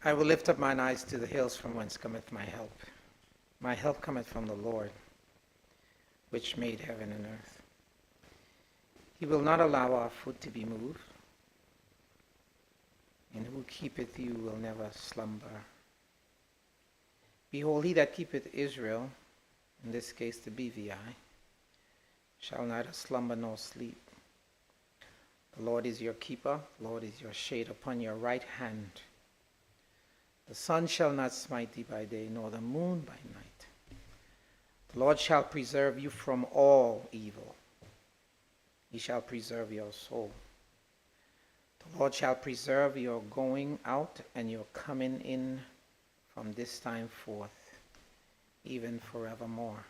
I will lift up mine eyes to the hills from whence cometh my help. My help cometh from the Lord, which made heaven and earth. He will not allow our foot to be moved, and who keepeth you will never slumber. Behold, he that keepeth Israel, in this case the BVI, shall neither slumber nor sleep. The Lord is your keeper, the Lord is your shade upon your right hand. The sun shall not smite thee by day, nor the moon by night. The Lord shall preserve you from all evil. He shall preserve your soul. The Lord shall preserve your going out and your coming in from this time forth, even forevermore.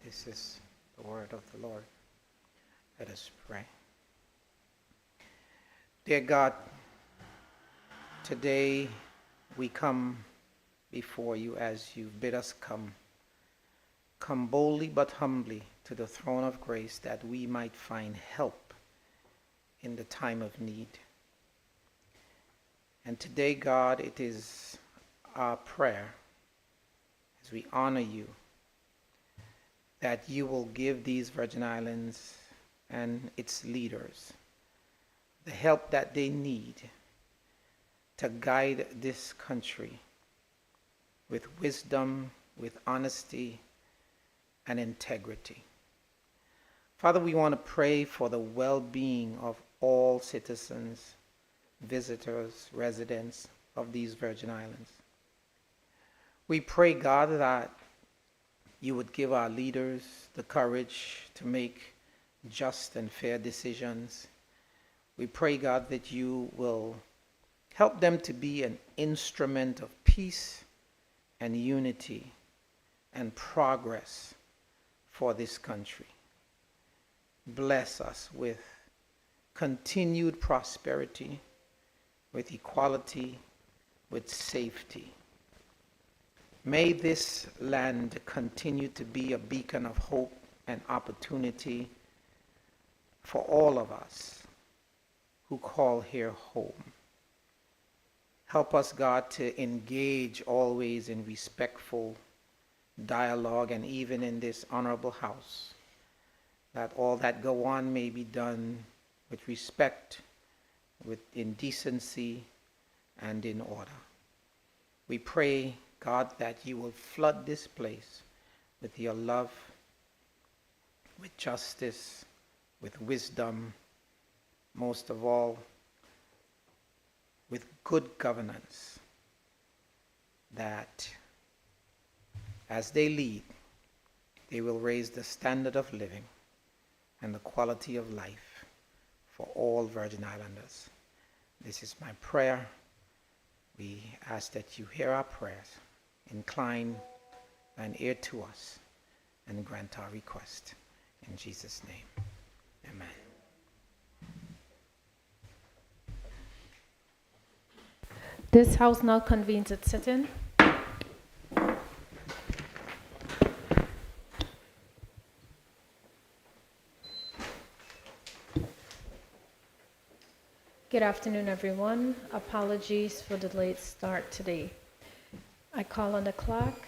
This is the word of the Lord. Let us pray. Dear God, today we come before you as you bid us come. Come boldly but humbly to the throne of grace that we might find help in the time of need. And today, God, it is our prayer as we honor you that you will give these Virgin Islands and its leaders the help that they need to guide this country with wisdom, with honesty, and integrity. Father, we want to pray for the well-being of all citizens, visitors, residents of these Virgin Islands. We pray, God, that you would give our leaders the courage to make just and fair decisions. We pray, God, that you will help them to be an instrument of peace and unity and progress for this country. Bless us with continued prosperity, with equality, with safety. May this land continue to be a beacon of hope and opportunity for all of us who call here home. Help us, God, to engage always in respectful dialogue, and even in this honorable house, that all that go on may be done with respect, in decency, and in order. We pray, God, that you will flood this place with your love, with justice, with wisdom, most of all, with good governance, that as they lead, they will raise the standard of living and the quality of life for all Virgin Islanders. This is my prayer. We ask that you hear our prayers, incline thine ear to us, and grant our request. In Jesus' name, amen. This House now convenes its sitting. Good afternoon, everyone. Apologies for the late start today. I call on the clerk.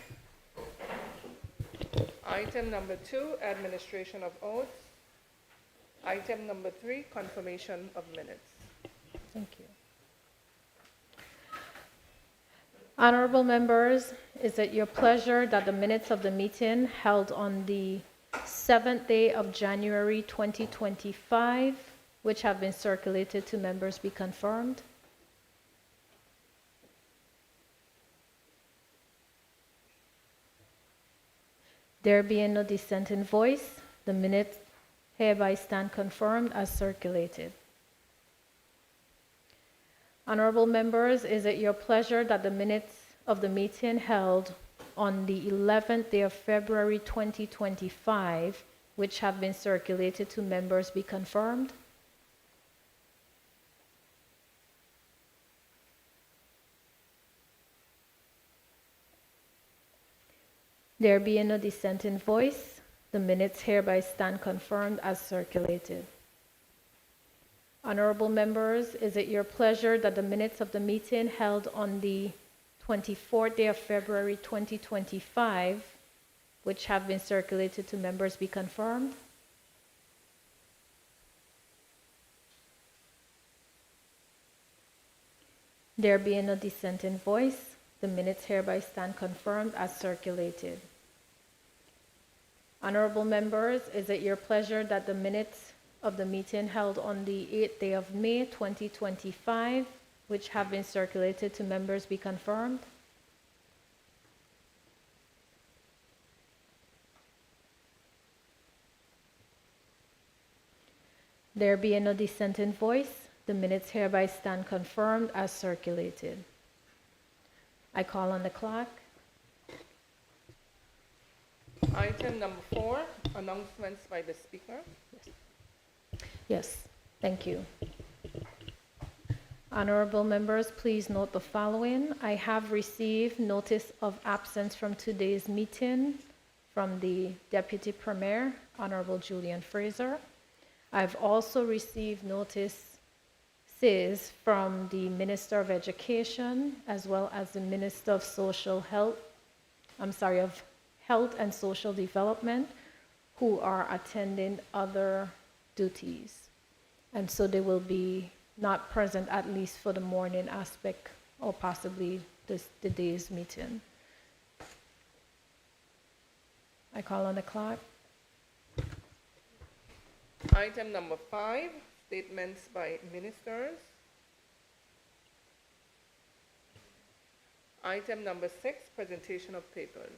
Item number 2, administration of oaths. Item number 3, confirmation of minutes. Thank you. Honorable members, is it your pleasure that the minutes of the meeting held on the 7th day of January 2025, which have been circulated to members, be confirmed? There being no dissenting voice, the minutes hereby stand confirmed as circulated. Honorable members, is it your pleasure that the minutes of the meeting held on the 11th day of February 2025, which have been circulated to members, be confirmed? There being no dissenting voice, the minutes hereby stand confirmed as circulated. Honorable members, is it your pleasure that the minutes of the meeting held on the 24th day of February 2025, which have been circulated to members, be confirmed. There being no dissenting voice, the minutes hereby stand confirmed as circulated. Honorable members, is it your pleasure that the minutes of the meeting held on the 8th day of May 2025, which have been circulated to members, be confirmed? There being no dissenting voice, the minutes hereby stand confirmed as circulated. I call on the clock. Item number 4, announcements by the speaker. Yes, thank you. Honorable members, please note the following. I have received notice of absence from today's meeting from the Deputy Premier, Honorable Julian Fraser. I've also received notices from the Minister of Education as well as the Minister of Health and Social Development, who are attending other duties. And so they will be not present, at least for the morning aspect or possibly the day's meeting. I call on the clock. Item number 5, statements by ministers. Item number 6, presentation of papers.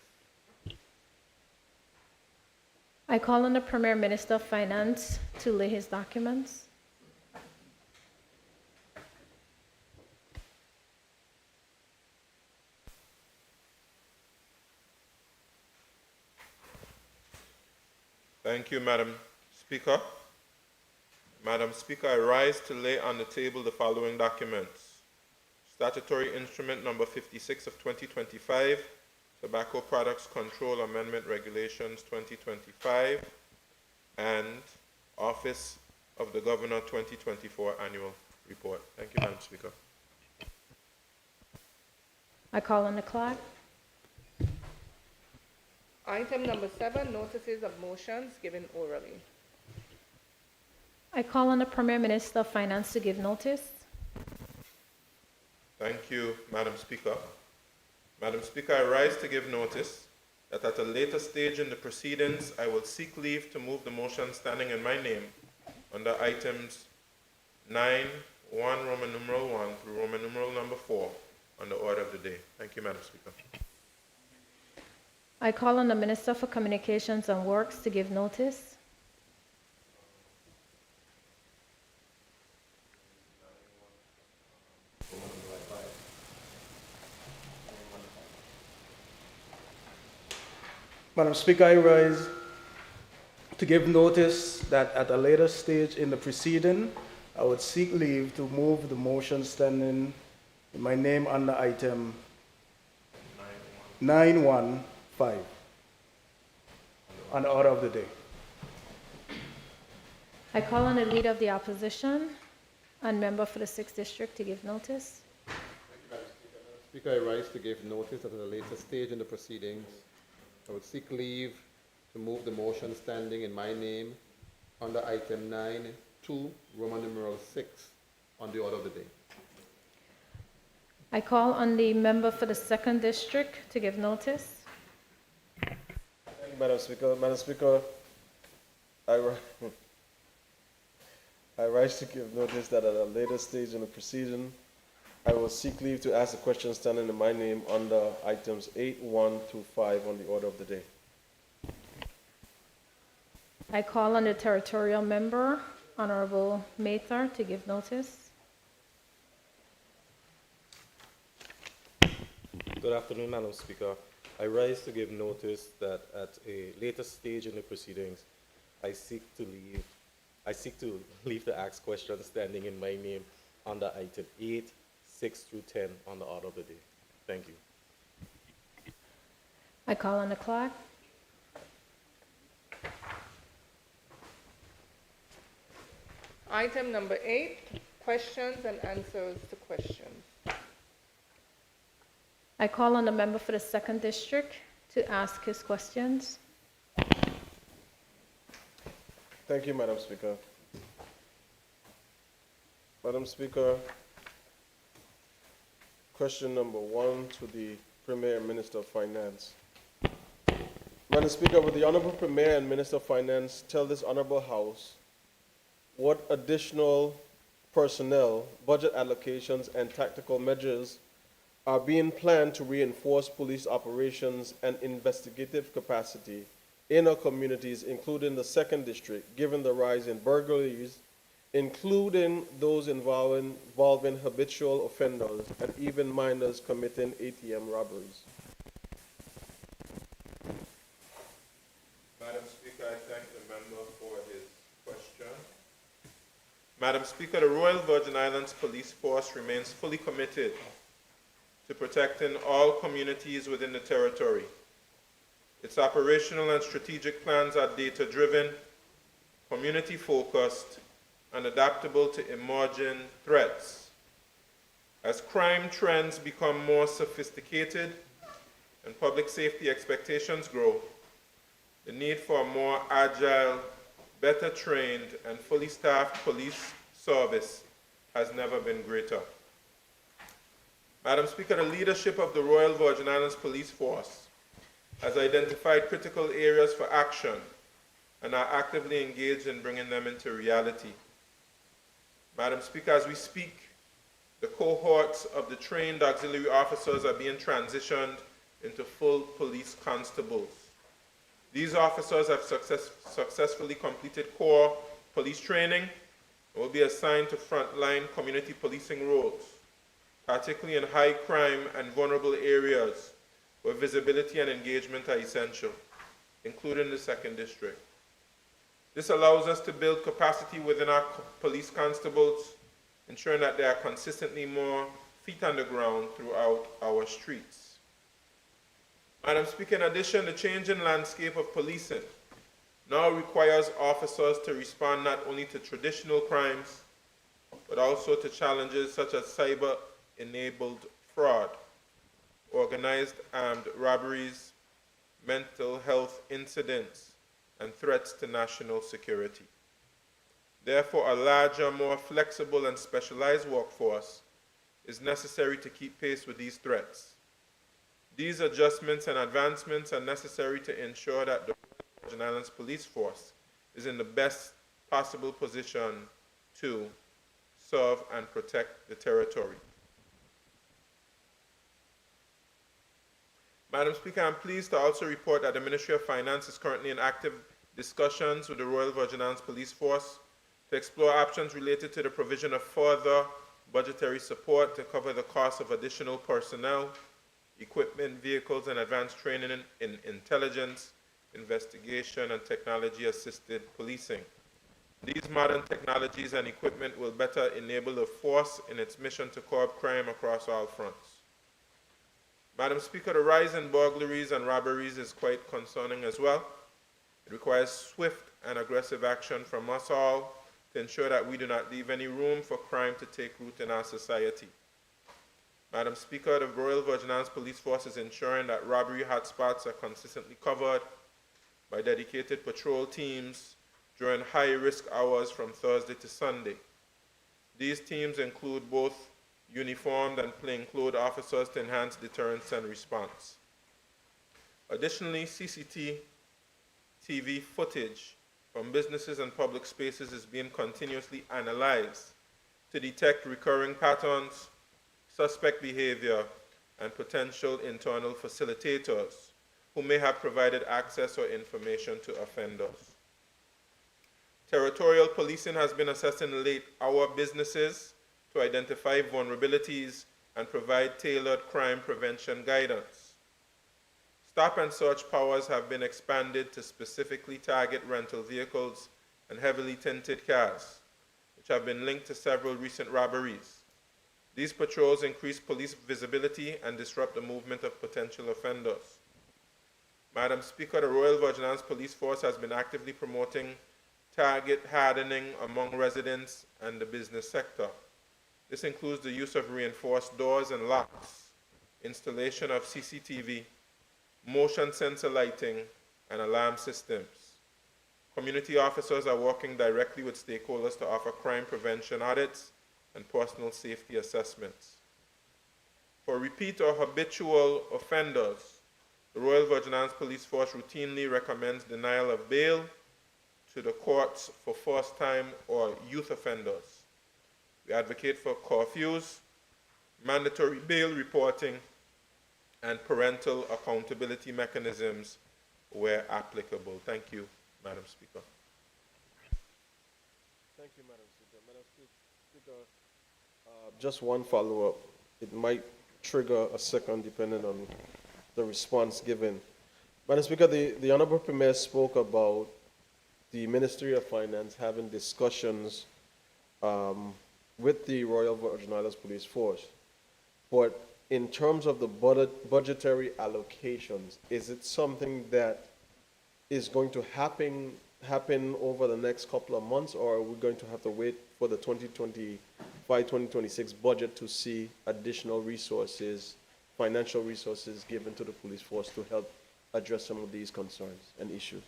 I call on the Premier Minister of Finance to lay his documents. Thank you, Madam Speaker. Madam Speaker, I rise to lay on the table the following documents. Statutory Instrument Number 56 of 2025, Tobacco Products Control Amendment Regulations 2025, and Office of the Governor 2024 Annual Report. Thank you, Madam Speaker. I call on the clock. Item number 7, notices of motions given orally. I call on the Premier Minister of Finance to give notice. Thank you, Madam Speaker. Madam Speaker, I rise to give notice that at a later stage in the proceedings, I will seek leave to move the motion standing in my name under items 9, 1, Roman numeral 1 through Roman numeral number 4 on the order of the day. Thank you, Madam Speaker. I call on the Minister for Communications and Works to give notice. Madam Speaker, I rise to give notice that at a later stage in the proceeding, I would seek leave to move the motion standing in my name under item 915 on the order of the day. I call on the Leader of the Opposition and member for the 6th District to give notice. Speaker, I rise to give notice that at a later stage in the proceedings, I would seek leave to move the motion standing in my name under item 9.2, Roman numeral 6, on the order of the day. I call on the member for the 2nd District to give notice. Madam Speaker. Madam Speaker, I rise to give notice that at a later stage in the proceeding, I will seek leave to ask a question standing in my name under items 8.1 through 5 on the order of the day. I call on the territorial member, Honorable Mather, to give notice. Good afternoon, Madam Speaker. I rise to give notice that at a later stage in the proceedings, I seek to leave to ask questions standing in my name under item 8, 6 through 10 on the order of the day. Thank you. I call on the clock. Item number 8, questions and answers to questions. I call on the member for the 2nd District to ask his questions. Thank you, Madam Speaker. Madam Speaker, question number 1 to the Premier and Minister of Finance. Madam Speaker, would the Honorable Premier and Minister of Finance tell this Honorable House what additional personnel, budget allocations, and tactical measures are being planned to reinforce police operations and investigative capacity in our communities, including the 2nd District, given the rise in burglaries, including those involving habitual offenders and even minors committing ATM robberies? Madam Speaker, I thank the member for his question. Madam Speaker, the Royal Virgin Islands Police Force remains fully committed to protecting all communities within the territory. Its operational and strategic plans are data-driven, community-focused, and adaptable to emerging threats. As crime trends become more sophisticated and public safety expectations grow, the need for a more agile, better trained, and fully staffed police service has never been greater. Madam Speaker, the leadership of the Royal Virgin Islands Police Force has identified critical areas for action and are actively engaged in bringing them into reality. Madam Speaker, as we speak, the cohorts of the trained auxiliary officers are being transitioned into full police constables. These officers have successfully completed core police training and will be assigned to frontline community policing roles, particularly in high crime and vulnerable areas where visibility and engagement are essential, including the 2nd District. This allows us to build capacity within our police constables, ensuring that there are consistently more feet on the ground throughout our streets. Madam Speaker, in addition, the changing landscape of policing now requires officers to respond not only to traditional crimes, but also to challenges such as cyber-enabled fraud, organized armed robberies, mental health incidents, and threats to national security. Therefore, a larger, more flexible and specialized workforce is necessary to keep pace with these threats. These adjustments and advancements are necessary to ensure that the Virgin Islands Police Force is in the best possible position to serve and protect the territory. Madam Speaker, I'm pleased to also report that the Ministry of Finance is currently in active discussions with the Royal Virgin Islands Police Force to explore options related to the provision of further budgetary support to cover the cost of additional personnel, equipment, vehicles, and advanced training in intelligence, investigation, and technology-assisted policing. These modern technologies and equipment will better enable the force in its mission to curb crime across all fronts. Madam Speaker, the rise in burglaries and robberies is quite concerning as well. It requires swift and aggressive action from us all to ensure that we do not leave any room for crime to take root in our society. Madam Speaker, the Royal Virgin Islands Police Force is ensuring that robbery hotspots are consistently covered by dedicated patrol teams during high-risk hours from Thursday to Sunday. These teams include both uniformed and plainclothes officers to enhance deterrence and response. Additionally, CCTV footage from businesses and public spaces is being continuously analyzed to detect recurring patterns, suspect behavior, and potential internal facilitators who may have provided access or information to offenders. Territorial policing has been assessing late-hour businesses to identify vulnerabilities and provide tailored crime prevention guidance. Stop and search powers have been expanded to specifically target rental vehicles and heavily tinted cars, which have been linked to several recent robberies. These patrols increase police visibility and disrupt the movement of potential offenders. Madam Speaker, the Royal Virgin Islands Police Force has been actively promoting target hardening among residents and the business sector. This includes the use of reinforced doors and locks, installation of CCTV, motion sensor lighting, and alarm systems. Community officers are working directly with stakeholders to offer crime prevention audits and personal safety assessments. For repeat or habitual offenders, the Royal Virgin Islands Police Force routinely recommends denial of bail to the courts for first-time or youth offenders. We advocate for curfews, mandatory bail reporting, and parental accountability mechanisms where applicable. Thank you, Madam Speaker. Thank you, Madam Speaker. Madam Speaker, just one follow-up. It might trigger a second depending on the response given. Madam Speaker, the Honorable Premier spoke about the Ministry of Finance having discussions with the Royal Virgin Islands Police Force. But in terms of the budgetary allocations, is it something that is going to happen over the next couple of months, or are we going to have to wait for the 2025-2026 budget to see additional resources, financial resources given to the police force to help address some of these concerns and issues?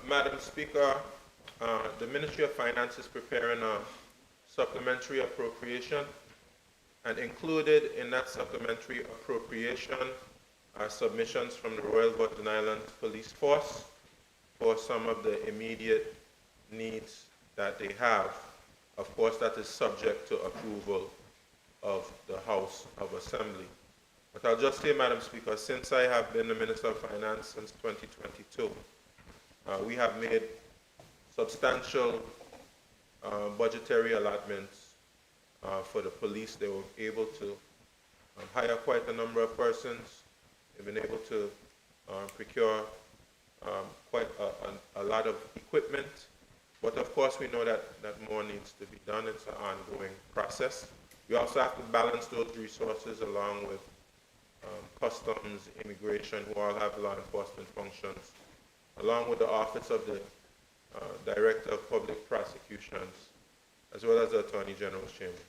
Madam Speaker, the Ministry of Finance is preparing a supplementary appropriation, and included in that supplementary appropriation are submissions from the Royal Virgin Islands Police Force for some of the immediate needs that they have. Of course, that is subject to approval of the House of Assembly. But I'll just say, Madam Speaker, since I have been the Minister of Finance since 2022, we have made substantial budgetary allotments for the police. They were able to hire quite a number of persons. They've been able to procure quite a lot of equipment. But of course, we know that more needs to be done. It's an ongoing process. We also have to balance those resources along with customs, immigration, who all have law enforcement functions, along with the Office of the Director of Public Prosecutions, as well as the Attorney General's Chamber.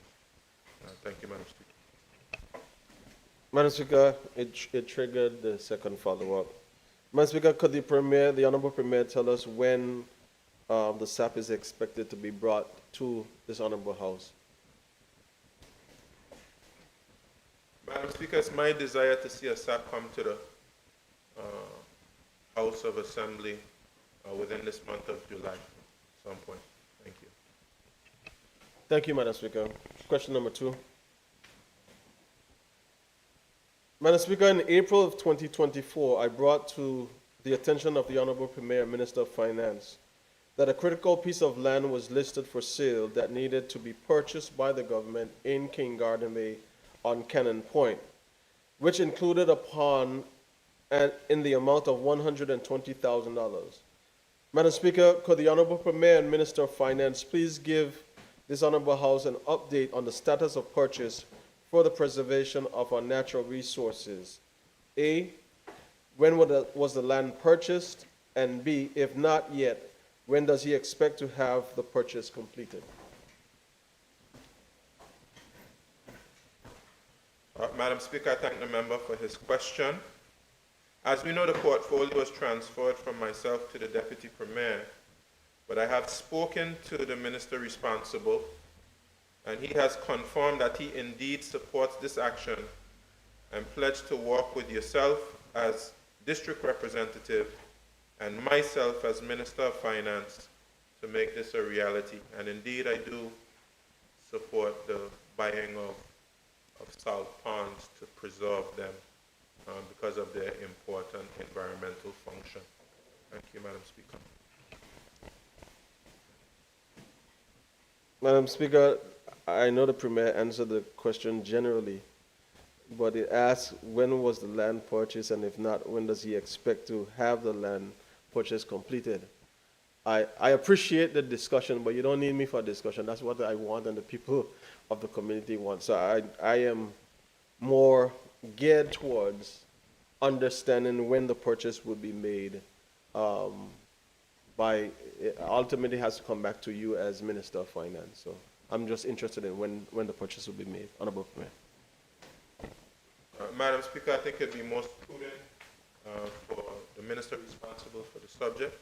Thank you, Madam Speaker. Madam Speaker, it triggered the second follow-up. Madam Speaker, could the Honorable Premier tell us when the SAP is expected to be brought to this Honorable House? Madam Speaker, it's my desire to see a SAP come to the House of Assembly within this month of July at some point. Thank you. Thank you, Madam Speaker. Question number 2. Madam Speaker, in April of 2024, I brought to the attention of the Honorable Premier and Minister of Finance that a critical piece of land was listed for sale that needed to be purchased by the government in King Garden Bay on Cannon Point, which included a pond in the amount of $120,000. Madam Speaker, could the Honorable Premier and Minister of Finance please give this Honorable House an update on the status of purchase for the preservation of our natural resources? A, when was the land purchased? And B, if not yet, when does he expect to have the purchase completed? Madam Speaker, I thank the member for his question. As we know, the portfolio was transferred from myself to the Deputy Premier, but I have spoken to the minister responsible, and he has confirmed that he indeed supports this action and pledged to work with yourself as district representative and myself as Minister of Finance to make this a reality. And indeed, I do support the buying of salt ponds to preserve them because of their important environmental function. Thank you, Madam Speaker. Madam Speaker, I know the Premier answered the question generally, but it asks when was the land purchased, and if not, when does he expect to have the land purchase completed? I appreciate the discussion, but you don't need me for discussion. That's what I want and the people of the community want. So I am more geared towards understanding when the purchase will be made. Ultimately has to come back to you as Minister of Finance. So I'm just interested in when the purchase will be made. Honorable Premier. Madam Speaker, I think it'd be most prudent for the minister responsible for the subject,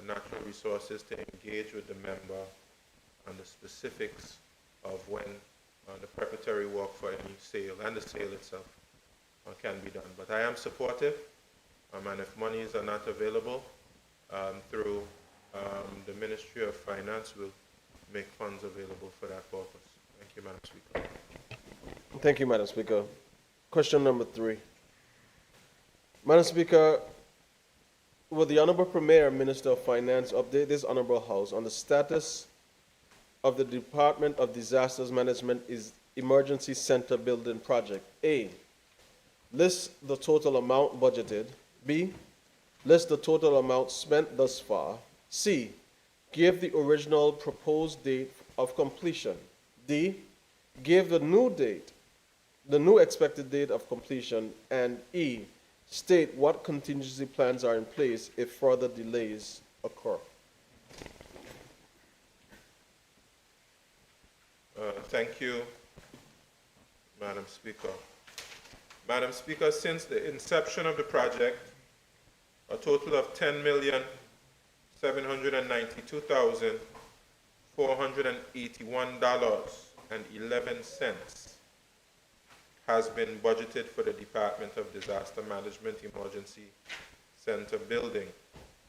natural resources, to engage with the member on the specifics of when the preparatory work for any sale and the sale itself can be done. But I am supportive, and if monies are not available through the Ministry of Finance, we'll make funds available for that purpose. Thank you, Madam Speaker. Thank you, Madam Speaker. Question number 3. Madam Speaker, will the Honorable Premier and Minister of Finance update this Honorable House on the status of the Department of Disasters Management Emergency Center Building Project? A, list the total amount budgeted. B, list the total amount spent thus far. C, give the original proposed date of completion. D, give the new expected date of completion. And E, state what contingency plans are in place if further delays occur. Thank you, Madam Speaker. Madam Speaker, since the inception of the project, a total of $10,792,481.11 has been budgeted for the Department of Disaster Management Emergency Center building,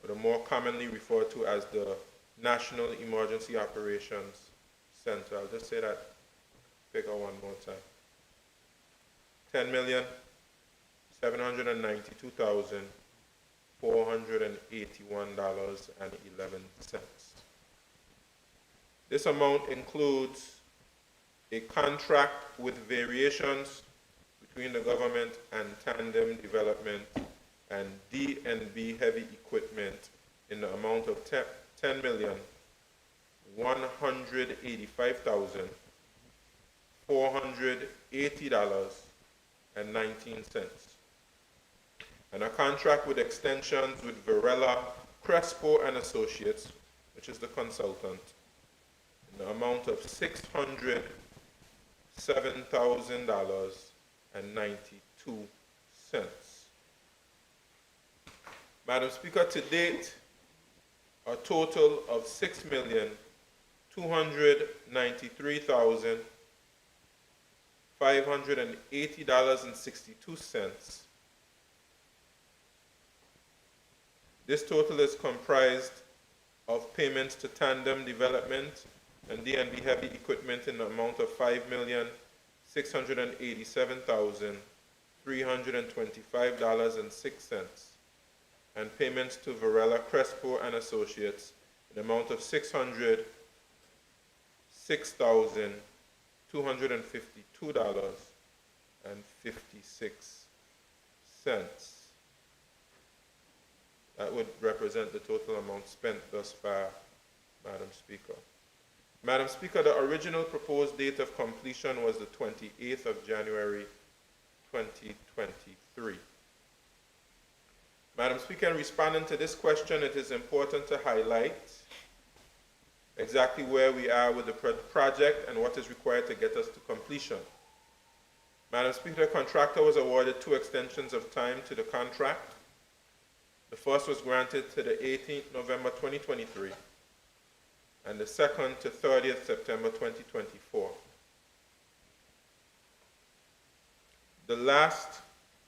or more commonly referred to as the National Emergency Operations Center. I'll just say that figure one more time. $10,792,481.11. This amount includes a contract with variations between the government and Tandem Development and D&B Heavy Equipment in the amount of $10,185,480.19, and a contract with extensions with Varela, Crespo and Associates, which is the consultant, in the amount of $607,000.92. Madam Speaker, to date, a total of $6,293,580.62. This total is comprised of payments to Tandem Development and D&B Heavy Equipment in the amount of $5,687,325.06, and payments to Varela, Crespo and Associates in the amount of $606,252.56. That would represent the total amount spent thus far, Madam Speaker. Madam Speaker, the original proposed date of completion was the 28th of January, 2023. Madam Speaker, in responding to this question, it is important to highlight exactly where we are with the project and what is required to get us to completion. Madam Speaker, the contractor was awarded 2 extensions of time to the contract. The first was granted to the 18th November 2023, and the second to 30th September 2024. The last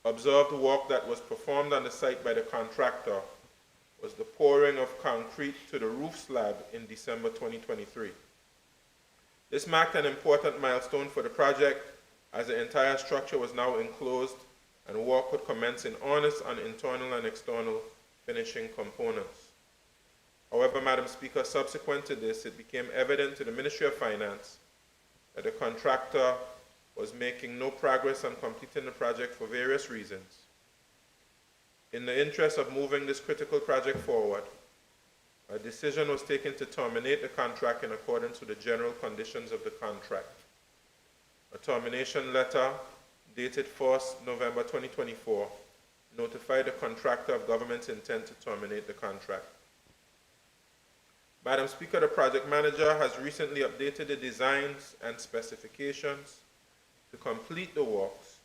observed work that was performed on the site by the contractor was the pouring of concrete to the roof slab in December 2023. This marked an important milestone for the project, as the entire structure was now enclosed and work could commence in earnest on internal and external finishing components. However, Madam Speaker, subsequent to this, it became evident to the Ministry of Finance that the contractor was making no progress on completing the project for various reasons. In the interest of moving this critical project forward, a decision was taken to terminate the contract in accordance with the general conditions of the contract. A termination letter dated 1st November 2024 notified the contractor of government's intent to terminate the contract. Madam Speaker, the project manager has recently updated the designs and specifications to complete the works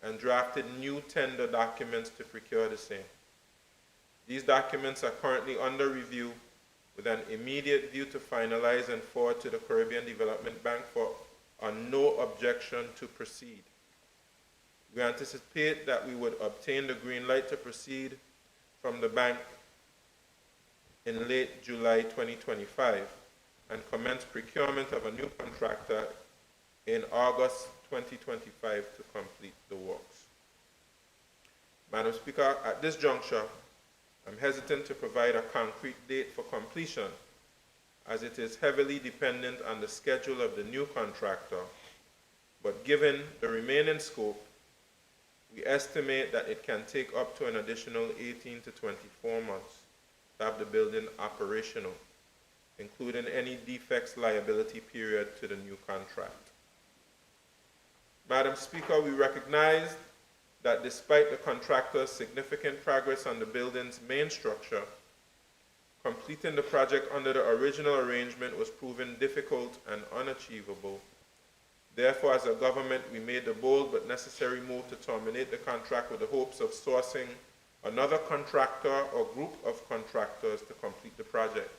and drafted new tender documents to procure the same. These documents are currently under review with an immediate view to finalize and forward to the Caribbean Development Bank for a no objection to proceed. We anticipate that we would obtain the green light to proceed from the bank in late July 2025 and commence procurement of a new contractor in August 2025 to complete the works. Madam Speaker, at this juncture, I'm hesitant to provide a concrete date for completion as it is heavily dependent on the schedule of the new contractor, but given the remaining scope, we estimate that it can take up to an additional 18 to 24 months to have the building operational, including any defects liability period to the new contract. Madam Speaker, we recognize that despite the contractor's significant progress on the building's main structure, completing the project under the original arrangement was proven difficult and unachievable. Therefore, as a government, we made the bold but necessary move to terminate the contract with the hopes of sourcing another contractor or group of contractors to complete the project.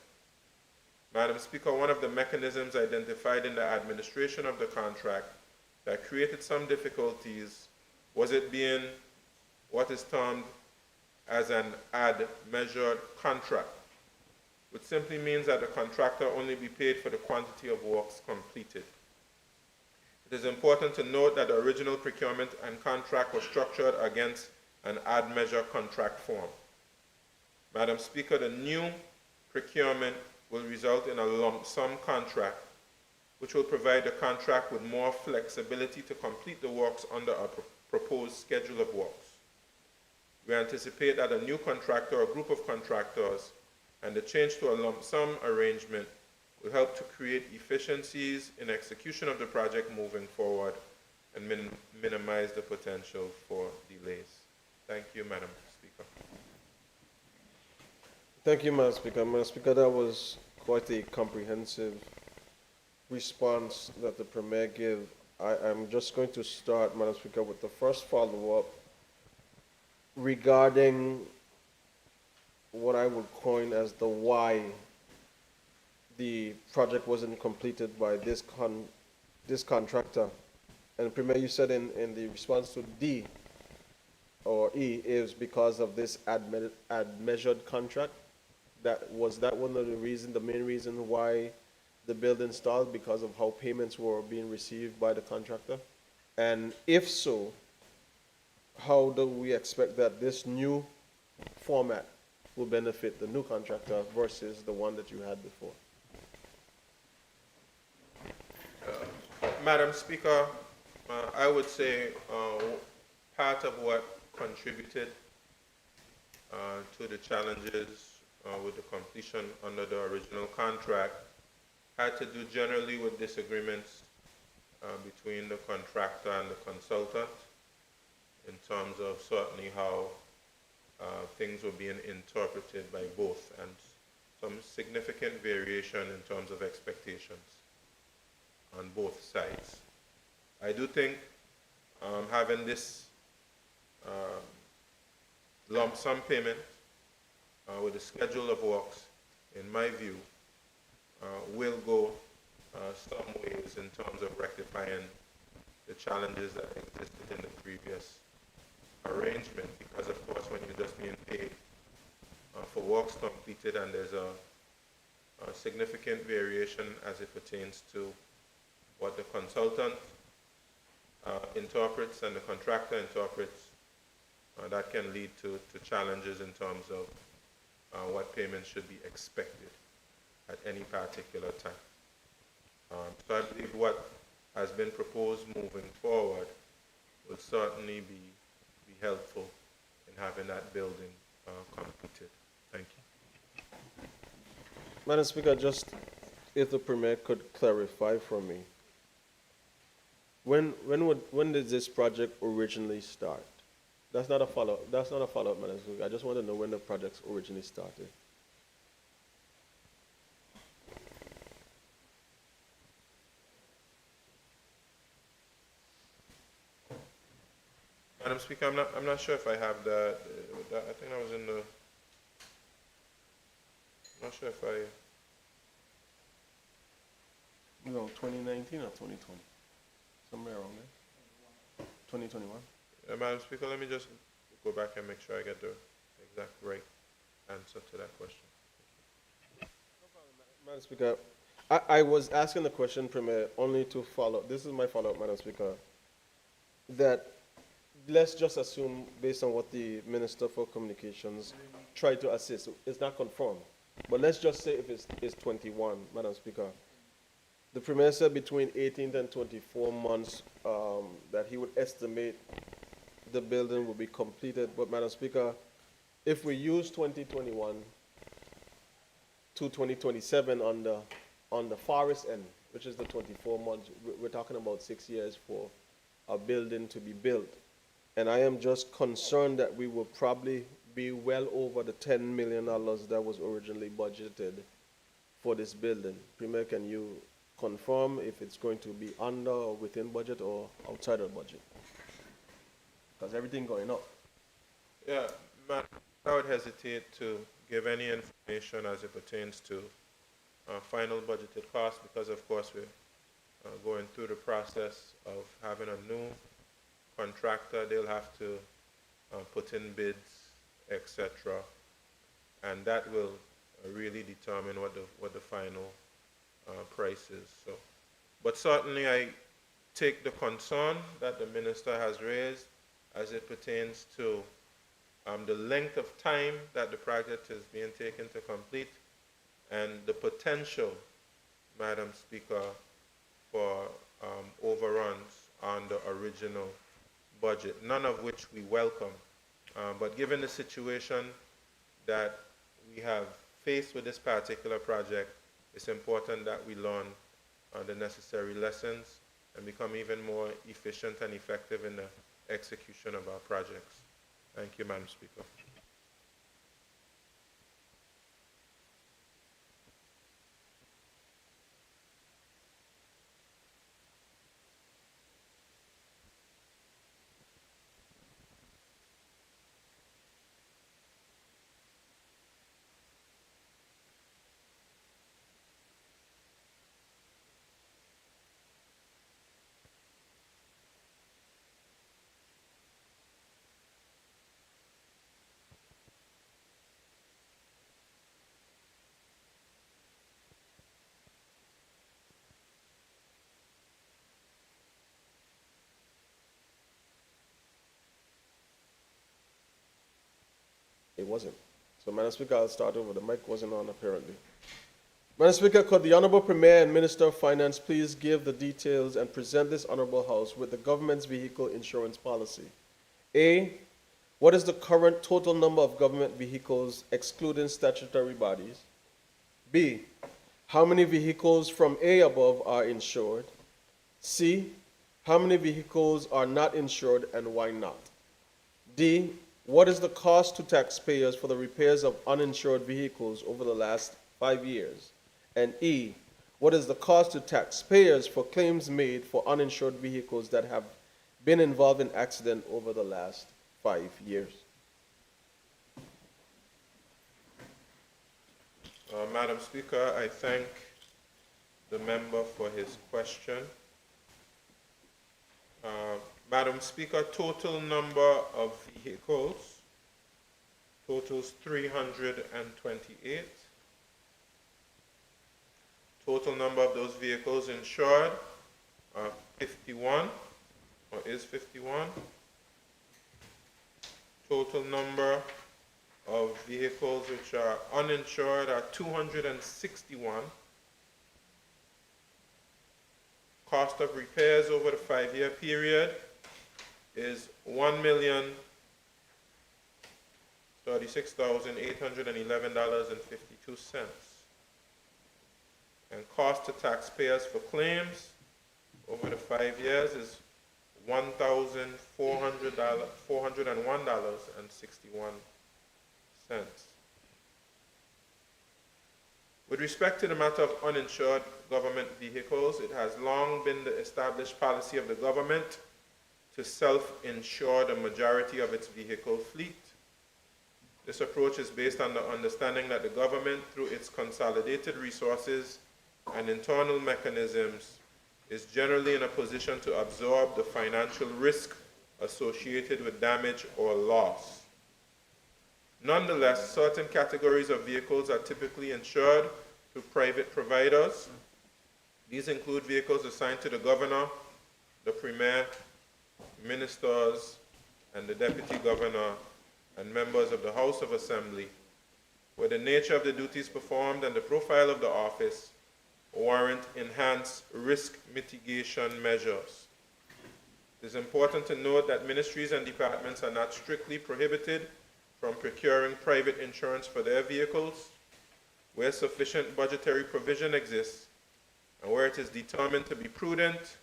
Madam Speaker, one of the mechanisms identified in the administration of the contract that created some difficulties was it being what is termed as an ad-measured contract, which simply means that the contractor only be paid for the quantity of works completed. It is important to note that the original procurement and contract was structured against an ad-measure contract form. Madam Speaker, the new procurement will result in a lump sum contract, which will provide the contract with more flexibility to complete the works under a proposed schedule of works. We anticipate that a new contractor or group of contractors and the change to a lump sum arrangement will help to create efficiencies in execution of the project moving forward and minimize the potential for delays. Thank you, Madam Speaker. Thank you, Madam Speaker. Madam Speaker, that was quite a comprehensive response that the Premier gave. I'm just going to start, Madam Speaker, with the first follow-up regarding what I would coin as the why the project wasn't completed by this contractor. And Premier, you said in the response to D or E is because of this ad-measured contract. Was that one of the main reason why the building stalled, because of how payments were being received by the contractor? And if so, how do we expect that this new format will benefit the new contractor versus the one that you had before? Madam Speaker, I would say part of what contributed to the challenges with the completion under the original contract had to do generally with disagreements between the contractor and the consultant in terms of certainly how things were being interpreted by both, and some significant variation in terms of expectations on both sides. I do think having this lump sum payment with a schedule of works, in my view, will go some ways in terms of rectifying the challenges that existed in the previous arrangement, because of course when you're just being paid for works completed and there's a significant variation as it pertains to what the consultant interprets and the contractor interprets, that can lead to challenges in terms of what payments should be expected at any particular time. So I believe what has been proposed moving forward will certainly be helpful in having that building completed. Thank you. Madam Speaker, just if the Premier could clarify for me, when did this project originally start? That's not a follow-up. That's not a follow-up, Madam Speaker. I just want to know when the project originally started. Madam Speaker, I'm not sure if I have that. I think that was in the. I'm not sure if I. No, 2019 or 2020? Somewhere around there. 2021? Madam Speaker, let me just go back and make sure I get the exact right answer to that question. Madam Speaker, I was asking the question, Premier, only to follow. This is my follow-up, Madam Speaker. That let's just assume, based on what the Minister for Communications tried to assist, it's not confirmed. But let's just say if it's 21, Madam Speaker. The Premier said between 18 and 24 months that he would estimate the building will be completed. But Madam Speaker, if we use 2021 to 2027 on the farthest end, which is the 24 months, we're talking about 6 years for a building to be built. And I am just concerned that we will probably be well over the $10 million that was originally budgeted for this building. Premier, can you confirm if it's going to be under or within budget or outside of budget? Because everything going up. Yeah, I would hesitate to give any information as it pertains to final budgeted costs because, of course, we're going through the process of having a new contractor. They'll have to put in bids, etc., and that will really determine what the final price is. So, but certainly, I take the concern that the minister has raised as it pertains to the length of time that the project is being taken to complete and the potential, Madam Speaker, for overruns on the original budget, none of which we welcome. But given the situation that we have faced with this particular project, it's important that we learn the necessary lessons and become even more efficient and effective in the execution of our projects. Thank you, Madam Speaker. It wasn't. So, Madam Speaker, I'll start over. The mic wasn't on, apparently. Madam Speaker, could the Honorable Premier and Minister of Finance please give the details and present this Honorable House with the government's vehicle insurance policy? A, what is the current total number of government vehicles excluding statutory bodies? B, how many vehicles from A above are insured? C, how many vehicles are not insured and why not? D, what is the cost to taxpayers for the repairs of uninsured vehicles over the last 5 years? And E, what is the cost to taxpayers for claims made for uninsured vehicles that have been involved in accident over the last 5 years? Madam Speaker, I thank the member for his question. Madam Speaker, total number of vehicles totals 328. Total number of those vehicles insured are 51, or is 51. Total number of vehicles which are uninsured are 261. Cost of repairs over the 5-year period is $1,036,811.52. And cost to taxpayers for claims over the 5 years is $1,401.61. With respect to the matter of uninsured government vehicles, it has long been the established policy of the government to self-insure the majority of its vehicle fleet. This approach is based on the understanding that the government, through its consolidated resources and internal mechanisms, is generally in a position to absorb the financial risk associated with damage or loss. Nonetheless, certain categories of vehicles are typically insured through private providers. These include vehicles assigned to the governor, the premier, ministers, and the deputy governor, and members of the House of Assembly, where the nature of the duties performed and the profile of the office warrant enhanced risk mitigation measures. It is important to note that ministries and departments are not strictly prohibited from procuring private insurance for their vehicles. Where sufficient budgetary provision exists and where it is determined to be prudent,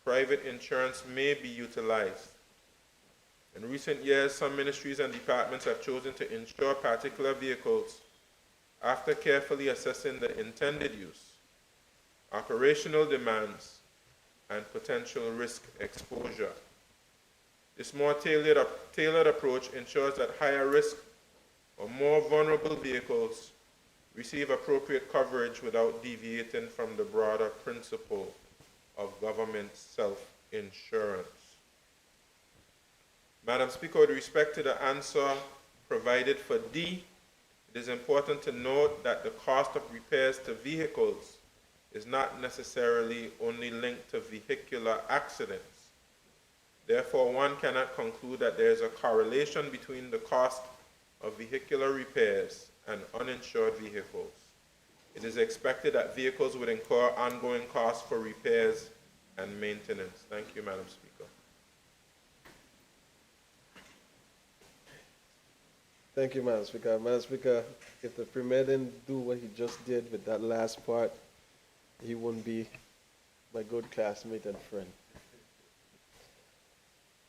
private insurance may be utilized. In recent years, some ministries and departments have chosen to insure particular vehicles after carefully assessing the intended use, operational demands, and potential risk exposure. This more tailored approach ensures that higher risk or more vulnerable vehicles receive appropriate coverage without deviating from the broader principle of government self-insurance. Madam Speaker, with respect to the answer provided for D, it is important to note that the cost of repairs to vehicles is not necessarily only linked to vehicular accidents. Therefore, one cannot conclude that there is a correlation between the cost of vehicular repairs and uninsured vehicles. It is expected that vehicles would incur ongoing costs for repairs and maintenance. Thank you, Madam Speaker. Thank you, Madam Speaker. Madam Speaker, if the Premier didn't do what he just did with that last part, he wouldn't be my good classmate and friend.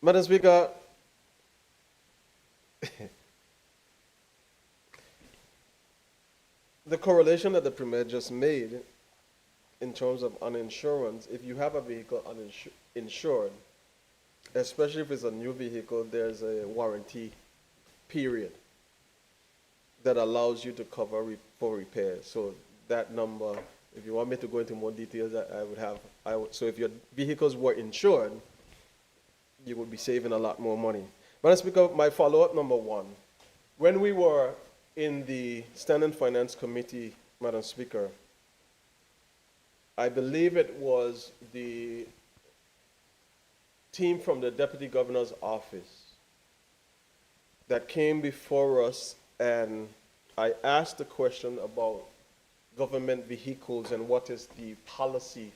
Madam Speaker, the correlation that the Premier just made in terms of uninsurance, if you have a vehicle uninsured, especially if it's a new vehicle, there's a warranty period that allows you to cover for repairs. So that number, if you want me to go into more details, so if your vehicles were insured, you would be saving a lot more money. Madam Speaker, my follow-up number one, when we were in the Standing Finance Committee, Madam Speaker, I believe it was the team from the Deputy Governor's office that came before us, and I asked the question about government vehicles and what is the policy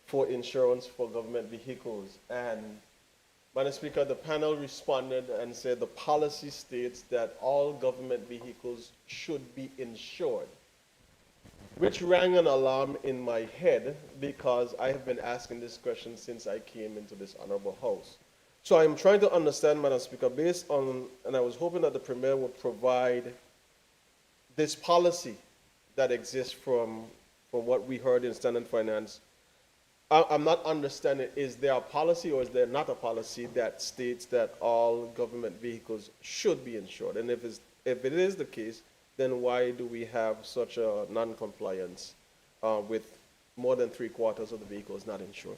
for insurance for government vehicles. And Madam Speaker, the panel responded and said the policy states that all government vehicles should be insured, which rang an alarm in my head because I have been asking this question since I came into this honorable house. So I'm trying to understand, Madam Speaker, based on, and I was hoping that the Premier would provide this policy that exists from what we heard in Standing Finance. I'm not understanding, is there a policy or is there not a policy that states that all government vehicles should be insured? And if it is the case, then why do we have such a non-compliance with more than 3/4 of the vehicles not insured?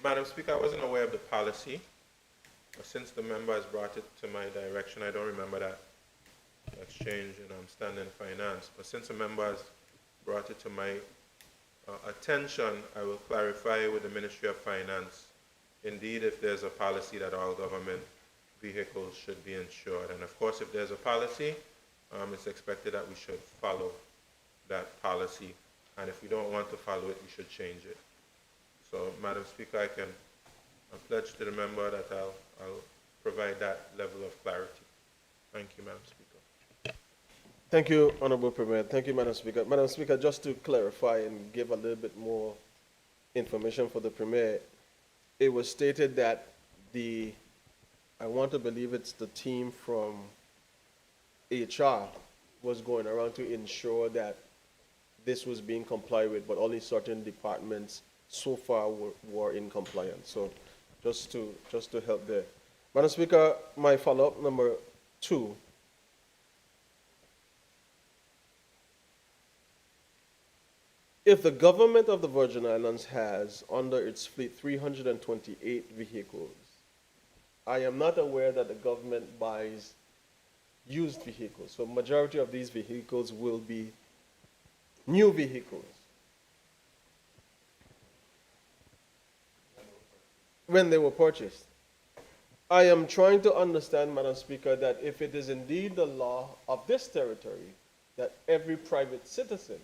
Madam Speaker, I wasn't aware of the policy. Since the member has brought it to my direction, I don't remember that exchange in Standing Finance. But since a member has brought it to my attention, I will clarify with the Ministry of Finance, indeed, if there's a policy that all government vehicles should be insured. And of course, if there's a policy, it's expected that we should follow that policy. And if we don't want to follow it, we should change it. So, Madam Speaker, I can pledge to the member that I'll provide that level of clarity. Thank you, Madam Speaker. Thank you, Honorable Premier. Thank you, Madam Speaker. Madam Speaker, just to clarify and give a little bit more information for the Premier, it was stated that I want to believe it's the team from HR was going around to ensure that this was being complied with, but only certain departments so far were in compliance. So just to help there. Madam Speaker, my follow-up number 2. If the government of the Virgin Islands has under its fleet 328 vehicles, I am not aware that the government buys used vehicles. So majority of these vehicles will be new vehicles. When they were purchased. I am trying to understand, Madam Speaker, that if it is indeed the law of this territory that every private citizen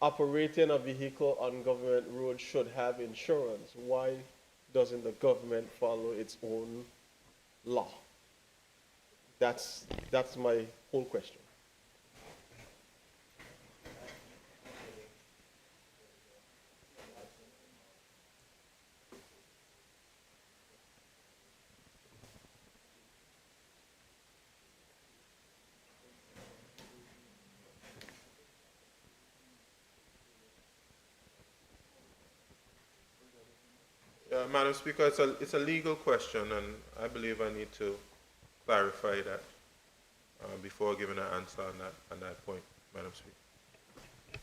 operating a vehicle on government roads should have insurance, why doesn't the government follow its own law? That's my whole question. Madam Speaker, it's a legal question, and I believe I need to clarify that before giving an answer on that point, Madam Speaker.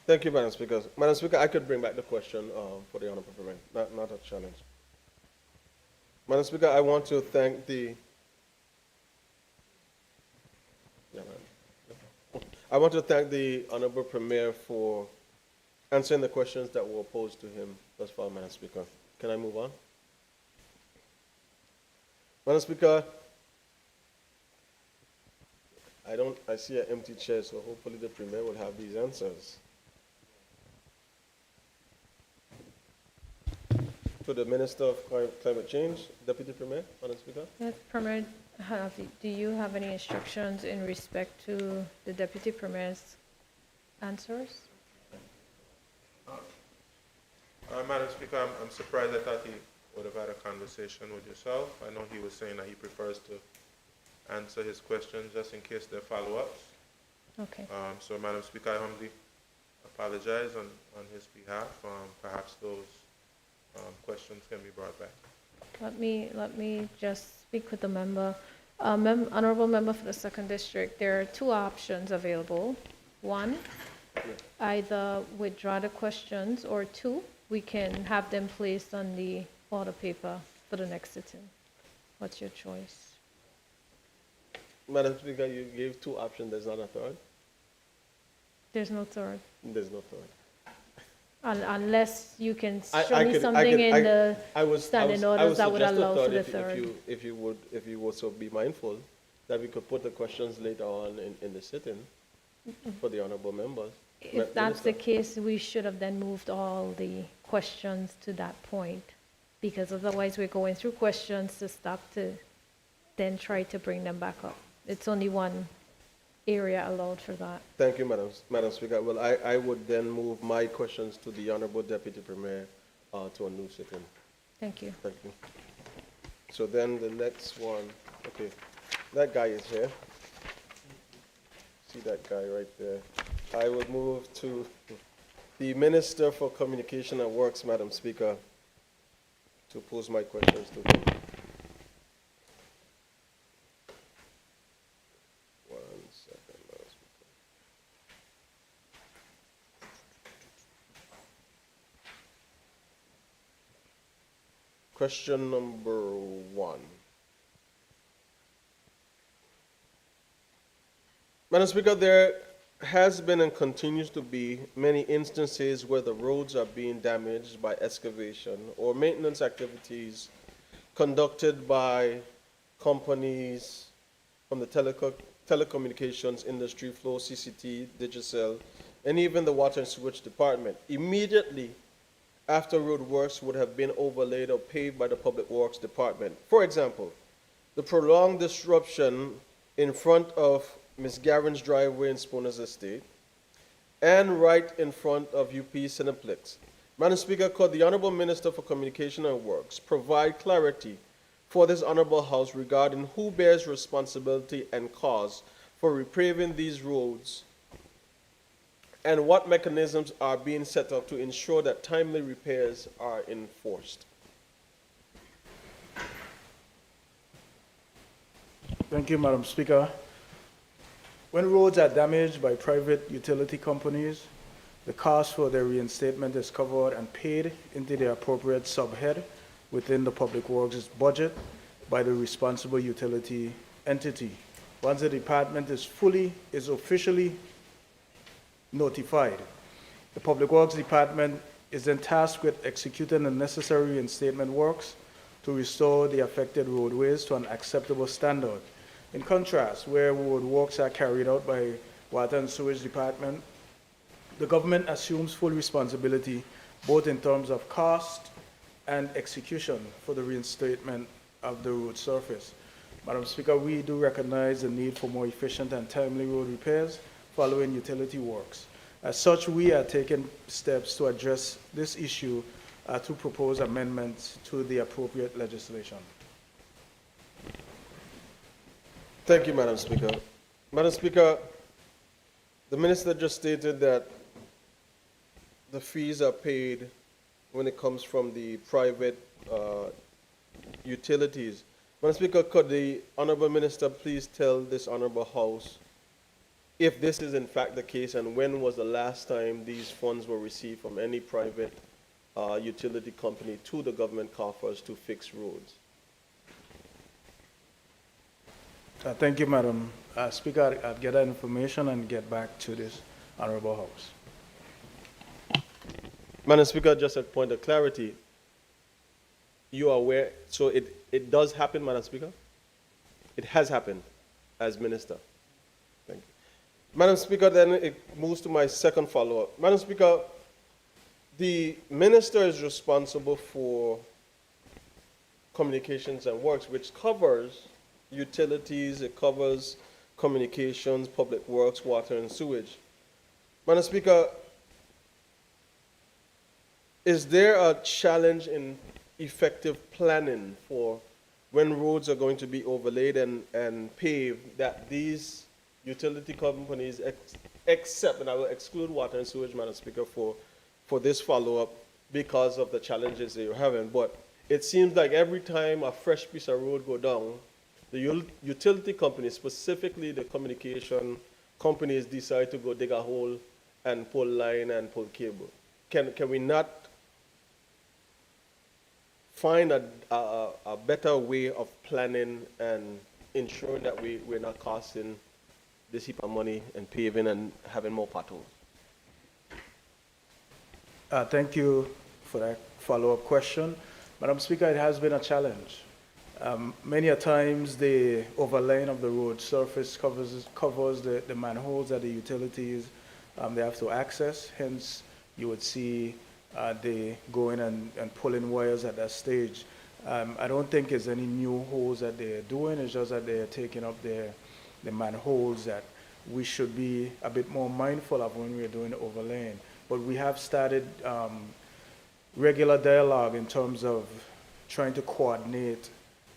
Thank you, Madam Speaker. Madam Speaker, I could bring back the question for the Honourable Premier, not a challenge. Madam Speaker, I want to thank the Honourable Premier for answering the questions that were posed to him thus far, Madam Speaker. Can I move on? Madam Speaker, I see an empty chair, so hopefully the Premier will have these answers. To the Minister of Climate Change, Deputy Premier, Madam Speaker. Yes, Premier, do you have any instructions in respect to the Deputy Premier's answers? Madam Speaker, I'm surprised. I thought he would have had a conversation with yourself. I know he was saying that he prefers to answer his questions just in case they're follow-ups. Okay. So, Madam Speaker, I humbly apologize on his behalf. Perhaps those questions can be brought back. Let me just speak with the member. Honorable member for the 2nd District, there are 2 options available. 1, either withdraw the questions, or 2, we can have them placed on the order paper for the next sitting. What's your choice? Madam Speaker, you gave 2 options. There's not a third? There's no third. There's no third. Unless you can show me something in the standing orders that would allow for the third. If you would so be mindful that we could put the questions later on in the sitting for the honorable members. If that's the case, we should have then moved all the questions to that point, because otherwise we're going through questions to stop to then try to bring them back up. It's only one area allowed for that. Thank you, Madam Speaker. Well, I would then move my questions to the Honorable Deputy Premier to a new sitting. Thank you. Thank you. So then the next one, okay, that guy is here. See that guy right there. I would move to the Minister for Communication and Works, Madam Speaker, to pose my questions to him. Question number 1. Madam Speaker, there has been and continues to be many instances where the roads are being damaged by excavation or maintenance activities conducted by companies from the telecommunications industry, Flow, CCT, Digicel, and even the Water and Sewage Department. Immediately after road works would have been overlaid or paved by the Public Works Department. For example, the prolonged disruption in front of Ms. Garen's driveway in Sponer's Estate and right in front of UP Cineplex. Madam Speaker, could the Honorable Minister for Communication and Works provide clarity for this Honorable House regarding who bears responsibility and cause for repaving these roads And what mechanisms are being set up to ensure that timely repairs are enforced? Thank you, Madam Speaker. When roads are damaged by private utility companies, the cost for their reinstatement is covered and paid into the appropriate subhead within the Public Works budget by the responsible utility entity. Once the department is officially notified, the Public Works Department is then tasked with executing the necessary reinstatement works to restore the affected roadways to an acceptable standard. In contrast, where road works are carried out by Water and Sewage Department, the government assumes full responsibility both in terms of cost and execution for the reinstatement of the road surface. Madam Speaker, we do recognize the need for more efficient and timely road repairs following utility works. As such, we are taking steps to address this issue to propose amendments to the appropriate legislation. Thank you, Madam Speaker. Madam Speaker, the minister just stated that the fees are paid when it comes from the private utilities. Madam Speaker, could the Honorable Minister please tell this Honorable House if this is in fact the case, and when was the last time these funds were received from any private utility company to the government coffers to fix roads? Thank you, Madam Speaker. I'll get that information and get back to this Honorable House. Madam Speaker, just a point of clarity. You are aware, so it does happen, Madam Speaker? It has happened as Minister. Thank you. Madam Speaker, then it moves to my second follow-up. Madam Speaker, the Minister is responsible for communications and works, which covers utilities, it covers communications, public works, water and sewage. Madam Speaker, is there a challenge in effective planning for when roads are going to be overlaid and paved that these utility companies accept, and I will exclude water and sewage, Madam Speaker, for this follow-up because of the challenges that you're having, but it seems like every time a fresh piece of road go down, the utility companies, specifically the communication companies, decide to go dig a hole and pull line and pull cable. Can we not find a better way of planning and ensuring that we're not costing this heap of money and paving and having more potholes? Thank you for that follow-up question. Madam Speaker, it has been a challenge. Many a times the overlaying of the road surface covers the manholes that the utilities they have to access. Hence, you would see they going and pulling wires at that stage. I don't think it's any new holes that they're doing. It's just that they're taking up the manholes that we should be a bit more mindful of when we're doing the overlaying. But we have started regular dialogue in terms of trying to coordinate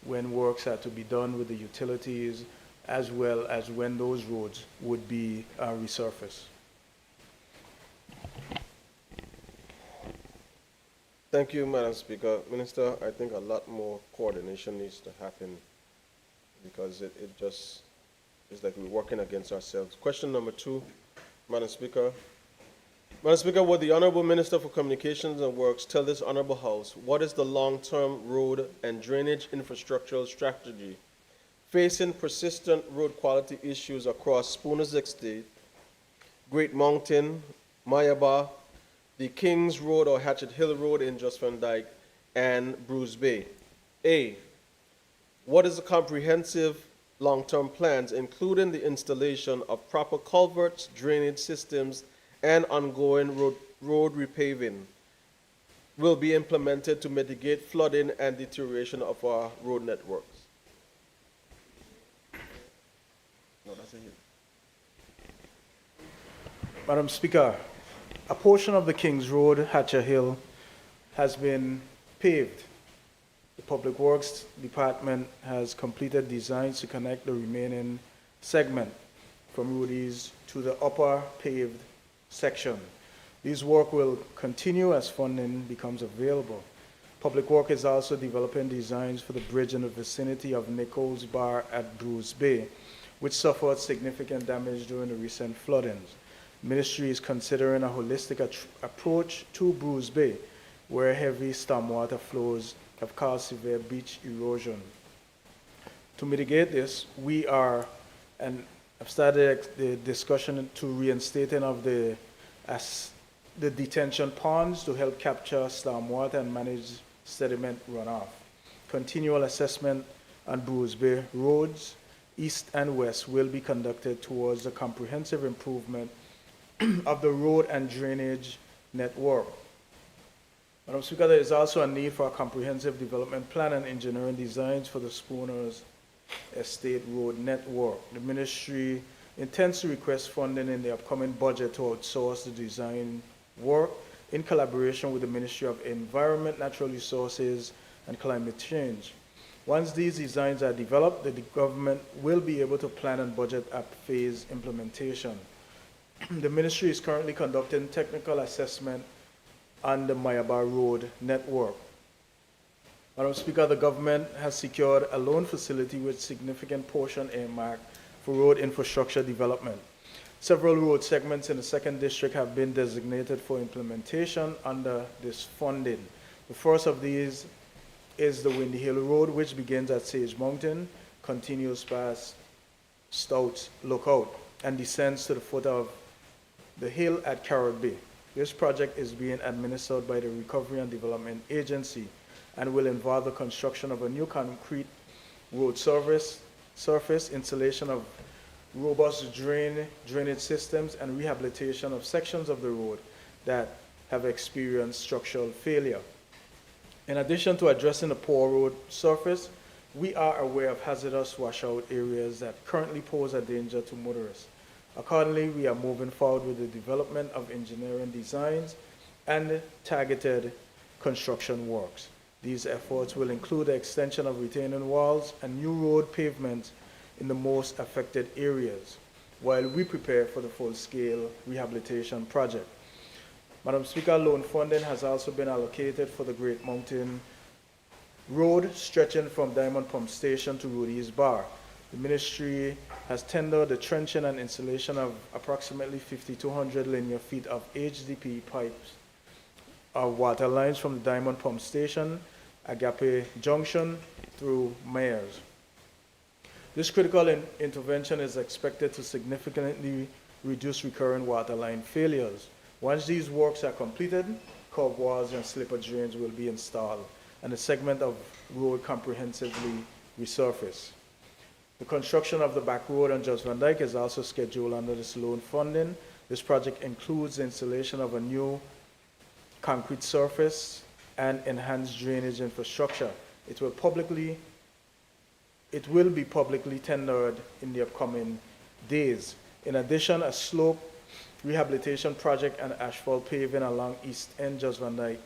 when works are to be done with the utilities, as well as when those roads would be resurfaced. Thank you, Madam Speaker. Minister, I think a lot more coordination needs to happen because it just is like we're working against ourselves. Question number 2, Madam Speaker. Madam Speaker, would the Honorable Minister for Communications and Works tell this Honorable House what is the long-term road and drainage infrastructural strategy facing persistent road quality issues across Spooner's Estate, Great Mountain, Mayaba, the Kings Road or Hatchet Hill Road in Just Van Dyke, and Bruce Bay? A, what is the comprehensive long-term plans, including the installation of proper culverts, drainage systems, and ongoing road repaving, will be implemented to mitigate flooding and deterioration of our road networks? No, that's it. Madam Speaker, a portion of the Kings Road, Hatcher Hill, has been paved. The Public Works Department has completed designs to connect the remaining segment from Rudy's to the upper paved section. These work will continue as funding becomes available. Public Work is also developing designs for the bridge in the vicinity of Nichols Bar at Bruce Bay, which suffered significant damage during the recent floodings. Ministry is considering a holistic approach to Bruce Bay, where heavy stormwater flows have caused severe beach erosion. To mitigate this, we are, and I've started the discussion to reinstating of the detention ponds to help capture stormwater and manage sediment runoff. Continual assessment on Bruce Bay roads, east and west, will be conducted towards a comprehensive improvement of the road and drainage network. Madam Speaker, there is also a need for a comprehensive development plan and engineering designs for the Spooners Estate Road network. The ministry intends to request funding in the upcoming budget to outsource the design work in collaboration with the Ministry of Environment, Natural Resources, and Climate Change. Once these designs are developed, the government will be able to plan and budget a phased implementation. The ministry is currently conducting technical assessment on the Mayaba Road network. Madam Speaker, the government has secured a loan facility with significant portion earmarked for road infrastructure development. Several road segments in the 2nd District have been designated for implementation under this funding. The first of these is the Windy Hill Road, which begins at Sage Mountain, continues past Stouts Lookout, and descends to the foot of the hill at Carrot Bay. This project is being administered by the Recovery and Development Agency and will involve the construction of a new concrete road surface, installation of robust drainage systems, and rehabilitation of sections of the road that have experienced structural failure. In addition to addressing the poor road surface, we are aware of hazardous washout areas that currently pose a danger to motorists. Accordingly, we are moving forward with the development of engineering designs and targeted construction works. These efforts will include the extension of retaining walls and new road pavements in the most affected areas, while we prepare for the full-scale rehabilitation project. Madam Speaker, loan funding has also been allocated for the Great Mountain Road stretching from Diamond Pump Station to Rudy's Bar. The ministry has tendered the trenching and installation of approximately 5,200 linear feet of HDP pipes of water lines from the Diamond Pump Station, Agape Junction, through Myers. This critical intervention is expected to significantly reduce recurrent water line failures. Once these works are completed, curb walls and slipper drains will be installed, and a segment of road comprehensively resurfaced. The construction of the back road on Jos Van Dyke is also scheduled under this loan funding. This project includes the installation of a new concrete surface and enhanced drainage infrastructure. It will be publicly tendered in the upcoming days. In addition, a slope rehabilitation project and asphalt paving along East End Jos Van Dyke,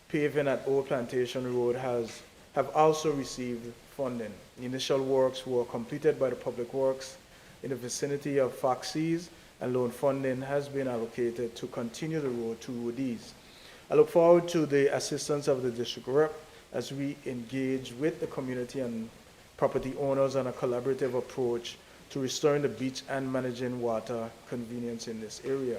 paving at Old Plantation Road have also received funding. The initial works were completed by the Public Works in the vicinity of Foxy's, and loan funding has been allocated to continue the road to Rudy's. I look forward to the assistance of the District Rep as we engage with the community and property owners on a collaborative approach to restoring the beach and managing water convenience in this area.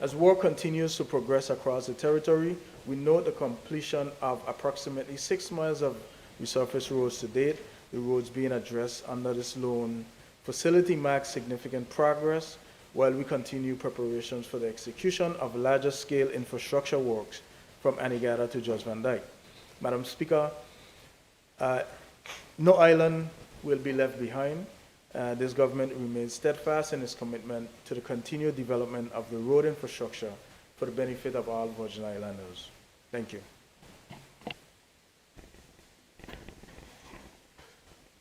As work continues to progress across the territory, we note the completion of approximately 6 miles of resurfaced roads to date. The roads being addressed under this loan facility marks significant progress while we continue preparations for the execution of larger scale infrastructure works from Anegada to Jos Van Dyke. Madam Speaker, no island will be left behind. This government remains steadfast in its commitment to the continued development of the road infrastructure for the benefit of all Virgin Islanders. Thank you.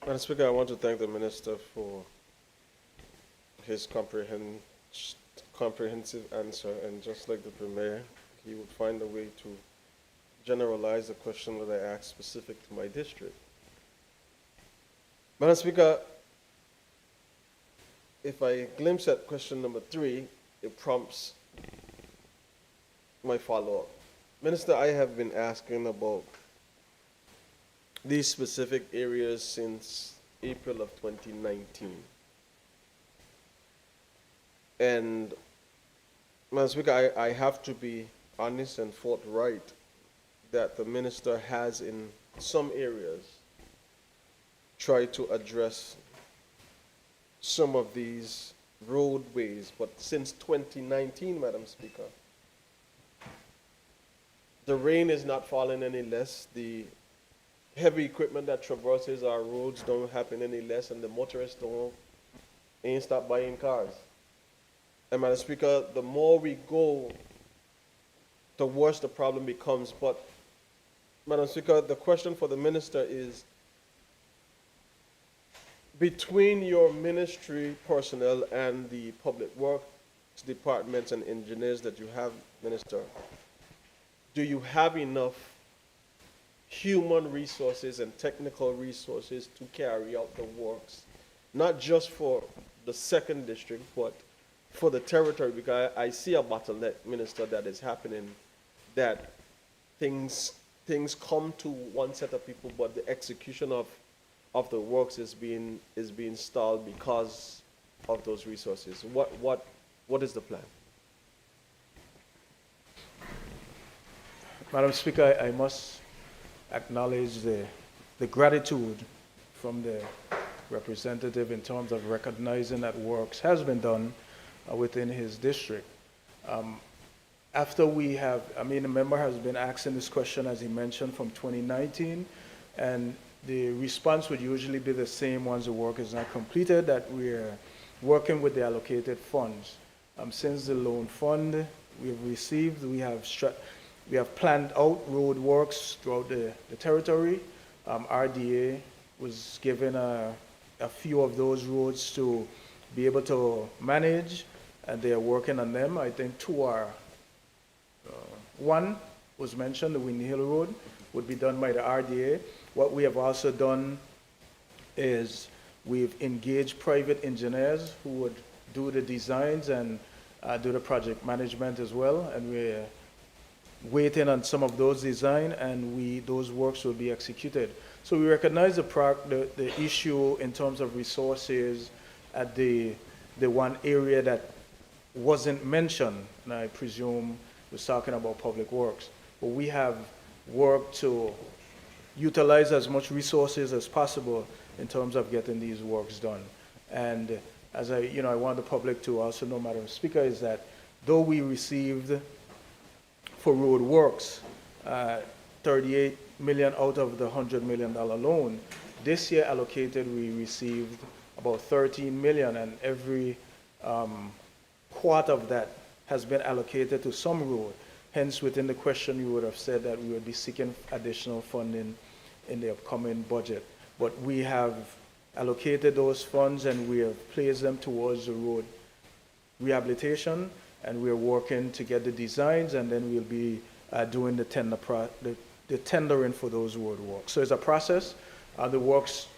Madam Speaker, I want to thank the Minister for his comprehensive answer, and just like the Premier, he would find a way to generalize the question that I asked specific to my district. Madam Speaker, if I glimpse at question number 3, it prompts my follow-up. Minister, I have been asking about these specific areas since April of 2019. And, Madam Speaker, I have to be honest and forthright that the minister has, in some areas, tried to address some of these roadways. But since 2019, Madam Speaker, the rain is not falling any less. The heavy equipment that traverses our roads don't happen any less, and the motorists ain't stop buying cars. And Madam Speaker, the more we go, the worse the problem becomes. But Madam Speaker, the question for the minister is, between your ministry personnel and the public works departments and engineers that you have, Minister, do you have enough human resources and technical resources to carry out the works, not just for the second district, but for the territory? Because I see a bottleneck, Minister, that is happening, that things come to one set of people, but the execution of the works is being stalled because of those resources. What is the plan? Madam Speaker, I must acknowledge the gratitude from the representative in terms of recognizing that works has been done within his district. After we have, the member has been asking this question, as he mentioned, from 2019, and the response would usually be the same once the work is not completed, that we're working with the allocated funds. Since the loan fund we've received, we have planned out road works throughout the territory. RDA was given a few of those roads to be able to manage, and they are working on them. I think two are, one was mentioned, the Windy Hill Road, would be done by the RDA. What we have also done is we've engaged private engineers who would do the designs and do the project management as well, and we're waiting on some of those design, and those works will be executed. So we recognize the issue in terms of resources at the one area that wasn't mentioned, and I presume was talking about public works. But we have worked to utilize as much resources as possible in terms of getting these works done. And as I want the public to also know, Madam Speaker, is that though we received for road works 38 million out of the $100 million loan, this year allocated we received about 13 million, and every quarter of that has been allocated to some road. Hence, within the question, you would have said that we would be seeking additional funding in the upcoming budget. But we have allocated those funds, and we have placed them towards the road rehabilitation, and we're working to get the designs, and then we'll be doing the tendering for those road works. So it's a process. The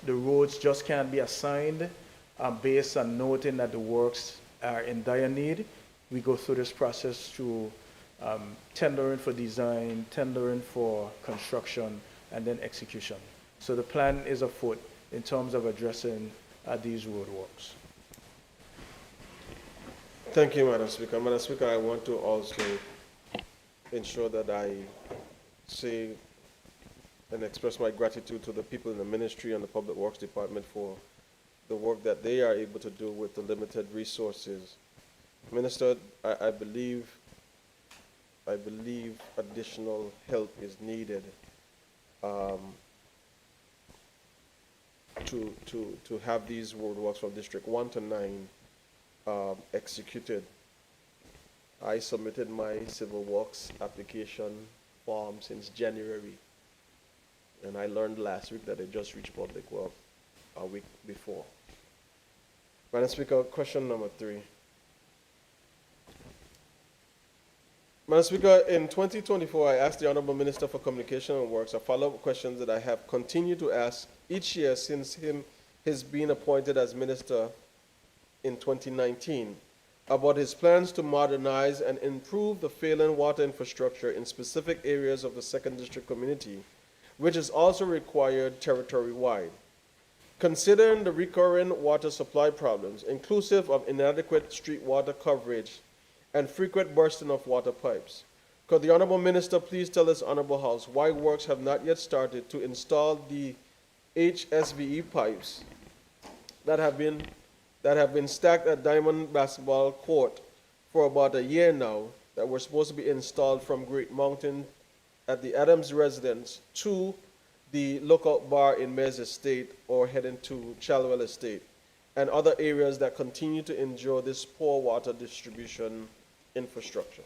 roads just can't be assigned based on noting that the works are in dire need. We go through this process through tendering for design, tendering for construction, and then execution. So the plan is afoot in terms of addressing these road works. Thank you, Madam Speaker. Madam Speaker, I want to also ensure that I say and express my gratitude to the people in the ministry and the Public Works Department for the work that they are able to do with the limited resources. Minister, I believe additional help is needed to have these roadworks from District 1 to 9 executed. I submitted my civil works application form since January, and I learned last week that it just reached public work a week before. Madam Speaker, question number 3. Madam Speaker, in 2024, I asked the Honorable Minister for Communication and Works a follow-up question that I have continued to ask each year since his being appointed as Minister in 2019. about his plans to modernize and improve the failing water infrastructure in specific areas of the 2nd District community, which is also required territory-wide. Considering the recurring water supply problems, inclusive of inadequate street water coverage and frequent bursting of water pipes, could the Honorable Minister please tell this Honorable House why works have not yet started to install the HSVE pipes that have been stacked at Diamond Basketball Court for about a year now, that were supposed to be installed from Great Mountain at the Adams residence to the Lookout Bar in Mayor's Estate or heading to Chalwell Estate, and other areas that continue to endure this poor water distribution infrastructure?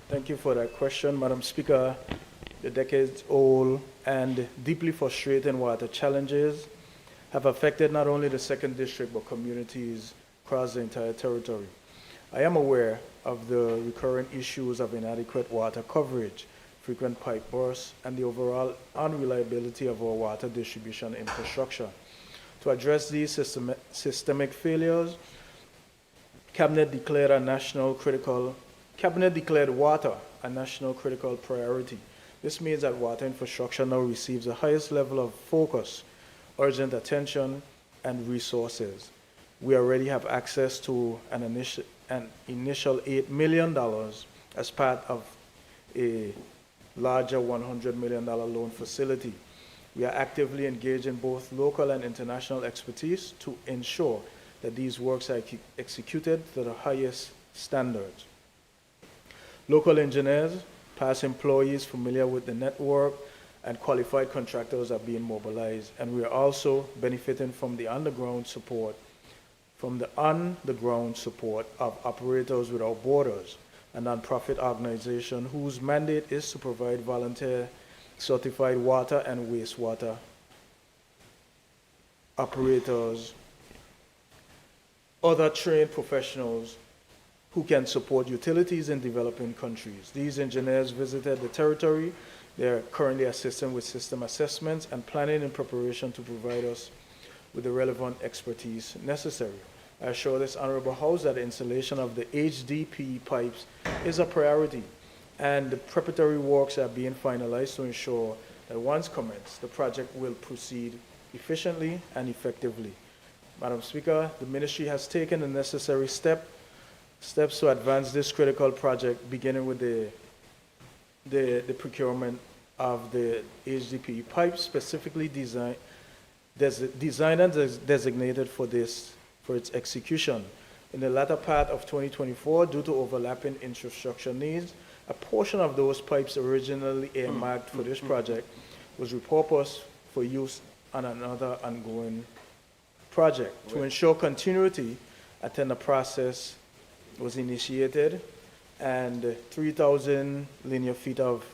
Thank you for that question, Madam Speaker. The decades-old and deeply frustrating water challenges have affected not only the 2nd District but communities across the entire territory. I am aware of the recurrent issues of inadequate water coverage, frequent pipe bursts, and the overall unreliability of our water distribution infrastructure. To address these systemic failures, Cabinet declared water a national critical priority. This means that water infrastructure now receives the highest level of focus, urgent attention, and resources. We already have access to an initial $8 million as part of a larger $100 million loan facility. We are actively engaged in both local and international expertise to ensure that these works are executed to the highest standards. Local engineers, past employees familiar with the network, and qualified contractors are being mobilized, and we are also benefiting from the underground support of Operators Without Borders, a nonprofit organization whose mandate is to provide volunteer certified water and wastewater operators, other trained professionals who can support utilities in developing countries. These engineers visited the territory. They are currently assisting with system assessments and planning in preparation to provide us with the relevant expertise necessary. I assure this Honorable House that the installation of the HDPE pipes is a priority, and the preparatory works are being finalized to ensure that once commenced, the project will proceed efficiently and effectively. Madam Speaker, the Ministry has taken the necessary steps to advance this critical project, beginning with the procurement of the HDPE pipes specifically designed and designated for its execution. In the latter part of 2024, due to overlapping infrastructure needs, a portion of those pipes originally earmarked for this project was repurposed for use on another ongoing project. To ensure continuity, a tender process was initiated, and 3,000 linear feet of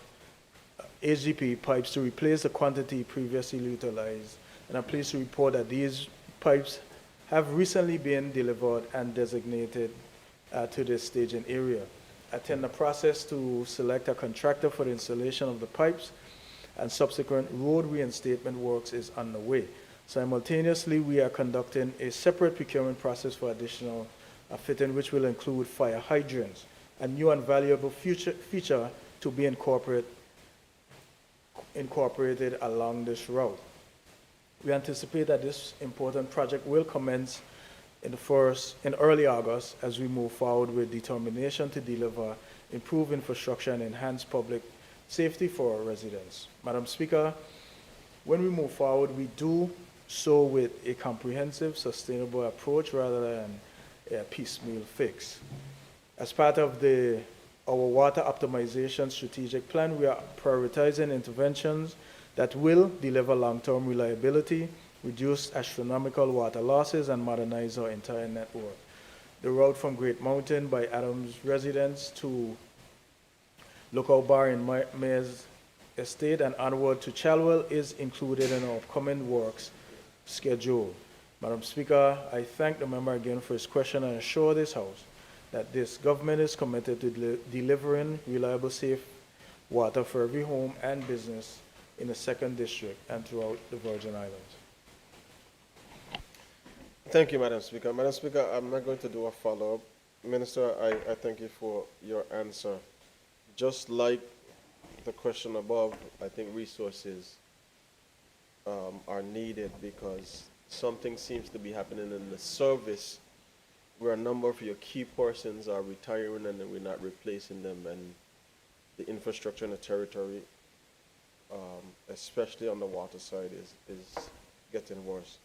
HDPE pipes to replace the quantity previously utilized. And I'm pleased to report that these pipes have recently been delivered and designated to the staging area. A tender process to select a contractor for the installation of the pipes and subsequent road reinstatement works is underway. Simultaneously, we are conducting a separate procurement process for additional fitting, which will include fire hydrants, a new and valuable feature to be incorporated along this route. We anticipate that this important project will commence in early August as we move forward with determination to deliver improved infrastructure and enhance public safety for our residents. Madam Speaker, when we move forward, we do so with a comprehensive, sustainable approach rather than a piecemeal fix. As part of our water optimization strategic plan, we are prioritizing interventions that will deliver long-term reliability, reduce astronomical water losses, and modernize our entire network. The route from Great Mountain by Adams residence to Lookout Bar in Mayor's Estate and onward to Chalwell is included in our upcoming works schedule. Madam Speaker, I thank the member again for his question and assure this House that this government is committed to delivering reliable, safe water for every home and business in the 2nd District and throughout the Virgin Islands. Thank you, Madam Speaker. Madam Speaker, I'm not going to do a follow-up. Minister, I thank you for your answer. Just like the question above, I think resources are needed because something seems to be happening in the service where a number of your key persons are retiring and we're not replacing them, and the infrastructure in the territory, especially on the water side, is getting worse.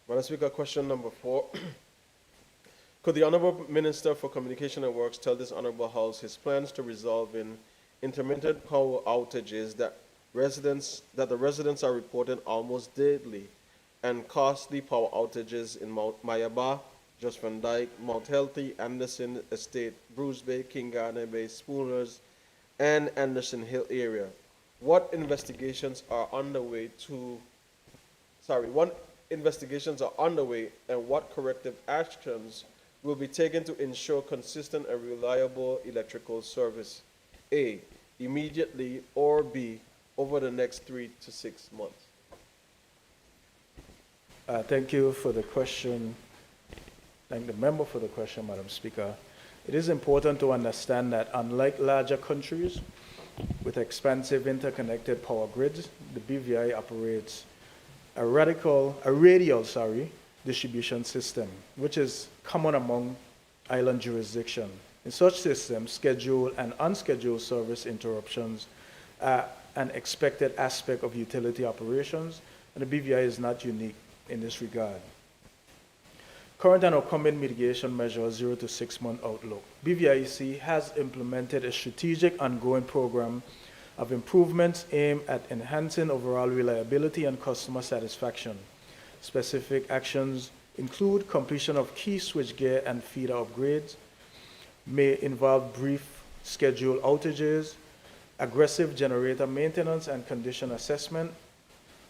Madam Speaker, question number 4. Could the Honorable Minister for Communication and Works tell this Honorable House his plans to resolve in intermittent power outages that the residents are reporting almost daily, and costly power outages in Mount Mayaba, Just Van Dyke, Mount Healthy, Anderson Estate, Bruce Bay, King Garden Bay, Spooners, and Anderson Hill area? What investigations are underway and what corrective actions will be taken to ensure consistent and reliable electrical service? A, immediately, or B, over the next 3 to 6 months? Thank you for the question. Thank the member for the question, Madam Speaker. It is important to understand that unlike larger countries with expansive interconnected power grids, the BVI operates a radial distribution system, which is common among island jurisdictions. In such systems, scheduled and unscheduled service interruptions are an expected aspect of utility operations, and the BVI is not unique in this regard. Current and upcoming mitigation measures 0 to 6 month outlook. BVIEC has implemented a strategic ongoing program of improvements aimed at enhancing overall reliability and customer satisfaction. Specific actions include completion of key switchgear and feeder upgrades, may involve brief scheduled outages, aggressive generator maintenance and condition assessment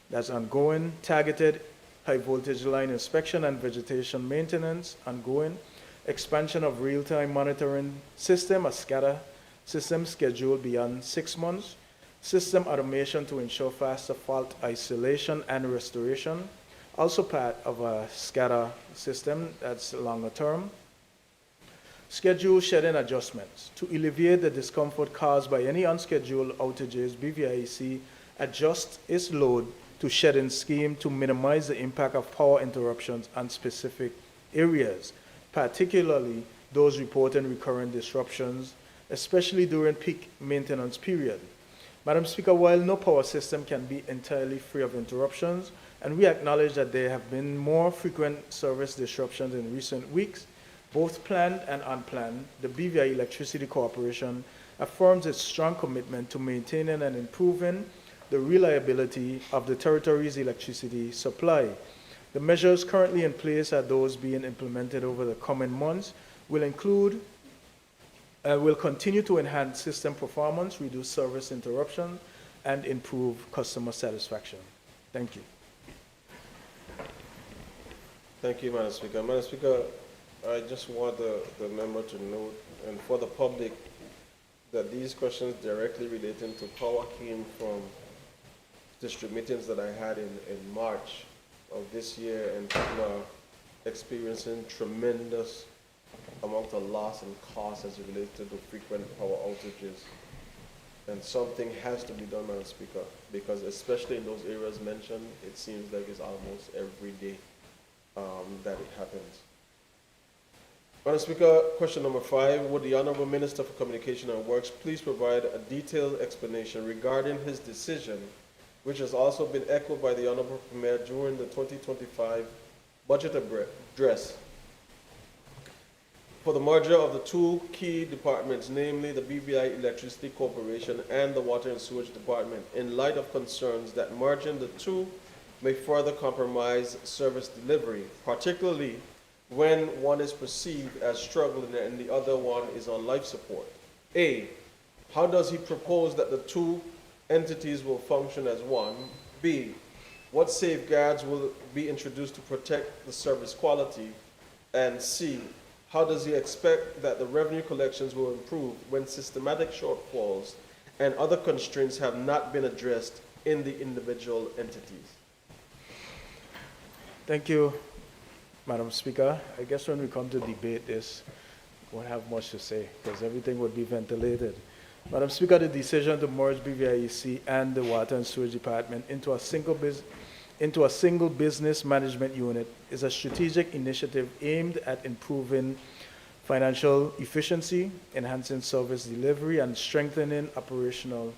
that's ongoing, targeted high voltage line inspection and vegetation maintenance ongoing, expansion of real-time monitoring system, a SCADA system scheduled beyond 6 months, system automation to ensure faster fault isolation and restoration, also part of a SCADA system that's longer term. Schedule shedding adjustments. To alleviate the discomfort caused by any unscheduled outages, BVIEC adjusts its load to shedding scheme to minimize the impact of power interruptions on specific areas, particularly those reporting recurrent disruptions, especially during peak maintenance period. Madam Speaker, while no power system can be entirely free of interruptions, and we acknowledge that there have been more frequent service disruptions in recent weeks, both planned and unplanned, the BVI Electricity Corporation affirms its strong commitment to maintaining and improving the reliability of the territory's electricity supply. The measures currently in place are those being implemented over the coming months will continue to enhance system performance, reduce service interruption, and improve customer satisfaction. Thank you. Thank you, Madam Speaker. Madam Speaker, I just want the member to note, and for the public, that these questions directly relating to power came from district meetings that I had in March of this year, and people are experiencing tremendous amount of loss and cost as it relates to the frequent power outages. And something has to be done, Madam Speaker, because especially in those areas mentioned, it seems like it's almost every day that it happens. Madam Speaker, question number 5, would the Honorable Minister for Communication and Works please provide a detailed explanation regarding his decision, which has also been echoed by the Honorable Premier during the 2025 budget address, for the merger of the two key departments, namely the BVI Electricity Corporation and the Water and Sewage Department, in light of concerns that merging the two may further compromise service delivery, particularly when one is perceived as struggling and the other one is on life support? A, how does he propose that the two entities will function as one? B, what safeguards will be introduced to protect the service quality? And C, how does he expect that the revenue collections will improve when systematic shortfalls and other constraints have not been addressed in the individual entities? Thank you, Madam Speaker. I guess when we come to debate this, we won't have much to say because everything would be ventilated. Madam Speaker, the decision to merge BVIEC and the Water and Sewage Department into a single business management unit is a strategic initiative aimed at improving financial efficiency, enhancing service delivery, and strengthening operational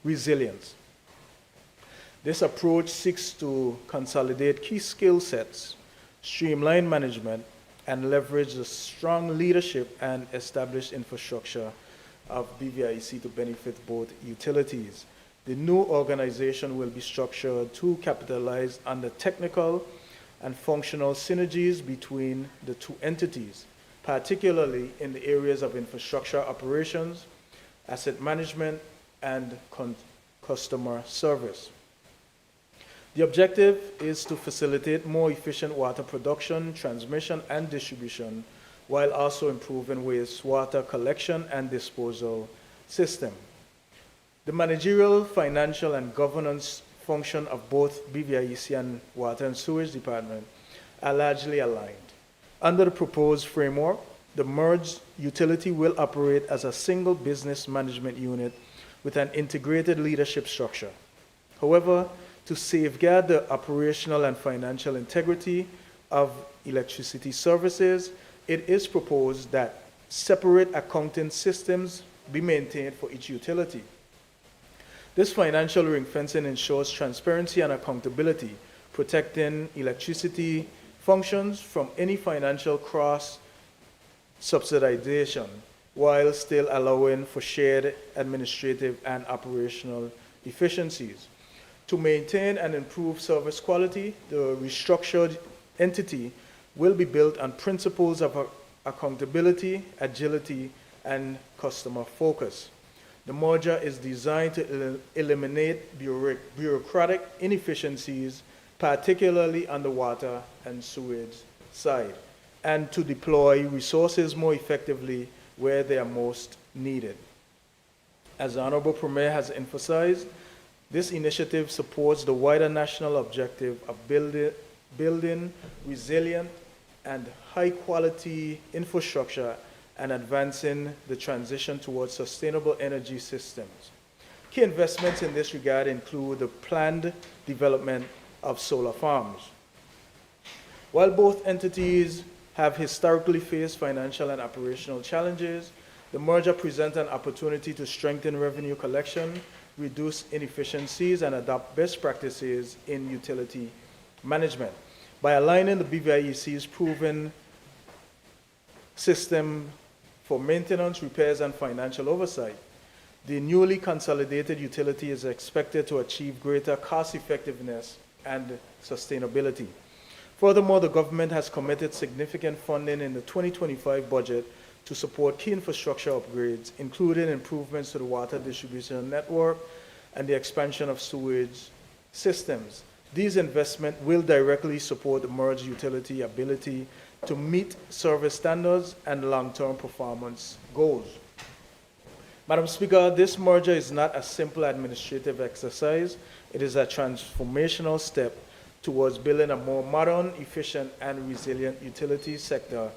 resilience. This approach seeks to consolidate key skill sets, streamline management, and leverage the strong leadership and established infrastructure of BVIEC to benefit both utilities. The new organization will be structured to capitalize on the technical and functional synergies between the two entities, particularly in the areas of infrastructure operations, asset management, and customer service. The objective is to facilitate more efficient water production, transmission, and distribution, while also improving wastewater collection and disposal system. The managerial, financial, and governance function of both BVIEC and Water and Sewage Department are largely aligned. Under the proposed framework, the merged utility will operate as a single business management unit with an integrated leadership structure. However, to safeguard the operational and financial integrity of electricity services, it is proposed that separate accounting systems be maintained for each utility. This financial ring fencing ensures transparency and accountability, protecting electricity functions from any financial cross-subsidization, while still allowing for shared administrative and operational efficiencies. To maintain and improve service quality, the restructured entity will be built on principles of accountability, agility, and customer focus. The merger is designed to eliminate bureaucratic inefficiencies, particularly on the water and sewage side, and to deploy resources more effectively where they are most needed. As the Honorable Premier has emphasized, this initiative supports the wider national objective of building resilient and high-quality infrastructure and advancing the transition towards sustainable energy systems. Key investments in this regard include the planned development of solar farms. While both entities have historically faced financial and operational challenges, the merger presents an opportunity to strengthen revenue collection, reduce inefficiencies, and adopt best practices in utility management. By aligning the BVIEC's proven system for maintenance, repairs, and financial oversight, the newly consolidated utility is expected to achieve greater cost effectiveness and sustainability. Furthermore, the government has committed significant funding in the 2025 budget to support key infrastructure upgrades, including improvements to the water distribution network and the expansion of sewage systems. These investments will directly support the merged utility ability to meet service standards and long-term performance goals. Madam Speaker, this merger is not a simple administrative exercise. It is a transformational step towards building a more modern, efficient, and resilient utility sector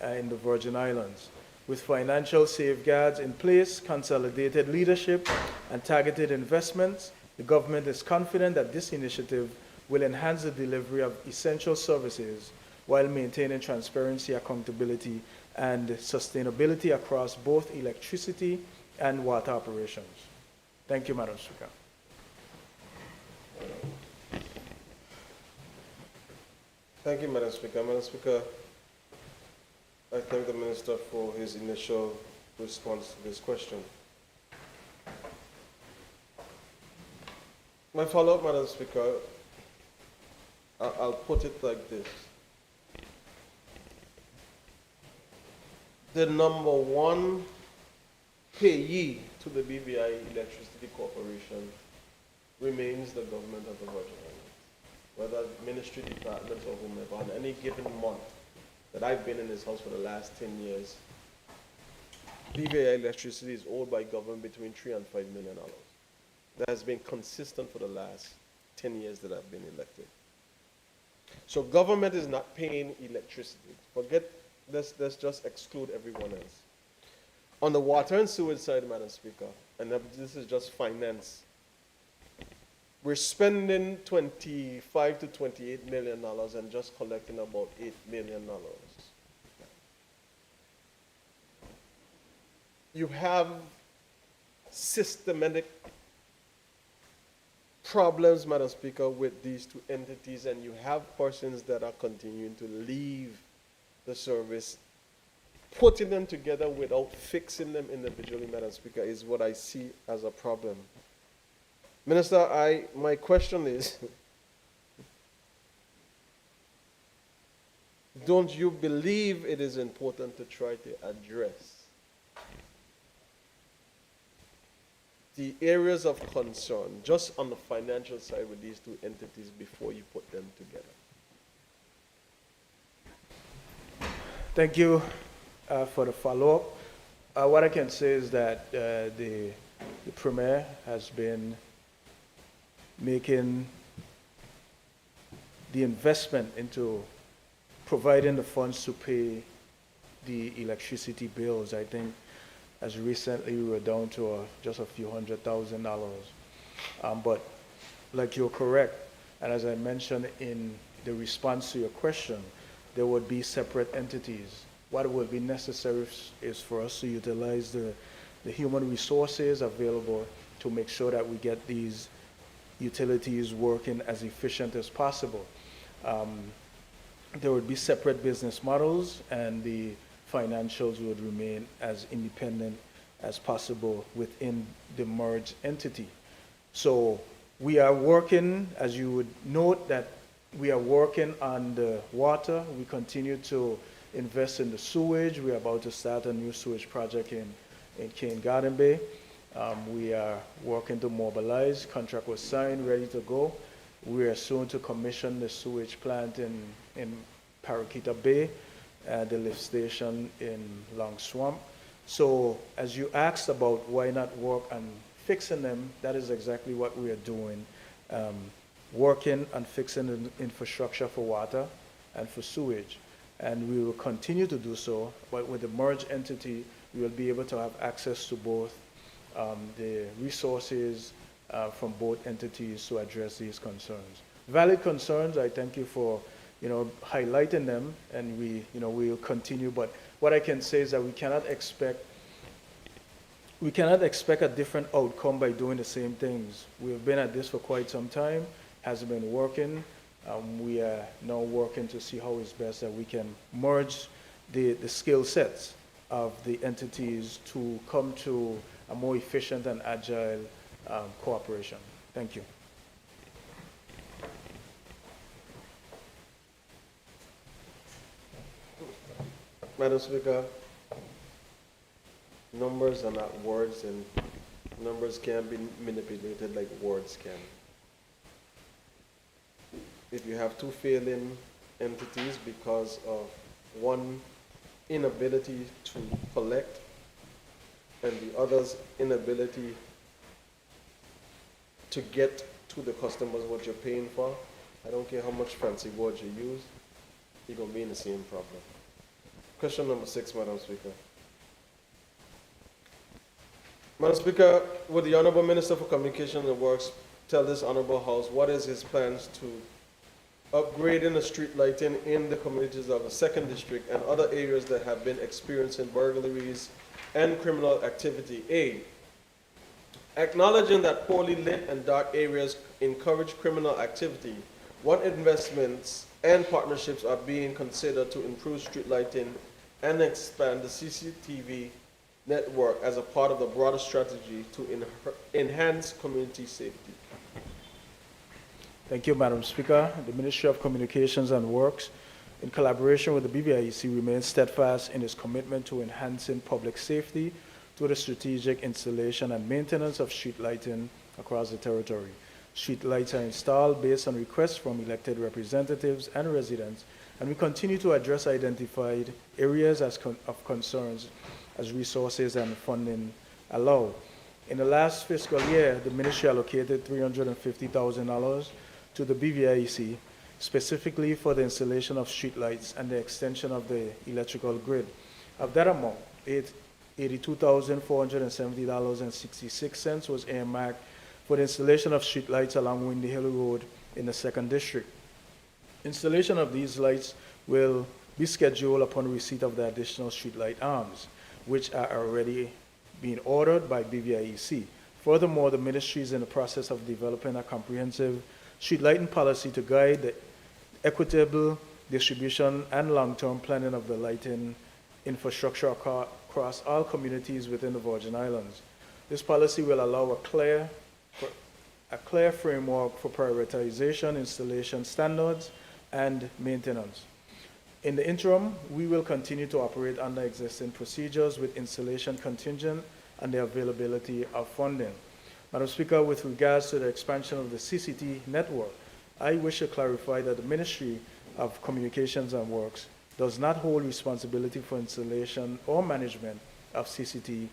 in the Virgin Islands. With financial safeguards in place, consolidated leadership, and targeted investments, the government is confident that this initiative will enhance the delivery of essential services while maintaining transparency, accountability, and sustainability across both electricity and water operations. Thank you, Madam Speaker. Thank you, Madam Speaker. Madam Speaker, I thank the Minister for his initial response to this question. My follow-up, Madam Speaker, I'll put it like this. The number one payee to the BVI Electricity Corporation remains the government of the Virgin Islands, whether ministry departments or whomever. On any given month that I've been in this house for the last 10 years, BVI Electricity is owed by government between $3 and $5 million. That has been consistent for the last 10 years that I've been elected. So government is not paying electricity. Forget, let's just exclude everyone else. On the water and sewage side, Madam Speaker, and this is just finance, we're spending $25 to $28 million and just collecting about $8 million. You have systematic problems, Madam Speaker, with these two entities, and you have persons that are continuing to leave the service. Putting them together without fixing them individually, Madam Speaker, is what I see as a problem. Minister, my question is, don't you believe it is important to try to address the areas of concern just on the financial side with these two entities before you put them together? Thank you for the follow-up. What I can say is that the Premier has been making the investment into providing the funds to pay the electricity bills. I think as recently we were down to just a few $100,000. But like you're correct, and as I mentioned in the response to your question, there would be separate entities. What would be necessary is for us to utilize the human resources available to make sure that we get these utilities working as efficient as possible. There would be separate business models, and the financials would remain as independent as possible within the merged entity. So we are working, as you would note, that we are working on the water. We continue to invest in the sewage. We are about to start a new sewage project in Cane Garden Bay. We are working to mobilize. Contract was signed, ready to go. We are soon to commission the sewage plant in Paraquita Bay, the lift station in Long Swamp. So as you asked about why not work on fixing them, that is exactly what we are doing. Working on fixing the infrastructure for water and for sewage. And we will continue to do so, but with the merged entity, we will be able to have access to both the resources from both entities to address these concerns. Valid concerns, I thank you for highlighting them, and we will continue. But what I can say is that we cannot expect a different outcome by doing the same things. We've been at this for quite some time, hasn't been working. We are now working to see how it's best that we can merge the skill sets of the entities to come to a more efficient and agile cooperation. Thank you. Madam Speaker, numbers are not words, and numbers can be manipulated like words can. If you have two failing entities because of one inability to collect and the other's inability to get to the customers what you're paying for, I don't care how much fancy words you use, you're going to be in the same problem. Question number 6, Madam Speaker. Madam Speaker, would the Honorable Minister for Communications and Works tell this Honorable House what is his plans to upgrading the street lighting in the communities of the 2nd District and other areas that have been experiencing burglaries and criminal activity? A, acknowledging that poorly lit and dark areas encourage criminal activity, what investments and partnerships are being considered to improve street lighting and expand the CCTV network as a part of the broader strategy to enhance community safety? Thank you, Madam Speaker. The Ministry of Communications and Works, in collaboration with the BVIEC, remains steadfast in its commitment to enhancing public safety through the strategic installation and maintenance of street lighting across the territory. Street lights are installed based on requests from elected representatives and residents, and we continue to address identified areas of concerns as resources and funding allow. In the last fiscal year, the ministry allocated $350,000 to the BVIEC specifically for the installation of streetlights and the extension of the electrical grid. Of that amount, $82,470.66 was earmarked for the installation of streetlights along Windy Hill Road in the 2nd District. Installation of these lights will be scheduled upon receipt of the additional streetlight arms, which are already being ordered by BVIEC. Furthermore, the ministry is in the process of developing a comprehensive street lighting policy to guide the equitable distribution and long-term planning of the lighting infrastructure across all communities within the Virgin Islands. This policy will allow a clear framework for prioritization, installation standards, and maintenance. In the interim, we will continue to operate under existing procedures with installation contingent on the availability of funding. Madam Speaker, with regards to the expansion of the CCT network, I wish to clarify that the Ministry of Communications and Works does not hold responsibility for installation or management of CCT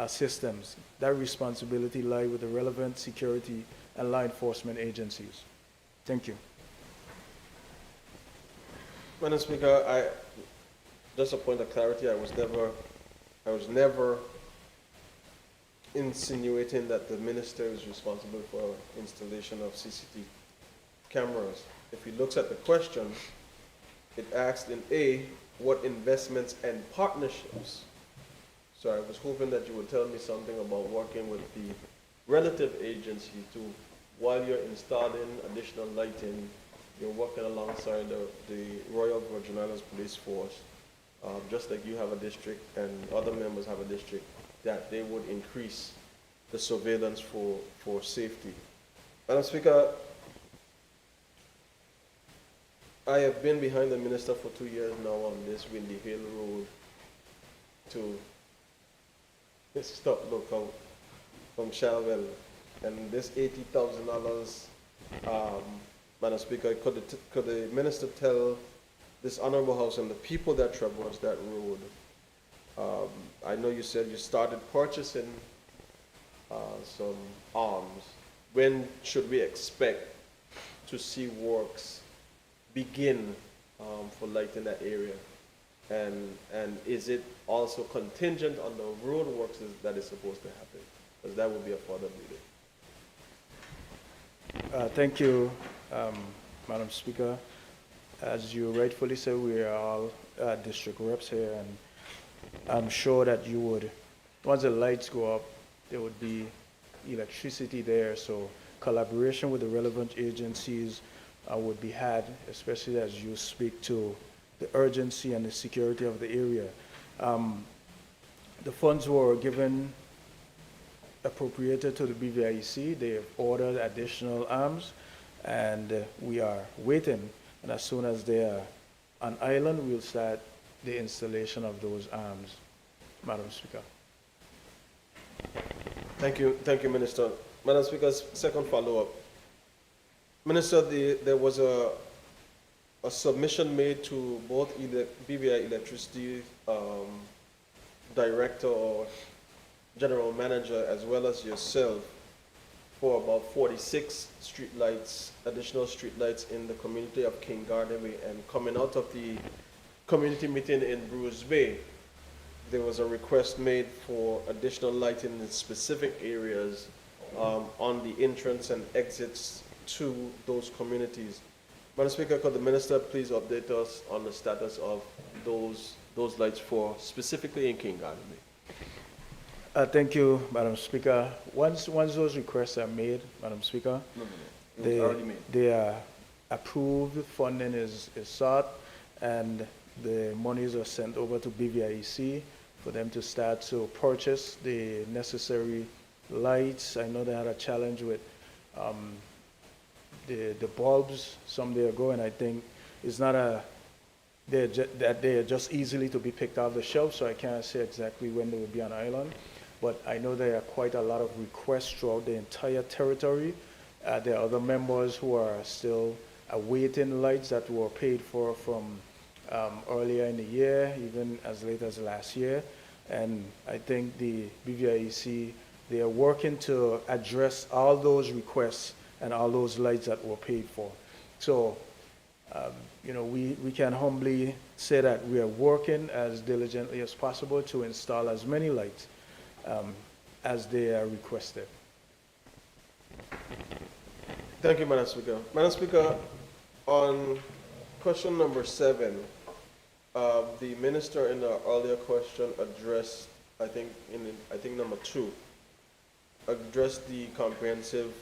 systems. That responsibility lies with the relevant security and law enforcement agencies. Thank you. Madam Speaker, just a point of clarity, I was never insinuating that the minister is responsible for installation of CCTV cameras. If he looks at the question, it asked in A, what investments and partnerships. So I was hoping that you would tell me something about working with the relative agency to, while you're installing additional lighting, you're working alongside the Royal Virgin Islands Police Force, just like you have a district and other members have a district, that they would increase the surveillance for safety. Madam Speaker, I have been behind the minister for 2 years now on this Windy Hill Road to stop lookout from Shalwell. And this $80,000, Madam Speaker, could the minister tell this honorable house and the people that traverse that road, I know you said you started purchasing some arms. When should we expect to see works begin for lighting that area? And is it also contingent on the road works that is supposed to happen? Because that would be a further meeting. Thank you, Madam Speaker. As you rightfully said, we are all district reps here, and I'm sure that you would, once the lights go up, there would be electricity there, so collaboration with the relevant agencies would be had, especially as you speak to the urgency and the security of the area. The funds were appropriated to the BVIEC. They have ordered additional arms, and we are waiting. And as soon as they are on island, we'll start the installation of those arms, Madam Speaker. Thank you, Minister. Madam Speaker, second follow-up. Minister, there was a submission made to both BVI Electricity Director or General Manager, as well as yourself, for about 46 streetlights, additional streetlights in the community of King Garden Way. And coming out of the community meeting in Bruce Bay, there was a request made for additional lighting in specific areas on the entrance and exits to those communities. Madam Speaker, could the minister please update us on the status of those lights for specifically in King Garden Bay? Thank you, Madam Speaker. Once those requests are made, Madam Speaker, they are approved, funding is sought, and the monies are sent over to BVIEC for them to start to purchase the necessary lights. I know they had a challenge with the bulbs some day ago, and I think it's not that they are just easily to be picked off the shelf, so I can't say exactly when they will be on island. But I know there are quite a lot of requests throughout the entire territory. There are other members who are still awaiting lights that were paid for from earlier in the year, even as late as last year. And I think the BVIEC, they are working to address all those requests and all those lights that were paid for. So We can humbly say that we are working as diligently as possible to install as many lights as they are requested. Thank you, Madam Speaker. Madam Speaker, on question number 7, the minister in the earlier question addressed, I think number 2, addressed the comprehensive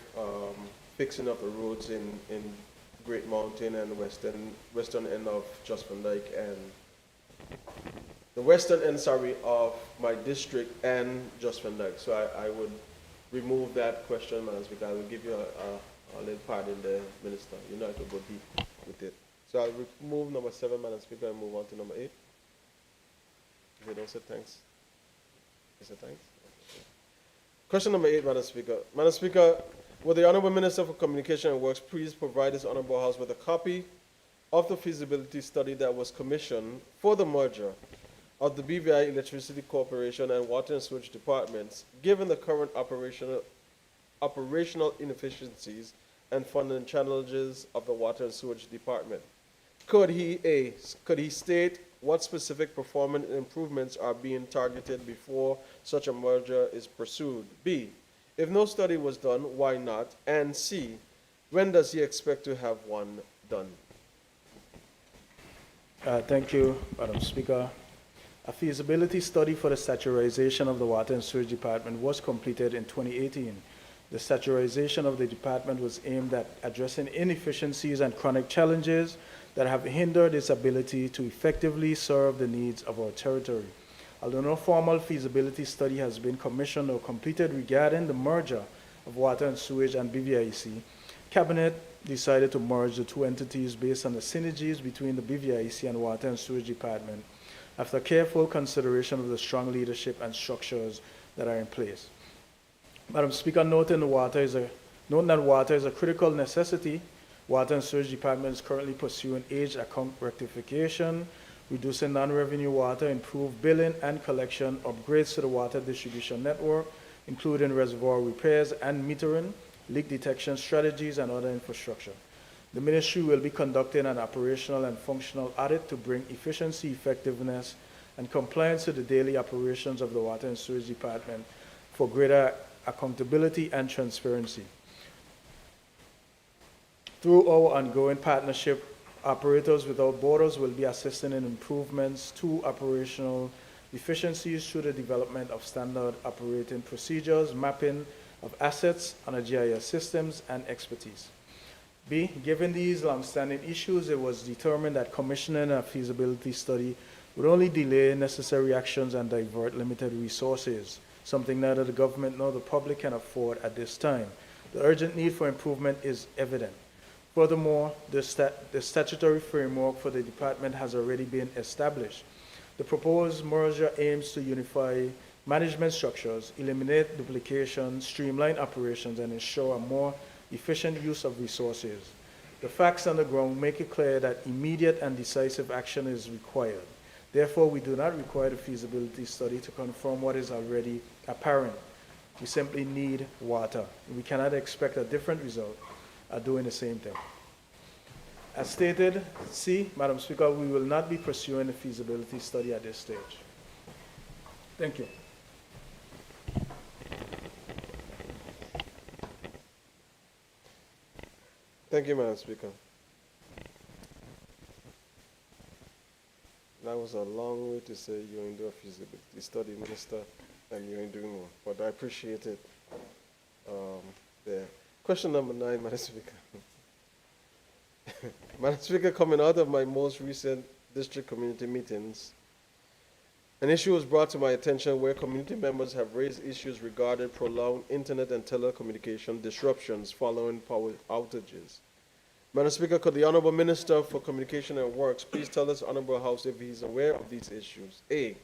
fixing of the roads in Great Mountain and western end of Just Van Dyke and the western end, of my district and Just Van Dyke. So I would remove that question, Madam Speaker. I will give you a little pardon there, Minister. You know I could go deep with it. So I'll remove number 7, Madam Speaker, and move on to number 8. If you don't say thanks. You say thanks? Question number 8, Madam Speaker. Madam Speaker, would the Honourable Minister for Communication and Works please provide this Honourable House with a copy of the feasibility study that was commissioned for the merger of the BVI Electricity Corporation and Water and Sewage Departments, given the current operational inefficiencies and funding challenges of the Water and Sewage Department? Could he state what specific performance improvements are being targeted before such a merger is pursued? B, if no study was done, why not? And C, when does he expect to have one done? Thank you, Madam Speaker. A feasibility study for the statutorization of the Water and Sewage Department was completed in 2018. The statutorization of the department was aimed at addressing inefficiencies and chronic challenges that have hindered its ability to effectively serve the needs of our territory. Although no formal feasibility study has been commissioned or completed regarding the merger of Water and Sewage and BVIC, Cabinet decided to merge the two entities based on the synergies between the BVIC and Water and Sewage Department after careful consideration of the strong leadership and structures that are in place. Madam Speaker, noting that water is a critical necessity, Water and Sewage Department is currently pursuing age account rectification, reducing non-revenue water, improved billing and collection, upgrades to the water distribution network, including reservoir repairs and metering, leak detection strategies, and other infrastructure. The ministry will be conducting an operational and functional audit to bring efficiency, effectiveness, and compliance to the daily operations of the Water and Sewage Department for greater accountability and transparency. Through our ongoing partnership, Operators Without Borders will be assisting in improvements to operational efficiencies through the development of standard operating procedures, mapping of assets on GIS systems, and expertise. B, given these long-standing issues, it was determined that commissioning a feasibility study would only delay necessary actions and divert limited resources, something neither the government nor the public can afford at this time. The urgent need for improvement is evident. Furthermore, the statutory framework for the department has already been established. The proposed merger aims to unify management structures, eliminate duplication, streamline operations, and ensure a more efficient use of resources. The facts on the ground make it clear that immediate and decisive action is required. Therefore, we do not require the feasibility study to confirm what is already apparent. We simply need water. We cannot expect a different result doing the same thing. As stated, C, Madam Speaker, we will not be pursuing a feasibility study at this stage. Thank you. Thank you, Madam Speaker. That was a long way to say you ain't do a feasibility study, Minister, and you ain't doing one, but I appreciate it there. Question number 9, Madam Speaker. Madam Speaker, coming out of my most recent district community meetings, an issue was brought to my attention where community members have raised issues regarding prolonged internet and telecommunication disruptions following power outages. Madam Speaker, could the Honourable Minister for Communication and Works please tell this Honourable House if he is aware of these issues? A,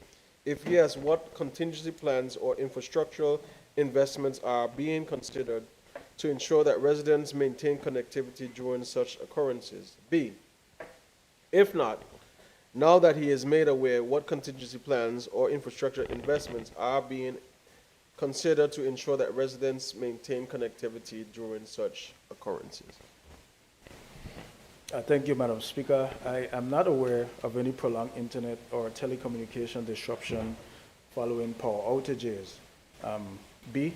if yes, what contingency plans or infrastructural investments are being considered to ensure that residents maintain connectivity during such occurrences? B, if not, now that he is made aware, what contingency plans or infrastructure investments are being considered to ensure that residents maintain connectivity during such occurrences? Thank you, Madam Speaker. I am not aware of any prolonged internet or telecommunication disruption following power outages. B,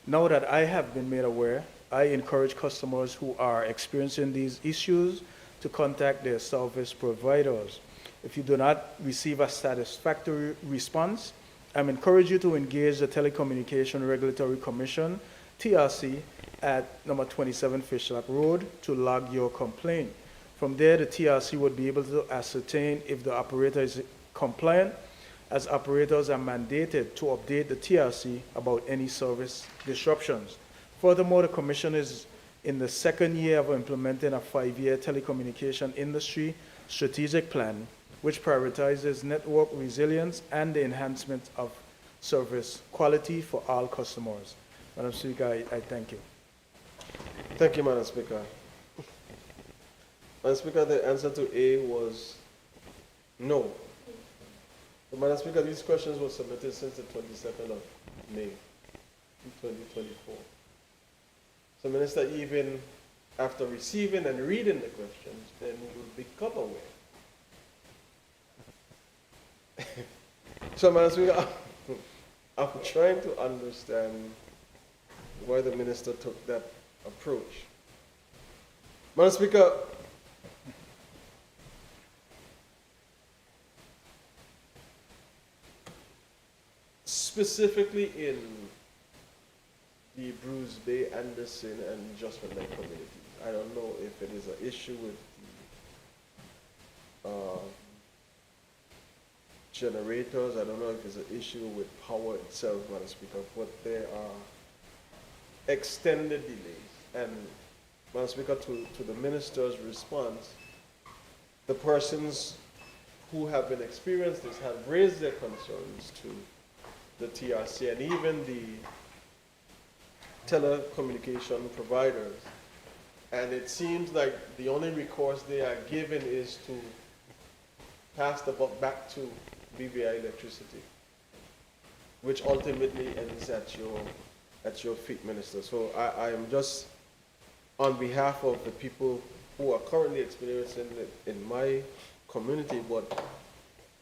now that I have been made aware, I encourage customers who are experiencing these issues to contact their service providers. If you do not receive a satisfactory response, I'm encouraging you to engage the Telecommunication Regulatory Commission, TRC, at number 27 Fishlock Road to log your complaint. From there, the TRC would be able to ascertain if the operator is compliant, as operators are mandated to update the TRC about any service disruptions. Furthermore, the Commission is in the second year of implementing a 5-year telecommunication industry strategic plan, which prioritizes network resilience and the enhancement of service quality for all customers. Madam Speaker, I thank you. Thank you, Madam Speaker. Madam Speaker, the answer to A was no. But Madam Speaker, these questions were submitted since the 22nd of May, 2024. So, Minister, even after receiving and reading the questions, then you will become aware. So, Madam Speaker, I'm trying to understand why the minister took that approach. Madam Speaker, specifically in the Bruce Bay, Anderson, and Jocelyn Lake communities, I don't know if it is an issue with the generators, I don't know if it's an issue with power itself, Madam Speaker, but there are extended delays. And, Madam Speaker, to the minister's response, the persons who have been experiencing this have raised their concerns to the TRC and even the telecommunication providers. And it seems like the only recourse they are given is to pass the buck back to BVI Electricity, which ultimately ends at your feet, Minister. So I am just, on behalf of the people who are currently experiencing it in my community, but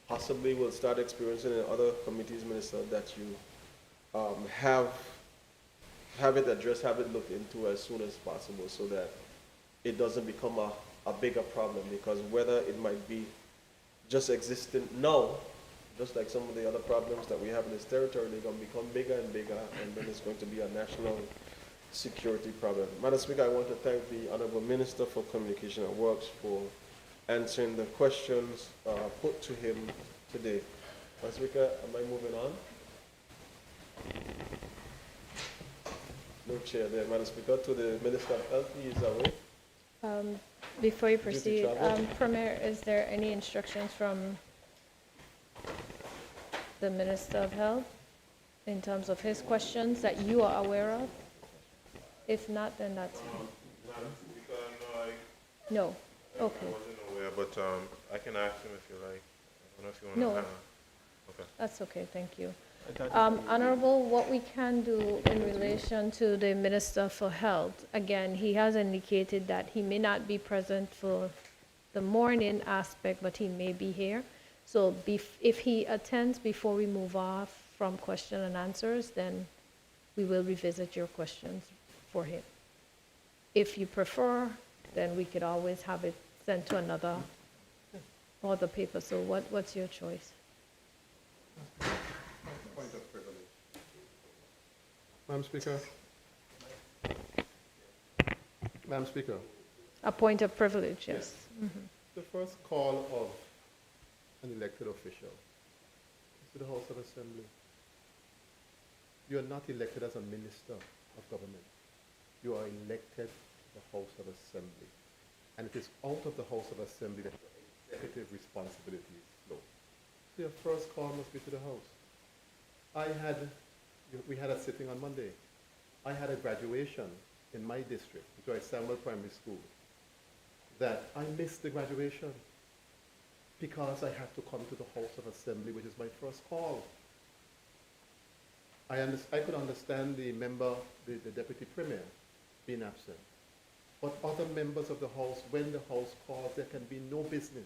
possibly will start experiencing in other communities, Minister, that you have it addressed, have it looked into as soon as possible so that it doesn't become a bigger problem, because whether it might be just existent now, just like some of the other problems that we have in this territory, they're going to become bigger and bigger, and then it's going to be a national security problem. Madam Speaker, I want to thank the Honorable Minister for Communication and Works for answering the questions put to him today. Madam Speaker, am I moving on? No chair there, Madam Speaker. To the Minister of Health, he is away. Before you Due to proceed, travel. Premier, is there any instructions from the Minister of Health in terms of his questions that you are aware of? If not, then that's fine. Madam Speaker, no, No, I okay, wasn't aware, but I can ask him if you like. I don't know if you want No. to hang on. Okay. that's okay, thank you. Honorable, what we can do in relation to the Minister for Health, again, he has indicated that he may not be present for the morning aspect, but he may be here. So if he attends before we move off from question and answers, then we will revisit your questions for him. If you prefer, then we could always have it sent to another other paper. So what's your choice? Point of privilege. Madam Speaker. Madam Speaker, A point of privilege, yes. the first call of an elected official is to the House of Assembly. You are not elected as a minister of government. You are elected to the House of Assembly. And it is out of the House of Assembly that your executive responsibilities flow. So your first call must be to the House. We had a sitting on Monday. I had a graduation in my district, Joy Samuel Primary School, that I missed the graduation because I had to come to the House of Assembly, which is my first call. I could understand the member, the Deputy Premier, being absent. but other members of the House, when the House calls, there can be no business.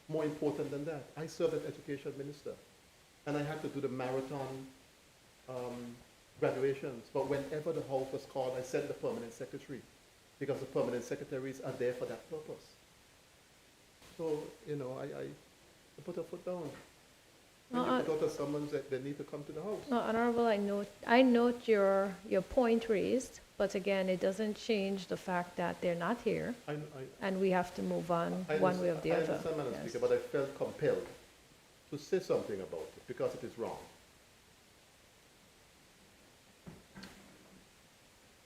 More important than that, I served as education minister, and I had to do the marathon graduations. But whenever the House was called, I sent the permanent secretary, because the permanent secretaries are there for that purpose. So, I put a foot down. When you put out a summons that they need to come to the House. No, Honorable, I note your point raised, but again, it doesn't change the fact that they're not here, and we have to move on one way or the I other. understand, Madam Yes. Speaker, but I felt compelled to say something about it because it is wrong.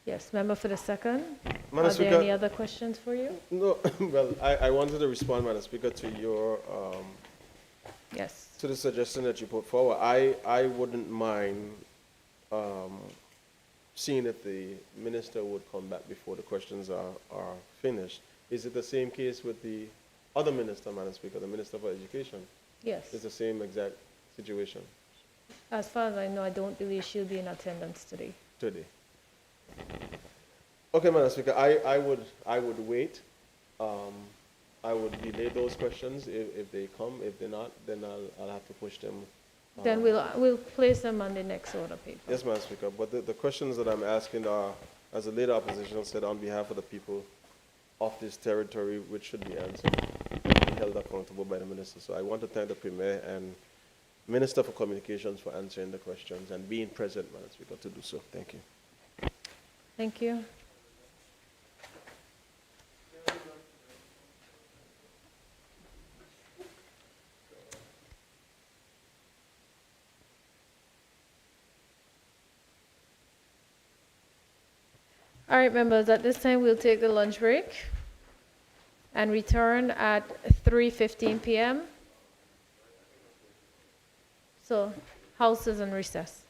Yes, member for the second. Madam Are there Speaker, any other questions for you? no, well, I wanted to respond, Madam Speaker, to your, Yes. to the suggestion that you put forward. I wouldn't mind seeing if the minister would come back before the questions are finished. Is it the same case with the other minister, Madam Speaker, the Minister for Education? Yes. It's the same exact situation As far as I know, I don't believe she'll be in attendance today. today. Okay, Madam Speaker, I would wait. I would delay those questions if they come. If they're not, then I'll have to push them. Then we'll place them on the next order paper. Yes, Madam Speaker, but the questions that I'm asking are, as the leader opposition said, on behalf of the people of this territory, which should be answered, and be held accountable by the minister. So I want to thank the Premier and Minister for Communications for answering the questions and being present, Madam Speaker, to do so. Thank you. Thank you. All right, members, at this time, we'll take the lunch break and return at 3:15 p.m. So, House is in recess.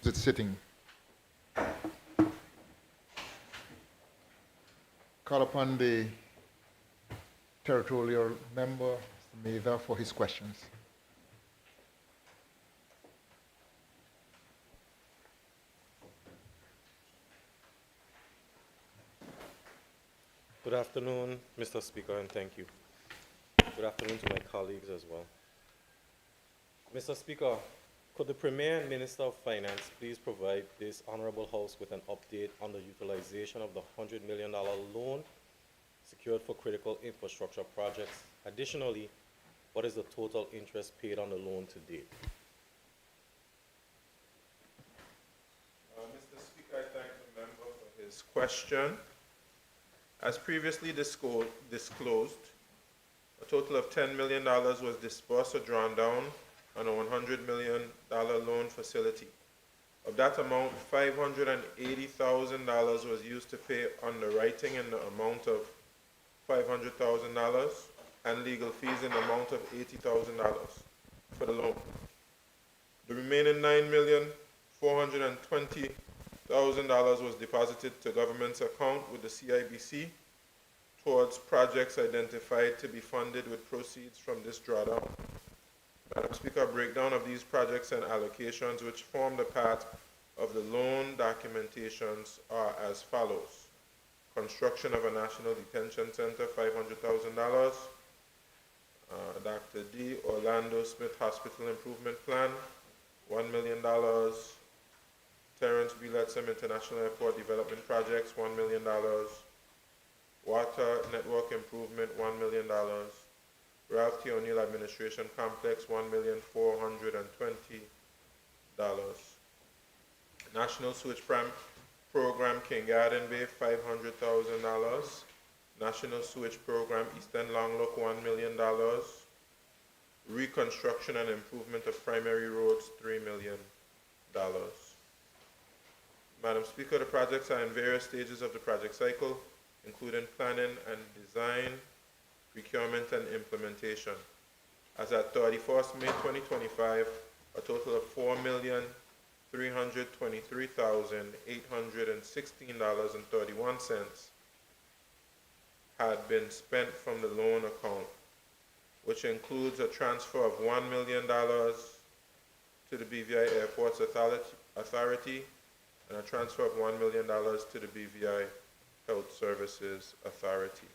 Is it sitting? Call upon the territorial member, Mr. Mather, for his questions. Good afternoon, Mr. Speaker, and thank you. Good afternoon to my colleagues as well. Mr. Speaker, could the Premier and Minister of Finance please provide this Honorable House with an update on the utilization of the $100 million loan secured for critical infrastructure projects? Additionally, what is the total interest paid on the loan to date? Mr. Speaker, I thank the member for his question. As previously disclosed, a total of $10 million was disbursed or drawn down on a $100 million loan facility. Of that amount, $580,000 was used to pay underwriting in the amount of $500,000 and legal fees in the amount of $80,000 for the loan. The remaining $9,420,000 was deposited to government's account with the CIBC towards projects identified to be funded with proceeds from this drawdown. Madam Speaker, a breakdown of these projects and allocations which form the part of the loan documentations are as follows. Construction of a national detention center, $500,000. Dr. D. Orlando Smith Hospital Improvement Plan, $1 million. Terrence B. Lettsome International Airport Development Projects, $1 million. Water Network Improvement, $1 million. Ralph T. O'Neill Administration Complex, $1,420,000. National Sewage Program King Garden Bay, $500,000. National Sewage Program Eastern Long Look, $1 million. Reconstruction and improvement of primary roads, $3 million. Madam Speaker, the projects are in various stages of the project cycle, including planning and design, procurement and implementation. As at 31st May 2025, a total of $4,323,816.31 had been spent from the loan account, which includes a transfer of $1 million to the BVI Airports Authority and a transfer of $1 million to the BVI Health Services Authority.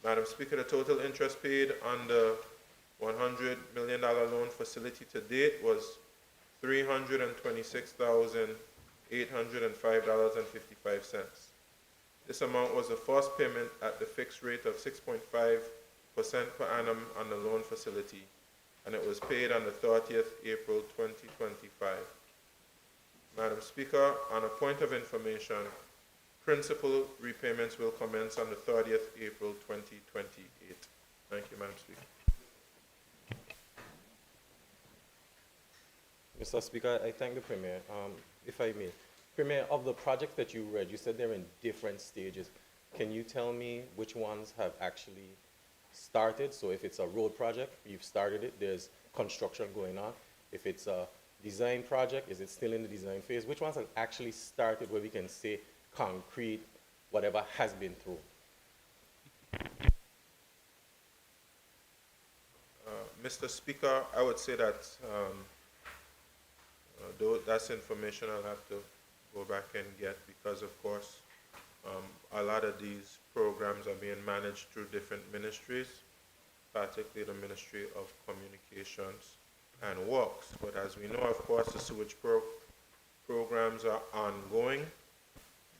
Madam Speaker, the total interest paid on the $100 million loan facility to date was $326,805.55. This amount was the first payment at the fixed rate of 6.5% per annum on the loan facility, and it was paid on the 30th April 2025. Madam Speaker, on a point of information, principal repayments will commence on the 30th April 2028. Thank you, Madam Speaker. Mr. Speaker, I thank the Premier. If I may, Premier, of the projects that you read, you said they're in different stages. Can you tell me which ones have actually started? So if it's a road project, you've started it, there's construction going on. If it's a design project, is it still in the design phase? Which ones have actually started where we can say concrete, whatever has been through? Mr. Speaker, I would say that that's information I'll have to go back and get because, of course, a lot of these programs are being managed through different ministries, particularly the Ministry of Communications and Works. But as we know, of course, the sewage programs are ongoing.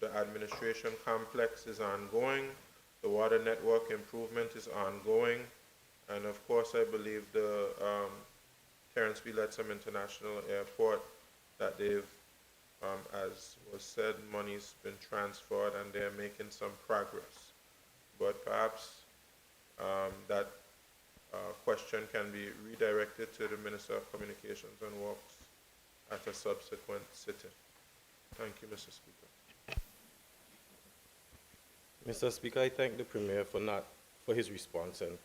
The administration complex is ongoing. The water network improvement is ongoing. And of course, I believe the Terrence B. Lettsome International Airport, that they've, as was said, money's been transferred and they're making some progress. But perhaps that question can be redirected to the Minister of Communications and Works at a subsequent sitting. Thank you, Mr. Speaker. Mr. Speaker, I thank the Premier for his response, and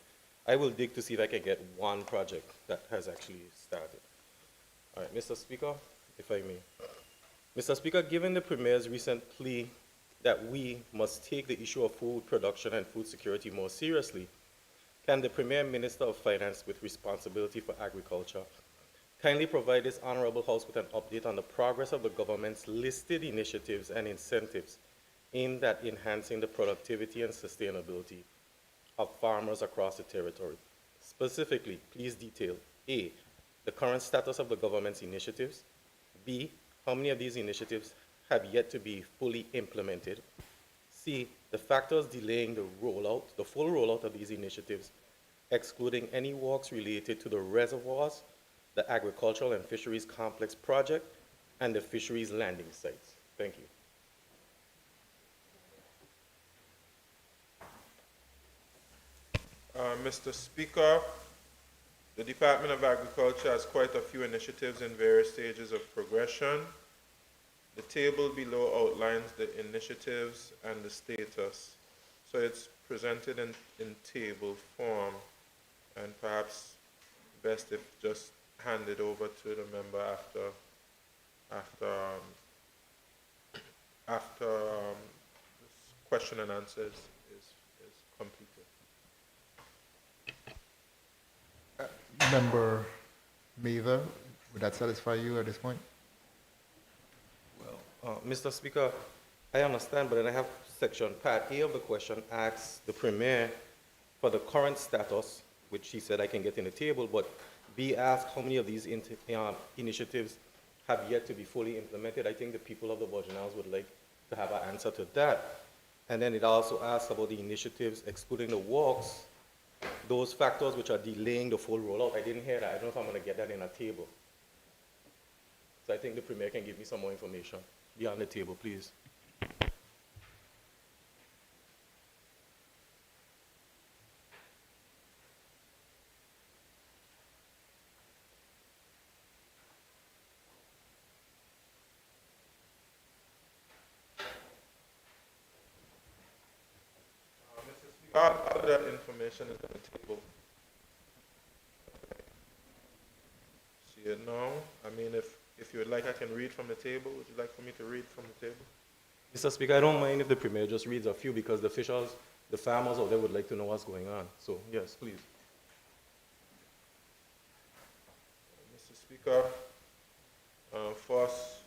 I will dig to see if I can get one project that has actually started. All right, Mr. Speaker, if I may. Mr. Speaker, given the Premier's recent plea that we must take the issue of food production and food security more seriously, can the Premier and Minister of Finance with responsibility for agriculture kindly provide this Honorable House with an update on the progress of the government's listed initiatives and incentives aimed at enhancing the productivity and sustainability of farmers across the territory? Specifically, please detail A, the current status of the government's initiatives, B, how many of these initiatives have yet to be fully implemented, C, the factors delaying the full rollout of these initiatives, excluding any works related to the reservoirs, the agricultural and fisheries complex project, and the fisheries landing sites. Thank you. Mr. Speaker, the Department of Agriculture has quite a few initiatives in various stages of progression. The table below outlines the initiatives and the status. So it's presented in table form, and perhaps best if just handed over to the member after this question and answers is completed. Member Mather, would that satisfy you at this point? Mr. Speaker, I understand, but then I have section part A of the question asks the Premier for the current status, which he said I can get in the table, but B asks how many of these initiatives have yet to be fully implemented. I think the people of the Virginals would like to have an answer to that. And then it also asks about the initiatives excluding the walks, those factors which are delaying the full rollout. I didn't hear that. I don't know if I'm going to get that in a table. So I think the Premier can give me some more information. Be on the table, please. All of that information is on the table. See it now? I mean, if you would like, I can read from the table. Would you like for me to read from the table? Mr. Speaker, I don't mind if the Premier just reads a few because the farmers out there would like to know what's going on. So, yes, please. Mr. Speaker, first,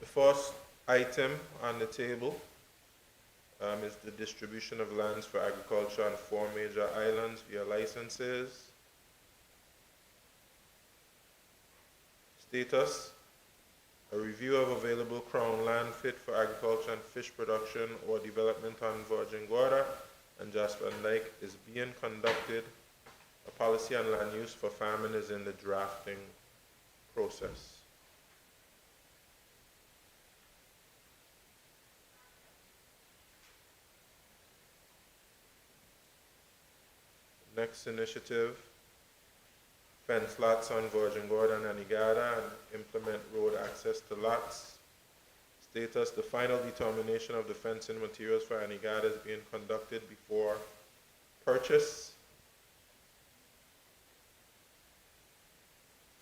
the first item on the table is the distribution of lands for agriculture on 4 major islands via licenses. Status: a review of available Crown land fit for agriculture and fish production or development on Virgin Gorda and Jasper Lake is being conducted. A policy on land use for farming is in the drafting process. Next initiative, fence lots on Virgin Gorda and Anegada and implement road access to lots. Status: the final determination of the fencing materials for Anegada is being conducted before purchase.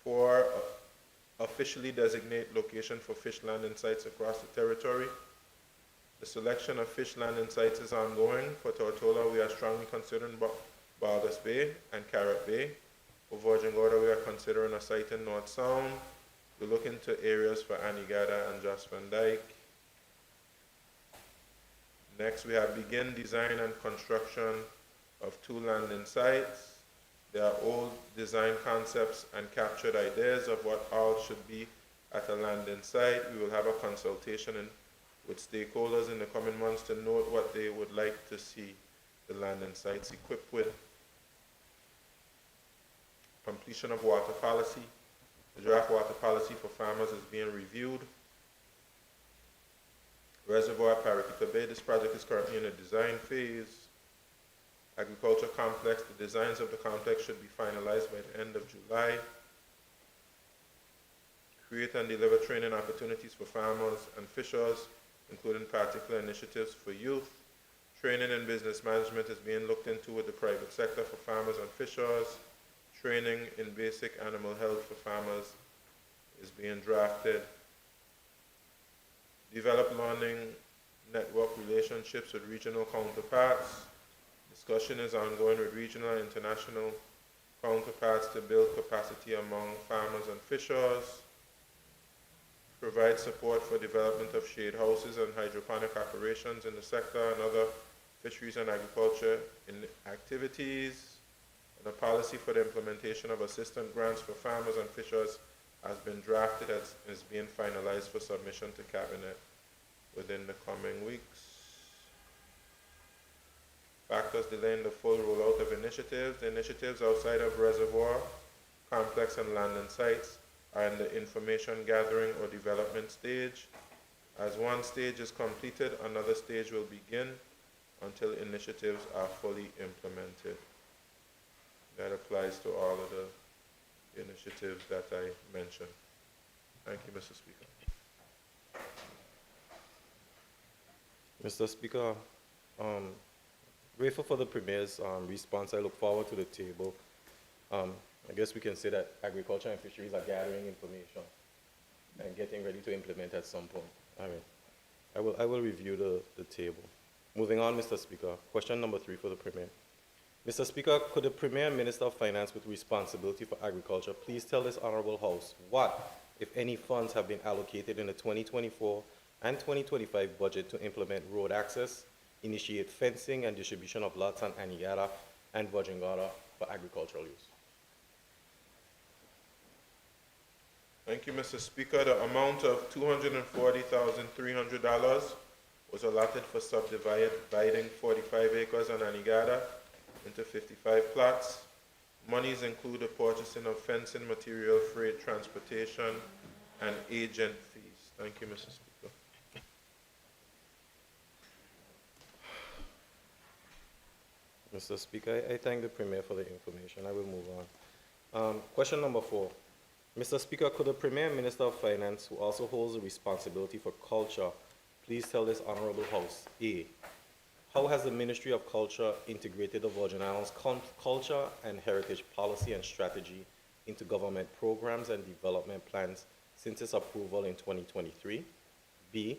4, officially designate location for fish landing sites across the territory. The selection of fish landing sites is ongoing. For Tortola, we are strongly considering Baldus Bay and Carrot Bay. For Virgin Gorda, we are considering a site in North Sound. We look into areas for Anegada and Jasper Dyke. Next, we have begin design and construction of 2 landing sites. There are old design concepts and captured ideas of what all should be at a landing site. We will have a consultation with stakeholders in the coming months to note what they would like to see the landing sites equipped with. Completion of water policy. The draft water policy for farmers is being reviewed. Reservoir Paraquita Bay. This project is currently in the design phase. Agriculture complex. The designs of the complex should be finalized by the end of July. Create and deliver training opportunities for farmers and fishers, including particular initiatives for youth. Training in business management is being looked into with the private sector for farmers and fishers. Training in basic animal health for farmers is being drafted. Develop learning network relationships with regional counterparts. Discussion is ongoing with regional and international counterparts to build capacity among farmers and fishers. Provide support for development of shade houses and hydroponic operations in the sector and other fisheries and agriculture in activities. And a policy for the implementation of assistance grants for farmers and fishers has been drafted and is being finalized for submission to Cabinet within the coming weeks. Factors delaying the full rollout of initiatives. The initiatives outside of reservoir, complex, and landing sites are in the information gathering or development stage. As one stage is completed, another stage will begin until initiatives are fully implemented. That applies to all of the initiatives that I mentioned. Thank you, Mr. Speaker. Mr. Speaker, grateful for the Premier's response. I look forward to the table. I guess we can say that agriculture and fisheries are gathering information and getting ready to implement at some point. All right. I will review the table. Moving on, Mr. Speaker. Question number 3 for the Premier. Mr. Speaker, could the Premier and Minister of Finance with responsibility for agriculture please tell this Honorable House what, if any, funds have been allocated in the 2024 and 2025 budget to implement road access, initiate fencing and distribution of lots on Anigada and Vojingara for agricultural use? Thank you, Mr. Speaker. The amount of $240,300 was allotted for subdividing 45 acres on Anigada into 55 plots. Monies include the purchasing of fencing material, freight, transportation, and agent fees. Thank you, Mr. Speaker. Mr. Speaker, I thank the Premier for the information. I will move on. Question number 4. Mr. Speaker, could the Premier and Minister of Finance, who also holds the responsibility for culture, please tell this Honorable House, A, how has the Ministry of Culture integrated the Virgin Islands culture and heritage policy and strategy into government programs and development plans since its approval in 2023? B,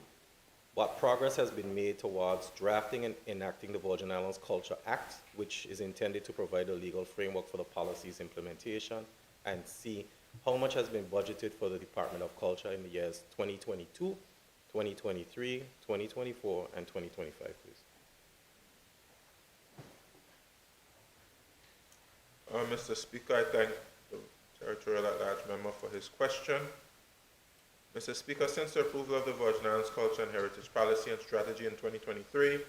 what progress has been made towards drafting and enacting the Virgin Islands Culture Act, which is intended to provide a legal framework for the policy's implementation? And C, how much has been budgeted for the Department of Culture in the years 2022, 2023, 2024, and 2025, please? Mr. Speaker, I thank the Territorial at-large member for his question. Mr. Speaker, since the approval of the Virgin Islands Culture and Heritage Policy and Strategy in 2023, the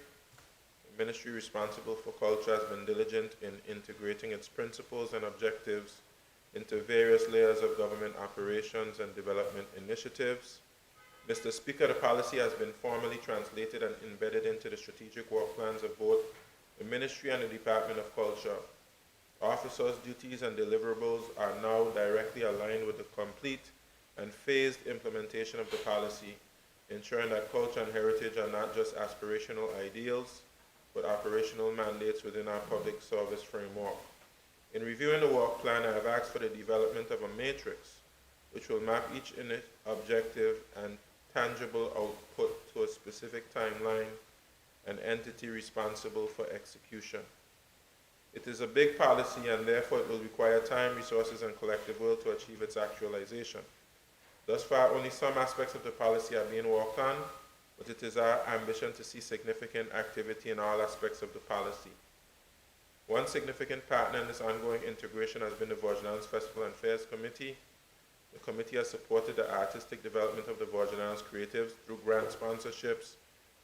ministry responsible for culture has been diligent in integrating its principles and objectives into various layers of government operations and development initiatives. Mr. Speaker, the policy has been formally translated and embedded into the strategic work plans of both the Ministry and the Department of Culture. Officers' duties and deliverables are now directly aligned with the complete and phased implementation of the policy, ensuring that culture and heritage are not just aspirational ideals, but operational mandates within our public service framework. In reviewing the work plan, I have asked for the development of a matrix which will map each objective and tangible output to a specific timeline and entity responsible for execution. It is a big policy and therefore it will require time, resources, and collective will to achieve its actualization. Thus far, only some aspects of the policy are being worked on, but it is our ambition to see significant activity in all aspects of the policy. One significant partner in this ongoing integration has been the Virgin Islands Festival and Fairs Committee. The committee has supported the artistic development of the Virgin Islands creatives through grant sponsorships,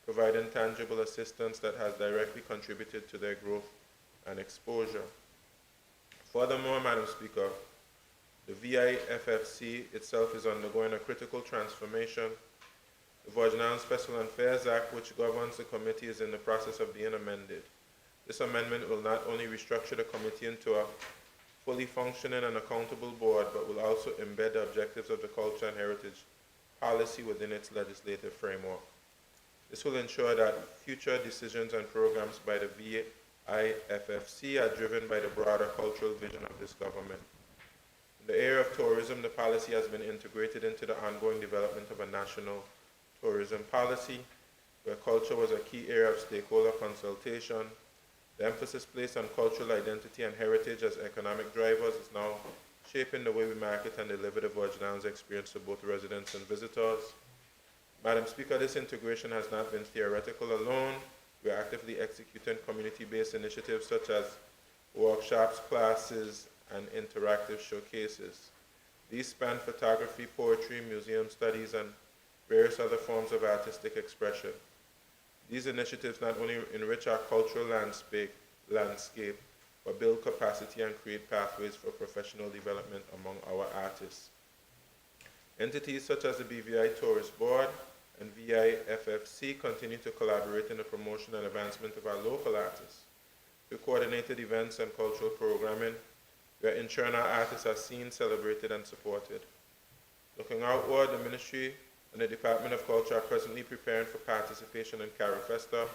providing tangible assistance that has directly contributed to their growth and exposure. Furthermore, Madam Speaker, the VIFFC itself is undergoing a critical transformation. The Virgin Islands Festival and Fairs Act, which governs the committee, is in the process of being amended. This amendment will not only restructure the committee into a fully functioning and accountable board, but will also embed the objectives of the culture and heritage policy within its legislative framework. This will ensure that future decisions and programs by the VIFFC are driven by the broader cultural vision of this government. In the area of tourism, the policy has been integrated into the ongoing development of a national tourism policy, where culture was a key area of stakeholder consultation. The emphasis placed on cultural identity and heritage as economic drivers is now shaping the way we market and deliver the Virgin Islands experience to both residents and visitors. Madam Speaker, this integration has not been theoretical alone. We are actively executing community-based initiatives such as workshops, classes, and interactive showcases. These span photography, poetry, museum studies, and various other forms of artistic expression. These initiatives not only enrich our cultural landscape, but build capacity and create pathways for professional development among our artists. Entities such as the BVI Tourist Board and VIFFC continue to collaborate in the promotion and advancement of our local artists. Through coordinated events and cultural programming, we are ensuring our artists are seen, celebrated, and supported. Looking outward, the Ministry and the Department of Culture are presently preparing for participation in Carifesta,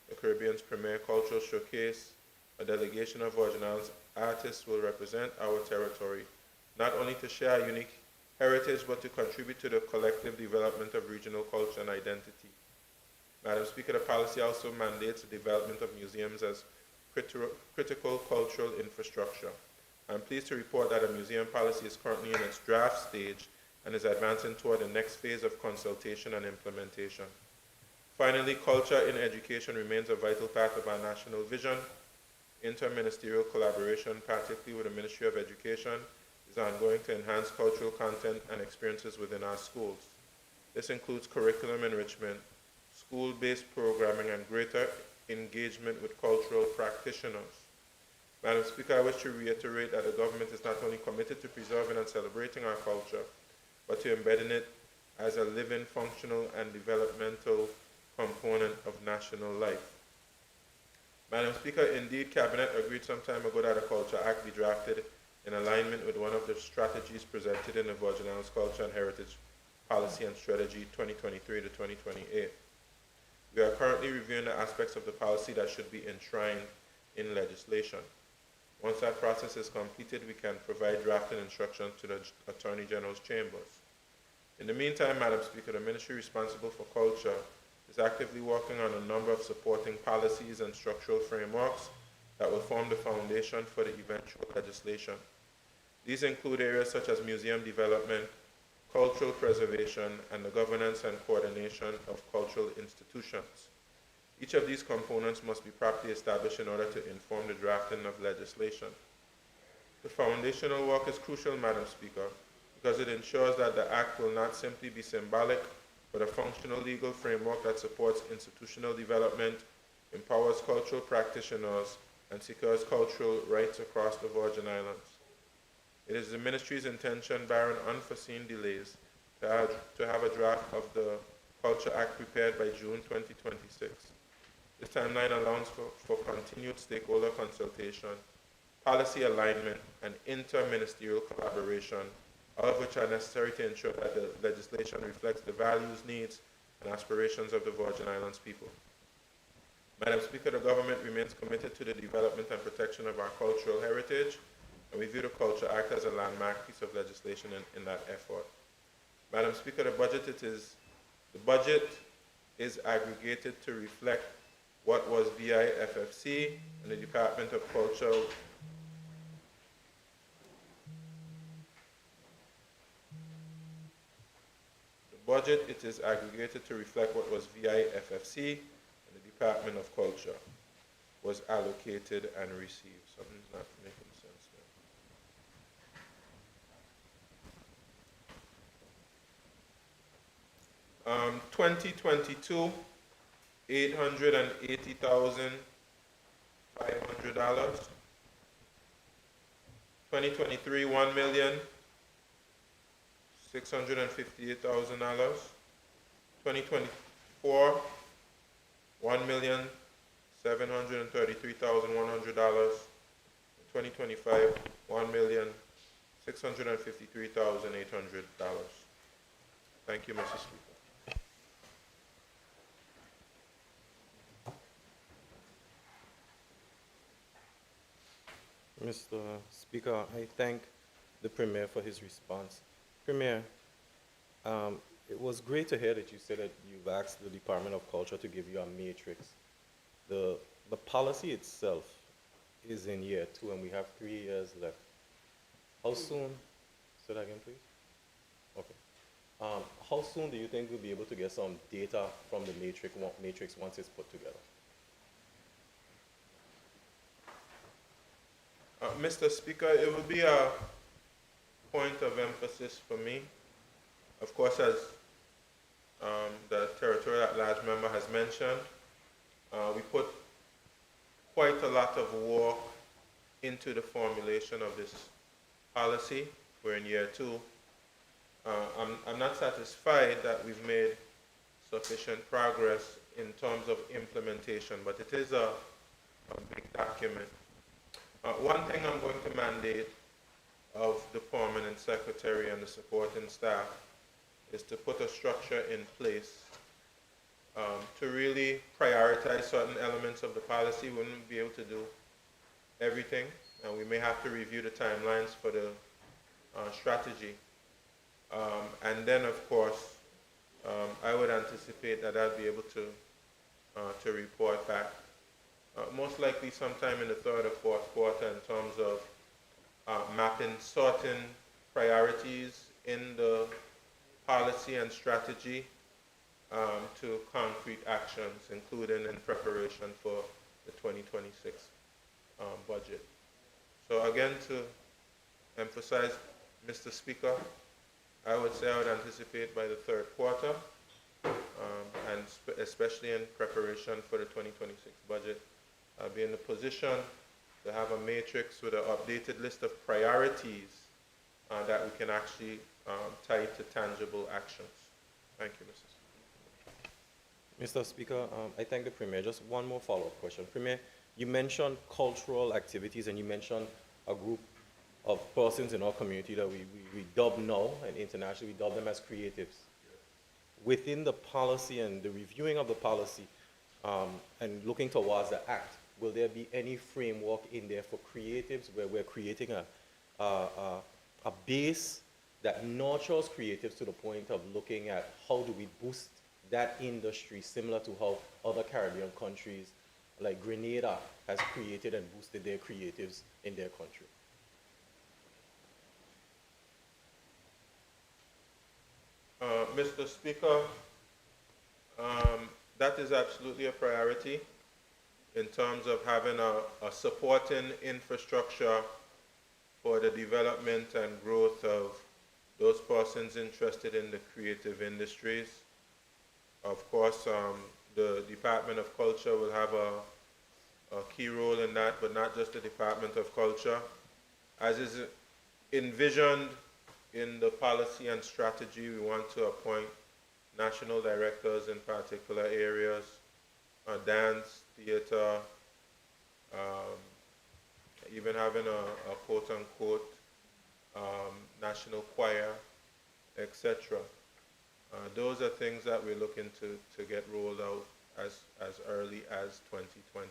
the Caribbean's premier cultural showcase. A delegation of Virgin Islands artists will represent our territory, not only to share our unique heritage, but to contribute to the collective development of regional culture and identity. Madam Speaker, the policy also mandates the development of museums as critical cultural infrastructure. I'm pleased to report that a museum policy is currently in its draft stage and is advancing toward the next phase of consultation and implementation. Finally, culture in education remains a vital part of our national vision. Interministerial collaboration, particularly with the Ministry of Education, is ongoing to enhance cultural content and experiences within our schools. This includes curriculum enrichment, school-based programming, and greater engagement with cultural practitioners. Madam Speaker, I wish to reiterate that the government is not only committed to preserving and celebrating our culture, but to embedding it as a living, functional, and developmental component of national life. Madam Speaker, indeed, Cabinet agreed some time ago that a Culture Act be drafted in alignment with one of the strategies presented in the Virgin Islands Culture and Heritage Policy and Strategy 2023 to 2028. We are currently reviewing the aspects of the policy that should be enshrined in legislation. Once that process is completed, we can provide drafting instructions to the Attorney General's chambers. In the meantime, Madam Speaker, the Ministry responsible for culture is actively working on a number of supporting policies and structural frameworks that will form the foundation for the eventual legislation. These include areas such as museum development, cultural preservation, and the governance and coordination of cultural institutions. Each of these components must be properly established in order to inform the drafting of legislation. The foundational work is crucial, Madam Speaker, because it ensures that the Act will not simply be symbolic, but a functional legal framework that supports institutional development, empowers cultural practitioners, and secures cultural rights across the Virgin Islands. It is the Ministry's intention, barring unforeseen delays, to have a draft of the Culture Act prepared by June 2026. This timeline allows for continued stakeholder consultation, policy alignment, and interministerial collaboration, all of which are necessary to ensure that the legislation reflects the values, needs, and aspirations of the Virgin Islands people. Madam Speaker, the government remains committed to the development and protection of our cultural heritage, and we view the Culture Act as a landmark piece of legislation in that effort. Madam Speaker, the budget is aggregated to reflect what was VIFFC and the Department of Culture. The budget, it is aggregated to reflect what was VIFFC and the Department of Culture was allocated and received. Something's not making sense there. 2022, $880,500. 2023, $1,658,000. 2024, $1,733,100. 2025, $1,653,800. Thank you, Mr. Speaker. Mr. Speaker, I thank the Premier for his response. Premier, it was great to hear that you said that you've asked the Department of Culture to give you a matrix. The policy itself is in year 2 and we have 3 years left. How soon? Say that again, please. Okay. How soon do you think we'll be able to get some data from the matrix once it's put together? Mr. Speaker, it would be a point of emphasis for me. Of course, as the territorial at-large member has mentioned, we put quite a lot of work into the formulation of this policy. We're in year 2. I'm not satisfied that we've made sufficient progress in terms of implementation, but it is a big document. One thing I'm going to mandate of the permanent secretary and the supporting staff is to put a structure in place to really prioritize certain elements of the policy. We wouldn't be able to do everything, and we may have to review the timelines for the strategy. And then, of course, I would anticipate that I'll be able to report back, most likely sometime in the 3rd or 4th quarter, in terms of mapping certain priorities in the policy and strategy to concrete actions, including in preparation for the 2026 budget. So again, to emphasize, Mr. Speaker, I would say I would anticipate by the 3rd quarter, and especially in preparation for the 2026 budget, I'll be in a position to have a matrix with an updated list of priorities that we can actually tie to tangible actions. Thank you, Mr. Speaker. Mr. Speaker, I thank the Premier. Just one more follow-up question. Premier, you mentioned cultural activities and you mentioned a group of persons in our community that we dub now, and internationally we dub them as creatives. Within the policy and the reviewing of the policy and looking towards the act, will there be any framework in there for creatives where we're creating a base that nurtures creatives to the point of looking at how do we boost that industry, similar to how other Caribbean countries like Grenada has created and boosted their creatives in their country? Mr. Speaker, that is absolutely a priority in terms of having a supporting infrastructure for the development and growth of those persons interested in the creative industries. Of course, the Department of Culture will have a key role in that, but not just the Department of Culture. As is envisioned in the policy and strategy, we want to appoint national directors in particular areas, dance, theater, even having a quote-unquote national choir, etc. Those are things that we're looking to get rolled out as early as 2020,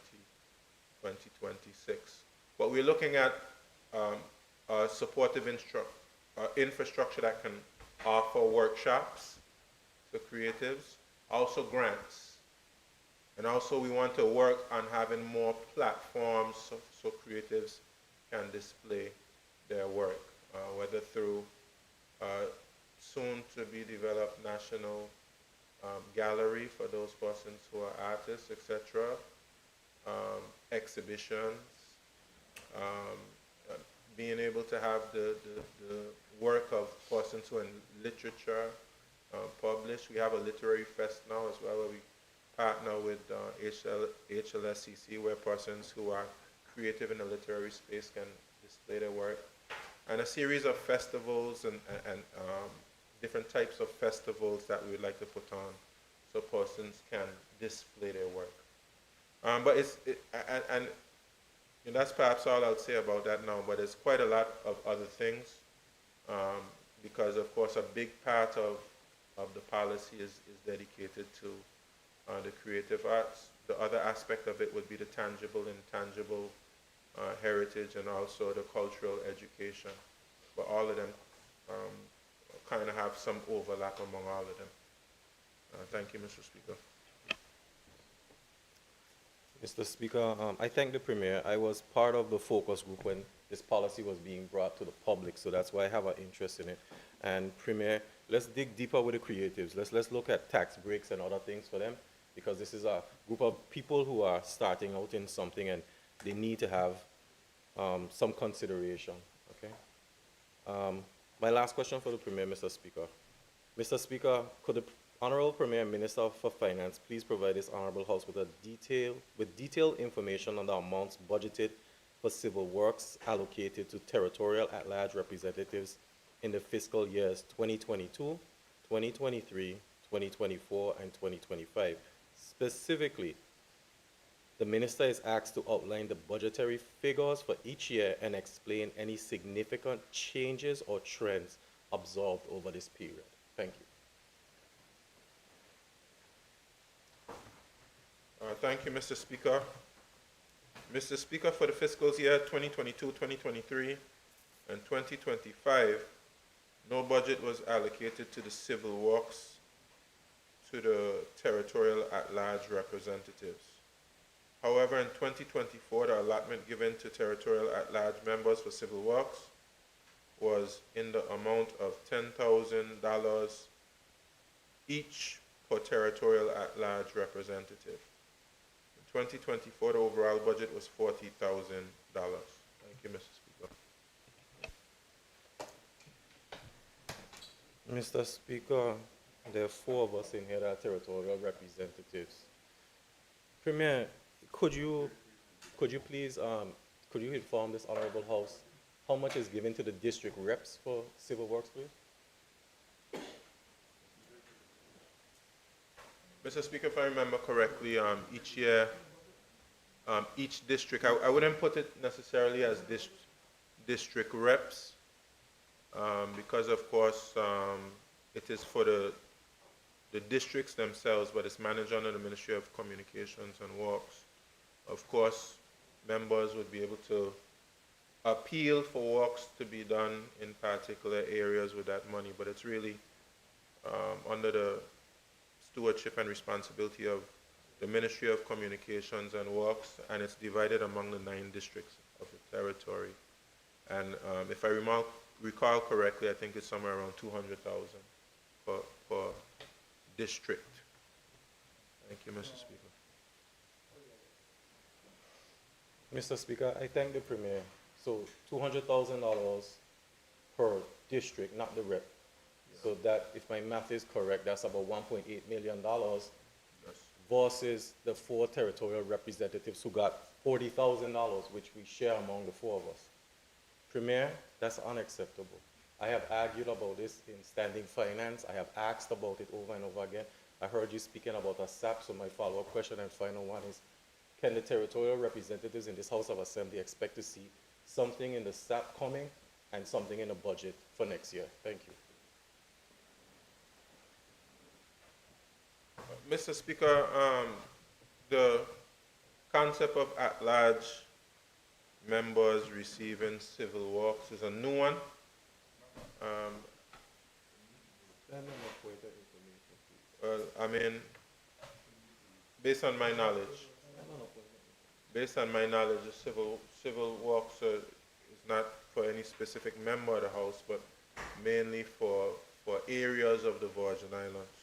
2026. But we're looking at a supportive infrastructure that can offer workshops to creatives, also grants. And also we want to work on having more platforms so creatives can display their work, whether through soon to be developed national gallery for those persons who are artists, etc., exhibitions, being able to have the work of persons who are in literature published. We have a literary fest now as well, where we partner with HLSCC, where persons who are creative in the literary space can display their work, and a series of festivals and different types of festivals that we would like to put on so persons can display their work. But and that's perhaps all I'll say about that now, but there's quite a lot of other things because, of course, a big part of the policy is dedicated to the creative arts. The other aspect of it would be the tangible and intangible heritage and also the cultural education. But all of them kind of have some overlap among all of them. Thank you, Mr. Speaker. Mr. Speaker, I thank the Premier. I was part of the focus group when this policy was being brought to the public, so that's why I have an interest in it. And Premier, let's dig deeper with the creatives. Let's look at tax breaks and other things for them, because this is a group of people who are starting out in something and they need to have some consideration, okay? My last question for the Premier, Mr. Speaker. Mr. Speaker, could the Honorable Premier Minister for Finance please provide this Honorable House with detailed information on the amounts budgeted for civil works allocated to territorial at-large representatives in the fiscal years 2022, 2023, 2024, and 2025. Specifically, the Minister is asked to outline the budgetary figures for each year and explain any significant changes or trends observed over this period. Thank you. Thank you, Mr. Speaker. Mr. Speaker, for the fiscal year 2022, 2023, and 2025, no budget was allocated to the civil works to the territorial at-large representatives. However, in 2024, the allotment given to territorial at-large members for civil works was in the amount of $10,000 each per territorial at-large representative. In 2024, the overall budget was $40,000. Thank you, Mr. Speaker. Mr. Speaker, there are 4 of us in here that are territorial representatives. Premier, could you please inform this Honorable House how much is given to the district reps for civil works, please? Mr. Speaker, if I remember correctly, each year, each district, I wouldn't put it necessarily as district reps, because of course it is for the districts themselves, but it's managed under the Ministry of Communications and Works. Of course, members would be able to appeal for works to be done in particular areas with that money, but it's really under the stewardship and responsibility of the Ministry of Communications and Works, and it's divided among the 9 districts of the territory. And if I recall correctly, I think it's somewhere around $200,000 per district. Thank you, Mr. Speaker. Mr. Speaker, I thank the Premier. So $200,000 per district, not the rep. So that, if my math is correct, that's about $1.8 million versus the 4 territorial representatives who got $40,000, which we share among the 4 of us. Premier, that's unacceptable. I have argued about this in standing finance. I have asked about it over and over again. I heard you speaking about a SAP, so my follow-up question and final one is, can the territorial representatives in this House of Assembly expect to see something in the SAP coming and something in the budget for next year? Thank you. Mr. Speaker, the concept of at-large members receiving civil works is a new one. Well, I mean, based on my knowledge, the civil works is not for any specific member of the House, but mainly for areas of the Virgin Islands.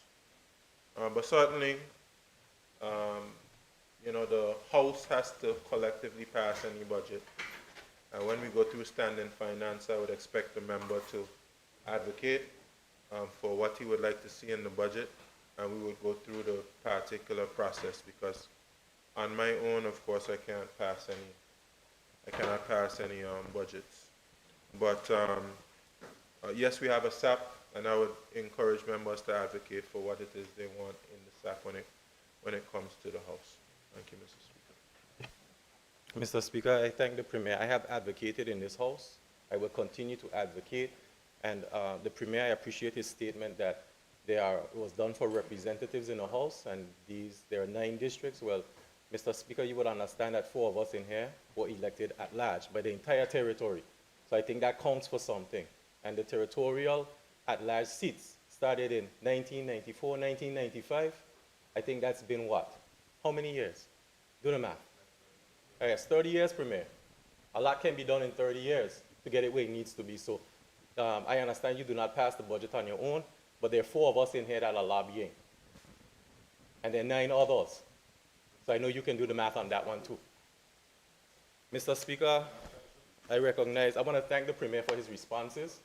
But certainly, you know, the House has to collectively pass any budget. And when we go through standing finance, I would expect the member to advocate for what he would like to see in the budget, and we would go through the particular process, because on my own, of course, I cannot pass any budgets. But yes, we have a SAP, and I would encourage members to advocate for what it is they want in the SAP when it comes to the House. Thank you, Mr. Speaker. Mr. Speaker, I thank the Premier. I have advocated in this House. I will continue to advocate. And the Premier, I appreciate his statement that it was done for representatives in the House, and there are 9 districts. Well, Mr. Speaker, you would understand that 4 of us in here were elected at large by the entire territory. So I think that counts for something. And the territorial at large seats started in 1994, 1995. I think that's been what? How many years? Do the math. Yes, 30 years, Premier. A lot can be done in 30 years to get it where it needs to be. So I understand you do not pass the budget on your own, but there are 4 of us in here that are lobbying. And there are 9 others. So I know you can do the math on that one too. Mr. Speaker, I want to thank the Premier for his responses.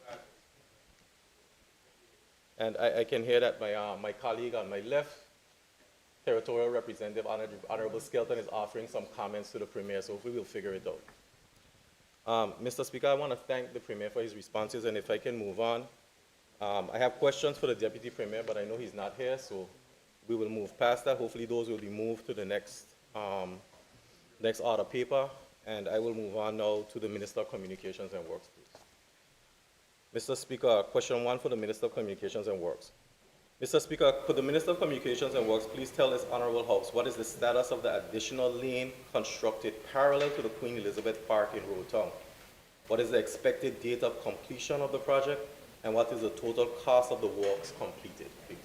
And I can hear that my colleague on my left, Territorial Representative Honorable Skelton, is offering some comments to the Premier, so we will figure it out. Mr. Speaker, I want to thank the Premier for his responses, and if I can move on. I have questions for the Deputy Premier, but I know he's not here, so we will move past that. Hopefully those will be moved to the next order paper, and I will move on now to the Minister of Communications and Works, please. Mr. Speaker, question 1 for the Minister of Communications and Works. Mr. Speaker, could the Minister of Communications and Works please tell this Honorable House what is the status of the additional lane constructed parallel to the Queen Elizabeth Park in Road Town? What is the expected date of completion of the project, and what is the total cost of the works completed, please?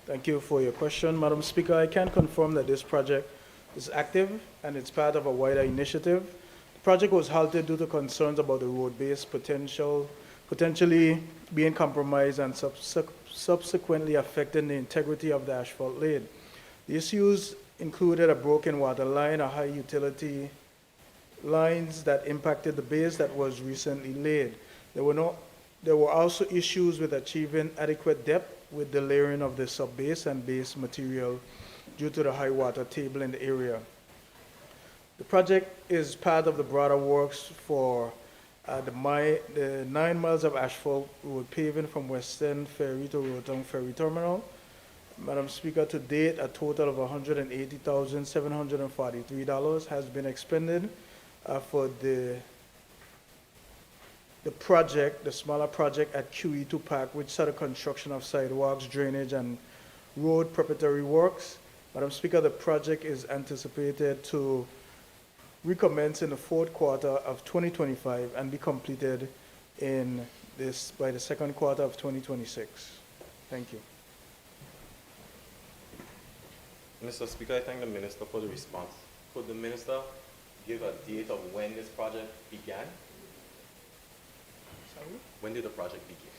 Thank you for your question, Madam Speaker. I can confirm that this project is active and it's part of a wider initiative. The project was halted due to concerns about the road base potentially being compromised and subsequently affecting the integrity of the asphalt lane. The issues included a broken water line, a high utility lines that impacted the base that was recently laid. There were also issues with achieving adequate depth with the layering of the subbase and base material due to the high water table in the area. The project is part of the broader works for the 9 miles of asphalt road paving from Western Ferry to Rotown Ferry Terminal. Madam Speaker, to date, a total of $180,743 has been expended for the project, the smaller project at QE2 Park, which started construction of sidewalks, drainage, and road preparatory works. Madam Speaker, the project is anticipated to recommence in the 4th quarter of 2025 and be completed by the 2nd quarter of 2026. Thank you. Mr. Speaker, I thank the Minister for the response. Could the Minister give a date of when this project began? Sorry? When did the project begin?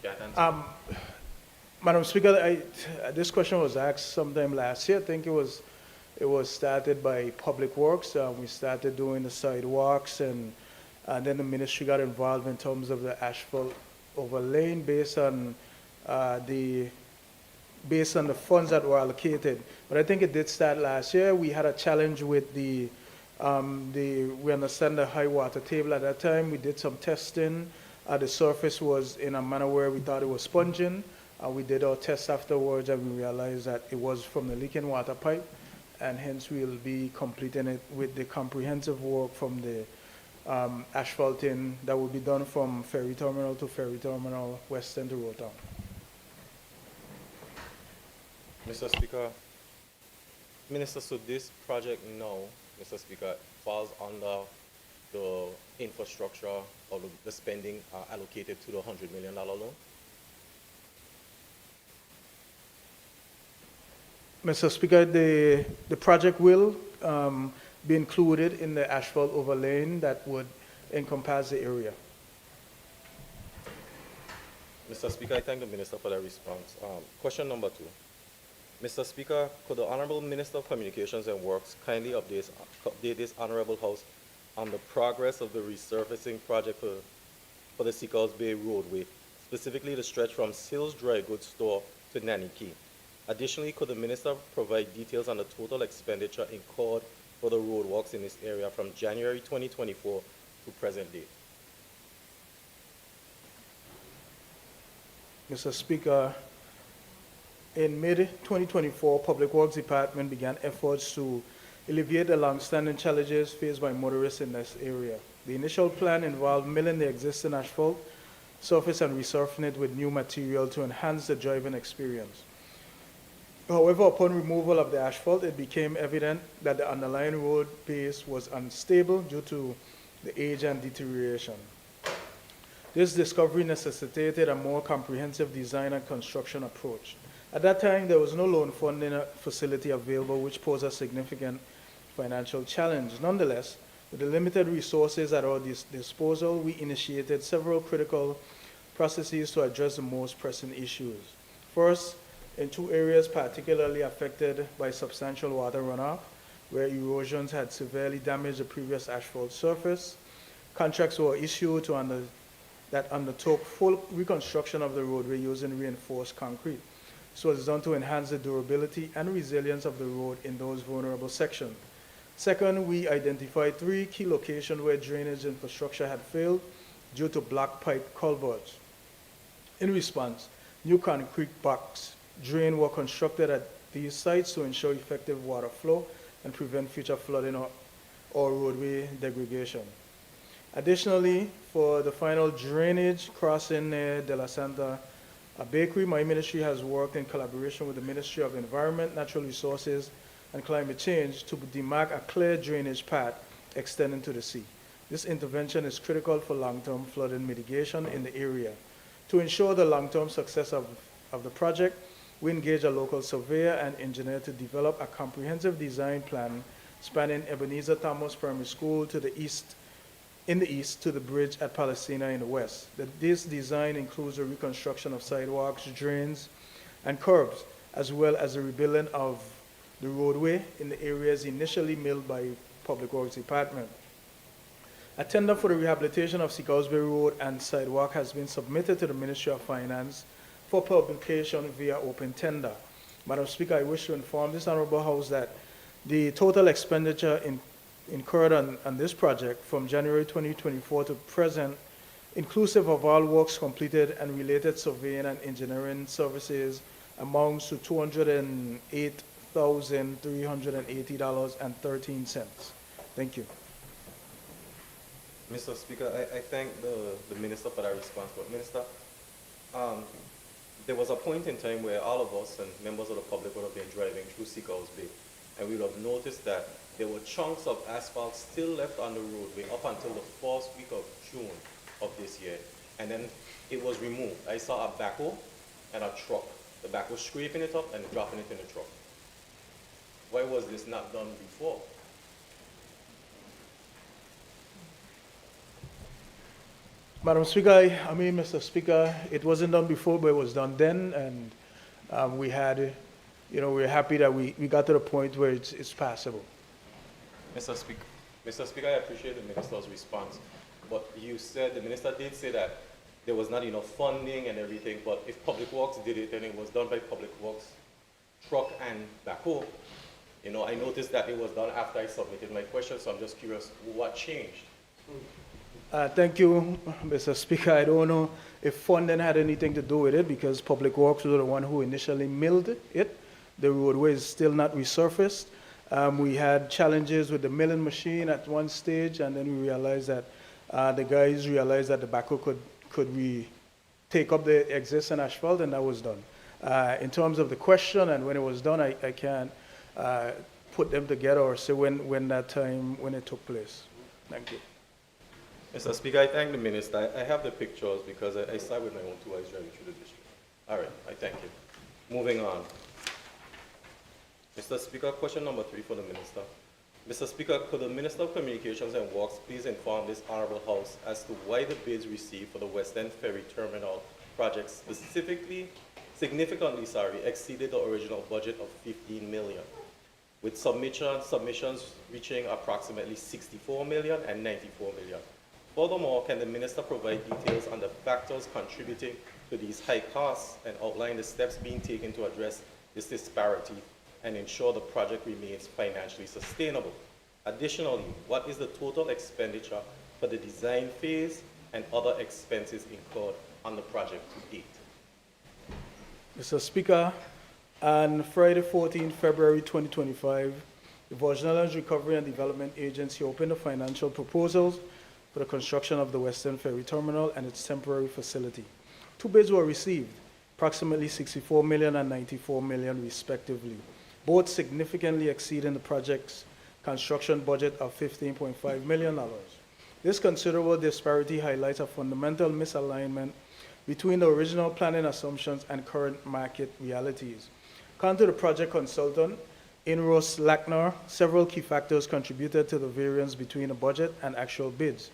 Can't answer. Madam Speaker, this question was asked sometime last year. I think it was started by Public Works. We started doing the sidewalks, and then the ministry got involved in terms of the asphalt overlaying based on the funds that were allocated. But I think it did start last year. We had a challenge with we understand the high water table at that time. We did some testing. The surface was in a manner where we thought it was sponging. We did our tests afterwards, and we realized that it was from the leaking water pipe, and hence we'll be completing it with the comprehensive work from the asphalting that will be done from Ferry Terminal to Ferry Terminal Western to Rotown. Mr. Speaker, Minister, so this project now, Mr. Speaker, falls under the infrastructure or the spending allocated to the $100 million loan? Mr. Speaker, the project will be included in the asphalt overlaying that would encompass the area. Mr. Speaker, I thank the Minister for that response. Question number 2. Mr. Speaker, could the Honorable Minister of Communications and Works kindly update this Honorable House on the progress of the resurfacing project for the Seacouls Bay roadway, specifically the stretch from Sills Dry Goods Store to Nanny Key? Additionally, could the Minister provide details on the total expenditure incurred for the roadworks in this area from January 2024 to present date? Mr. Speaker, in mid-2024, Public Works Department began efforts to alleviate the long-standing challenges faced by motorists in this area. The initial plan involved milling the existing asphalt surface and resurfacing it with new material to enhance the driving experience. However, upon removal of the asphalt, it became evident that the underlying road base was unstable due to the age and deterioration. This discovery necessitated a more comprehensive design and construction approach. At that time, there was no loan funding facility available, which posed a significant financial challenge. Nonetheless, with the limited resources at our disposal, we initiated several critical processes to address the most pressing issues. First, in two areas particularly affected by substantial water runoff, where erosions had severely damaged the previous asphalt surface, contracts were issued that undertook full reconstruction of the roadway using reinforced concrete. This was done to enhance the durability and resilience of the road in those vulnerable sections. Second, we identified 3 key locations where drainage infrastructure had failed due to block pipe culverts. In response, new concrete box drains were constructed at these sites to ensure effective water flow and prevent future flooding or roadway degradation. Additionally, for the final drainage crossing near De La Santa Bakery, my ministry has worked in collaboration with the Ministry of Environment, Natural Resources, and Climate Change to demarc a clear drainage path extending to the sea. This intervention is critical for long-term flooding mitigation in the area. To ensure the long-term success of the project, we engaged a local surveyor and engineer to develop a comprehensive design plan spanning Ebenezer Thomas Primary School to the east, in the east to the bridge at Palestina in the west. This design includes the reconstruction of sidewalks, drains, and curbs, as well as the rebuilding of the roadway in the areas initially milled by Public Works Department. A tender for the rehabilitation of Seacousby Road and sidewalk has been submitted to the Ministry of Finance for publication via open tender. Madam Speaker, I wish to inform this Honorable House that the total expenditure incurred on this project from January 2024 to present, inclusive of all works completed and related surveying and engineering services, amounts to $208,380.13. Thank you. Mr. Speaker, I thank the Minister for that response. But Minister, there was a point in time where all of us and members of the public would have been driving through Seacousby Bay, and we would have noticed that there were chunks of asphalt still left on the roadway up until the first week of June of this year, and then it was removed. I saw a backhoe and a truck. The backhoe scraping it up and dropping it in the truck. Why was this not done before? Madam Speaker, I mean, Mr. Speaker, it wasn't done before, but it was done then, and we had, we're happy that we got to the point where it's passable. Mr. Speaker, I appreciate the Minister's response, but you said, the Minister did say that there was not enough funding and everything, but if Public Works did it, then it was done by Public Works, truck and backhoe. I noticed that it was done after I submitted my question, so I'm just curious, what changed? Thank you, Mr. Speaker. I don't know if funding had anything to do with it because Public Works was the one who initially milled it. The roadway is still not resurfaced. We had challenges with the milling machine at one stage, and then we realized that the guys realized that the backhoe could take up the existing asphalt, and that was done. In terms of the question and when it was done, I can't put them together or say when it took place. Thank you. Mr. Speaker, I thank the Minister. I have the pictures because I saw with my own 2 eyes driving through the district. All right, I thank you. Moving on. Mr. Speaker, question number 3 for the Minister. Mr. Speaker, could the Minister of Communications and Works please inform this Honorable House as to why the bids received for the West End Ferry Terminal project significantly exceeded the original budget of $15 million, with submissions reaching approximately $64 million and $94 million. Furthermore, can the Minister provide details on the factors contributing to these high costs and outline the steps being taken to address this disparity and ensure the project remains financially sustainable? Additionally, what is the total expenditure for the design phase and other expenses incurred on the project to date? Mr. Speaker, on Friday, 14 February 2025, the Virgin Islands Recovery and Development Agency opened the financial proposals for the construction of the Western Ferry Terminal and its temporary facility. 2 bids were received. approximately $64 million and $94 million respectively, both significantly exceeding the project's construction budget of $15.5 million. This considerable disparity highlights a fundamental misalignment between the original planning assumptions and current market realities. According to the project consultant, Inros Lackner, several key factors contributed to the variance between the budget and actual bids.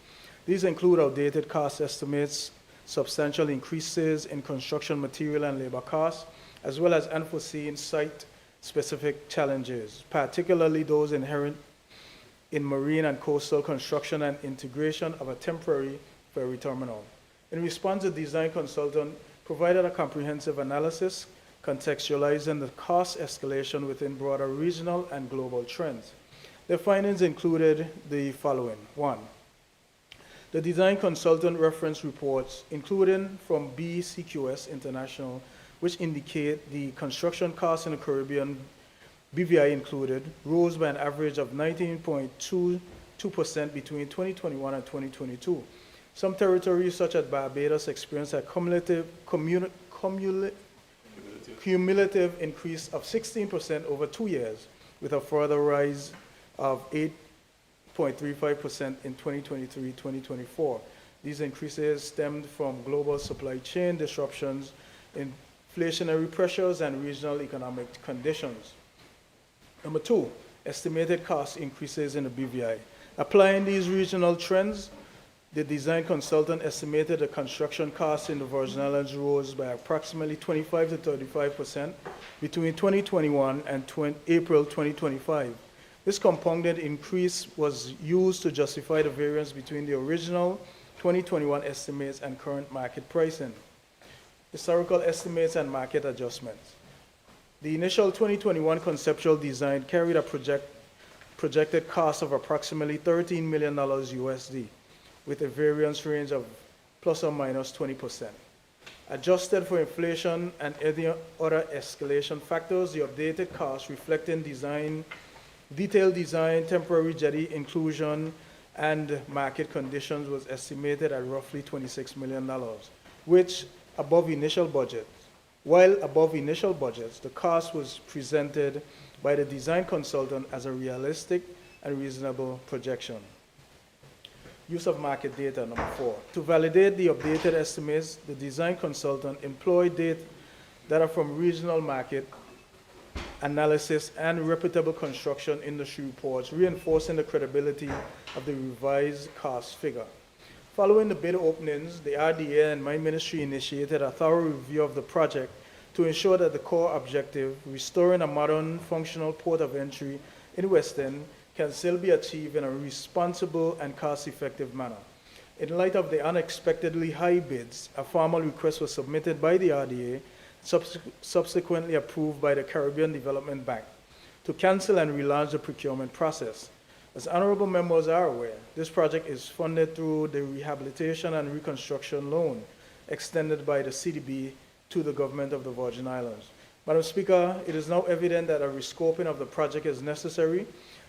These include outdated cost estimates, substantial increases in construction material and labor costs, as well as unforeseen site-specific challenges, particularly those inherent in marine and coastal construction and integration of a temporary ferry terminal. In response, the design consultant provided a comprehensive analysis contextualizing the cost escalation within broader regional and global trends. Their findings included the following. 1. The design consultant reference reports, including from BCQS International, which indicate the construction costs in the Caribbean, BVI included, rose by an average of 19.22% between 2021 and 2022. Some territories, such as Barbados, experienced a cumulative increase of 16% over 2 years, with a further rise of 8.35% in 2023-2024. These increases stemmed from global supply chain disruptions, inflationary pressures, and regional economic conditions. Number 2, estimated cost increases in the BVI. Applying these regional trends, the design consultant estimated the construction costs in the Virgin Islands rose by approximately 25 to 35% between 2021 and April 2025. This compounded increase was used to justify the variance between the original 2021 estimates and current market pricing. Historical estimates and market adjustments. The initial 2021 conceptual design carried a projected cost of approximately $13 million USD, with a variance range of plus or minus 20%. Adjusted for inflation and any other escalation factors, the updated cost reflecting detailed design, temporary jetty inclusion, and market conditions was estimated at roughly $26 million, which above initial budget. While above initial budgets, the cost was presented by the design consultant as a realistic and reasonable projection. Use of market data, number 4. To validate the updated estimates, the design consultant employed data from regional market analysis and reputable construction industry reports, reinforcing the credibility of the revised cost figure. Following the bid openings, the RDA and my ministry initiated a thorough review of the project to ensure that the core objective, restoring a modern, functional port of entry in West End, can still be achieved in a responsible and cost-effective manner. In light of the unexpectedly high bids, a formal request was submitted by the RDA, subsequently approved by the Caribbean Development Bank, to cancel and relaunch the procurement process. As honorable members are aware, this project is funded through the Rehabilitation and Reconstruction Loan extended by the CDB to the government of the Virgin Islands. Madam Speaker, it is now evident that a rescoping of the project is necessary.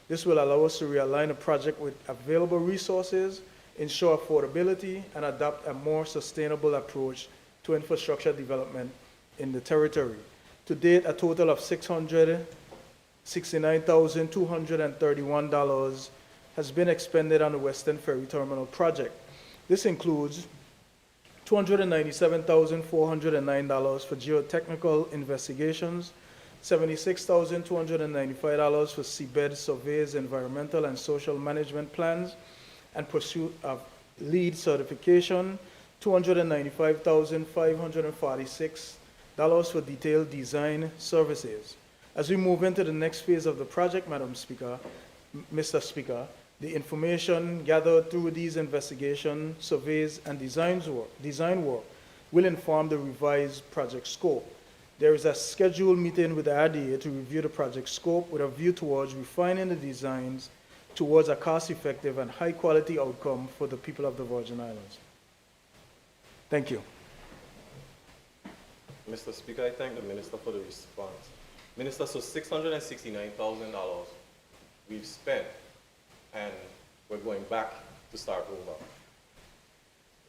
This will allow us to realign the project with available resources, ensure affordability, and adopt a more sustainable approach to infrastructure development in the territory. To date, a total of $669,231 has been expended on the Western Ferry Terminal project. This includes $297,409 for geotechnical investigations, $76,295 for seabed surveys, environmental and social management plans, and pursuit of LEED certification, $295,546 for detailed design services. As we move into the next phase of the project, Madam Speaker, Mr. Speaker, the information gathered through these investigation, surveys, and design work will inform the revised project scope. There is a scheduled meeting with the RDA to review the project scope with a view towards refining the designs towards a cost-effective and high-quality outcome for the people of the Virgin Islands. Thank you. Mr. Speaker, I thank the Minister for the response. Minister, so $669,000 we've spent, and we're going back to start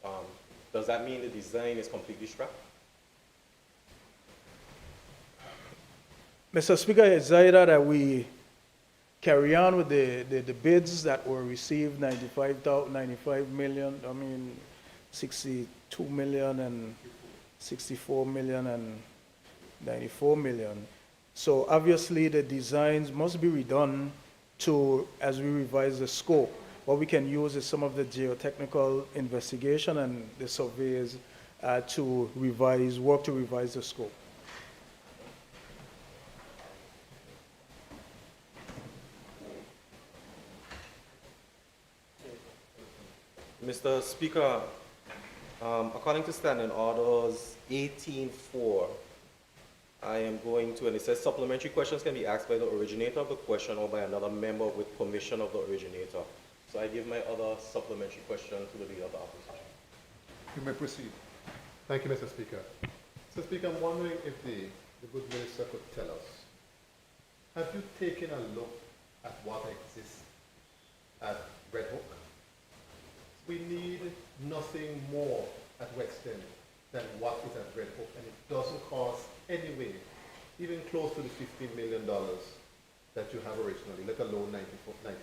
over. Does that mean the design is completely scrapped? Mr. Speaker, it's either that we carry on with the bids that were received, 95 million, 62 million and 64 million and 94 million. So obviously the designs must be redone as we revise the scope. What we can use is some of the geotechnical investigation and the surveys to work to revise the scope. Mr. Speaker, according to Standing Orders 18.4, I am going to, and it says supplementary questions can be asked by the originator of the question or by another member with permission of the originator. So I give my other supplementary question to the Leader of the Opposition. You may proceed. Thank you, Mr. Speaker. Mr. Speaker, I'm wondering if the good minister could tell us, have you taken a look at what exists at Red Hook? We need nothing more at West End than what is at Red Hook, and it doesn't cost anyway, even close to the $15 million that you have originally, let alone 90 how much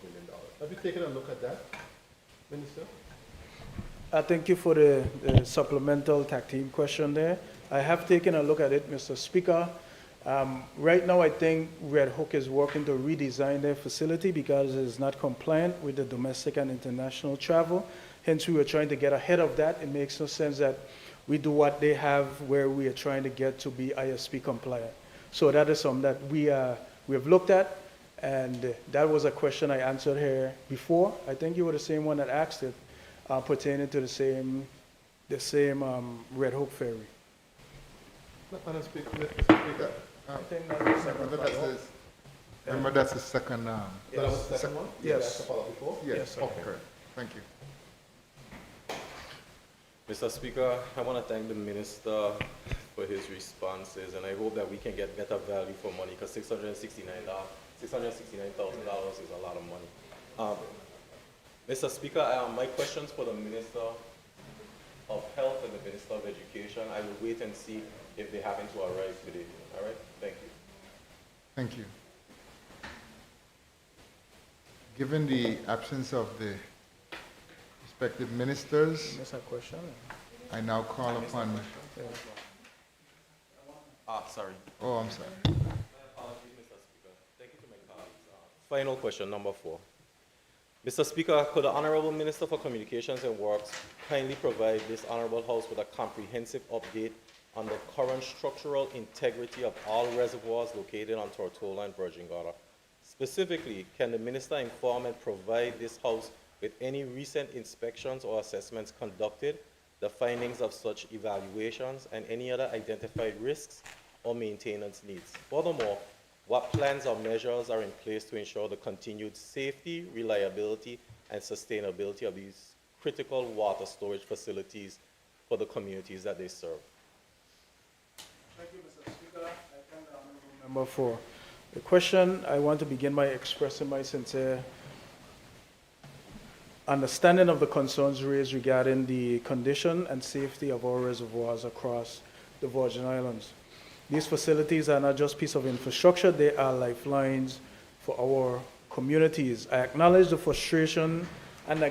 million dollars. Have you taken a look at that, Minister? Thank you for the supplemental tag team question there. I have taken a look at it, Mr. Speaker. Right now, I think Red Hook is working to redesign their facility because it is not compliant with the domestic and international travel. Hence, we were trying to get ahead of that. It makes no sense that we do what they have where we are trying to get to be ISP compliant. So that is something that we have looked at, and that was a question I answered here before. I think you were the same one that asked it, pertaining to the same Red Hook ferry. Madam Speaker, Mr. Speaker, Remember, that's the second. that was the second one? Yes. That's the follow-up before? Yes, Okay. correct. Thank you. Mr. Speaker, I want to thank the Minister for his responses, and I hope that we can get better value for money, because $669,000 is a lot of money. Mr. Speaker, my questions for the Minister of Health and the Minister of Education, I will wait and see if they happen to arrive today. All right? Thank you. Thank you. Given the absence of the respective ministers, That's a question. I now call upon. Sorry. Oh, I'm sorry. Apologies, Mr. Speaker. Thank you to my colleagues. Final question, number 4. Mr. Speaker, could the Honorable Minister for Communications and Works kindly provide this Honorable House with a comprehensive update on the current structural integrity of all reservoirs located on Tortola and Virgin Gorda? Specifically, can the Minister inform and provide this House with any recent inspections or assessments conducted, the findings of such evaluations, and any other identified risks or maintenance needs? Furthermore, what plans or measures are in place to ensure the continued safety, reliability, and sustainability of these critical water storage facilities for the communities that they serve? Thank you, Mr. Speaker. I thank the honorable member for the question. I want to begin by expressing my sincere understanding of the concerns raised regarding the condition and safety of our reservoirs across the Virgin Islands. These facilities are not just pieces of infrastructure, they are lifelines for our communities. I acknowledge the frustration and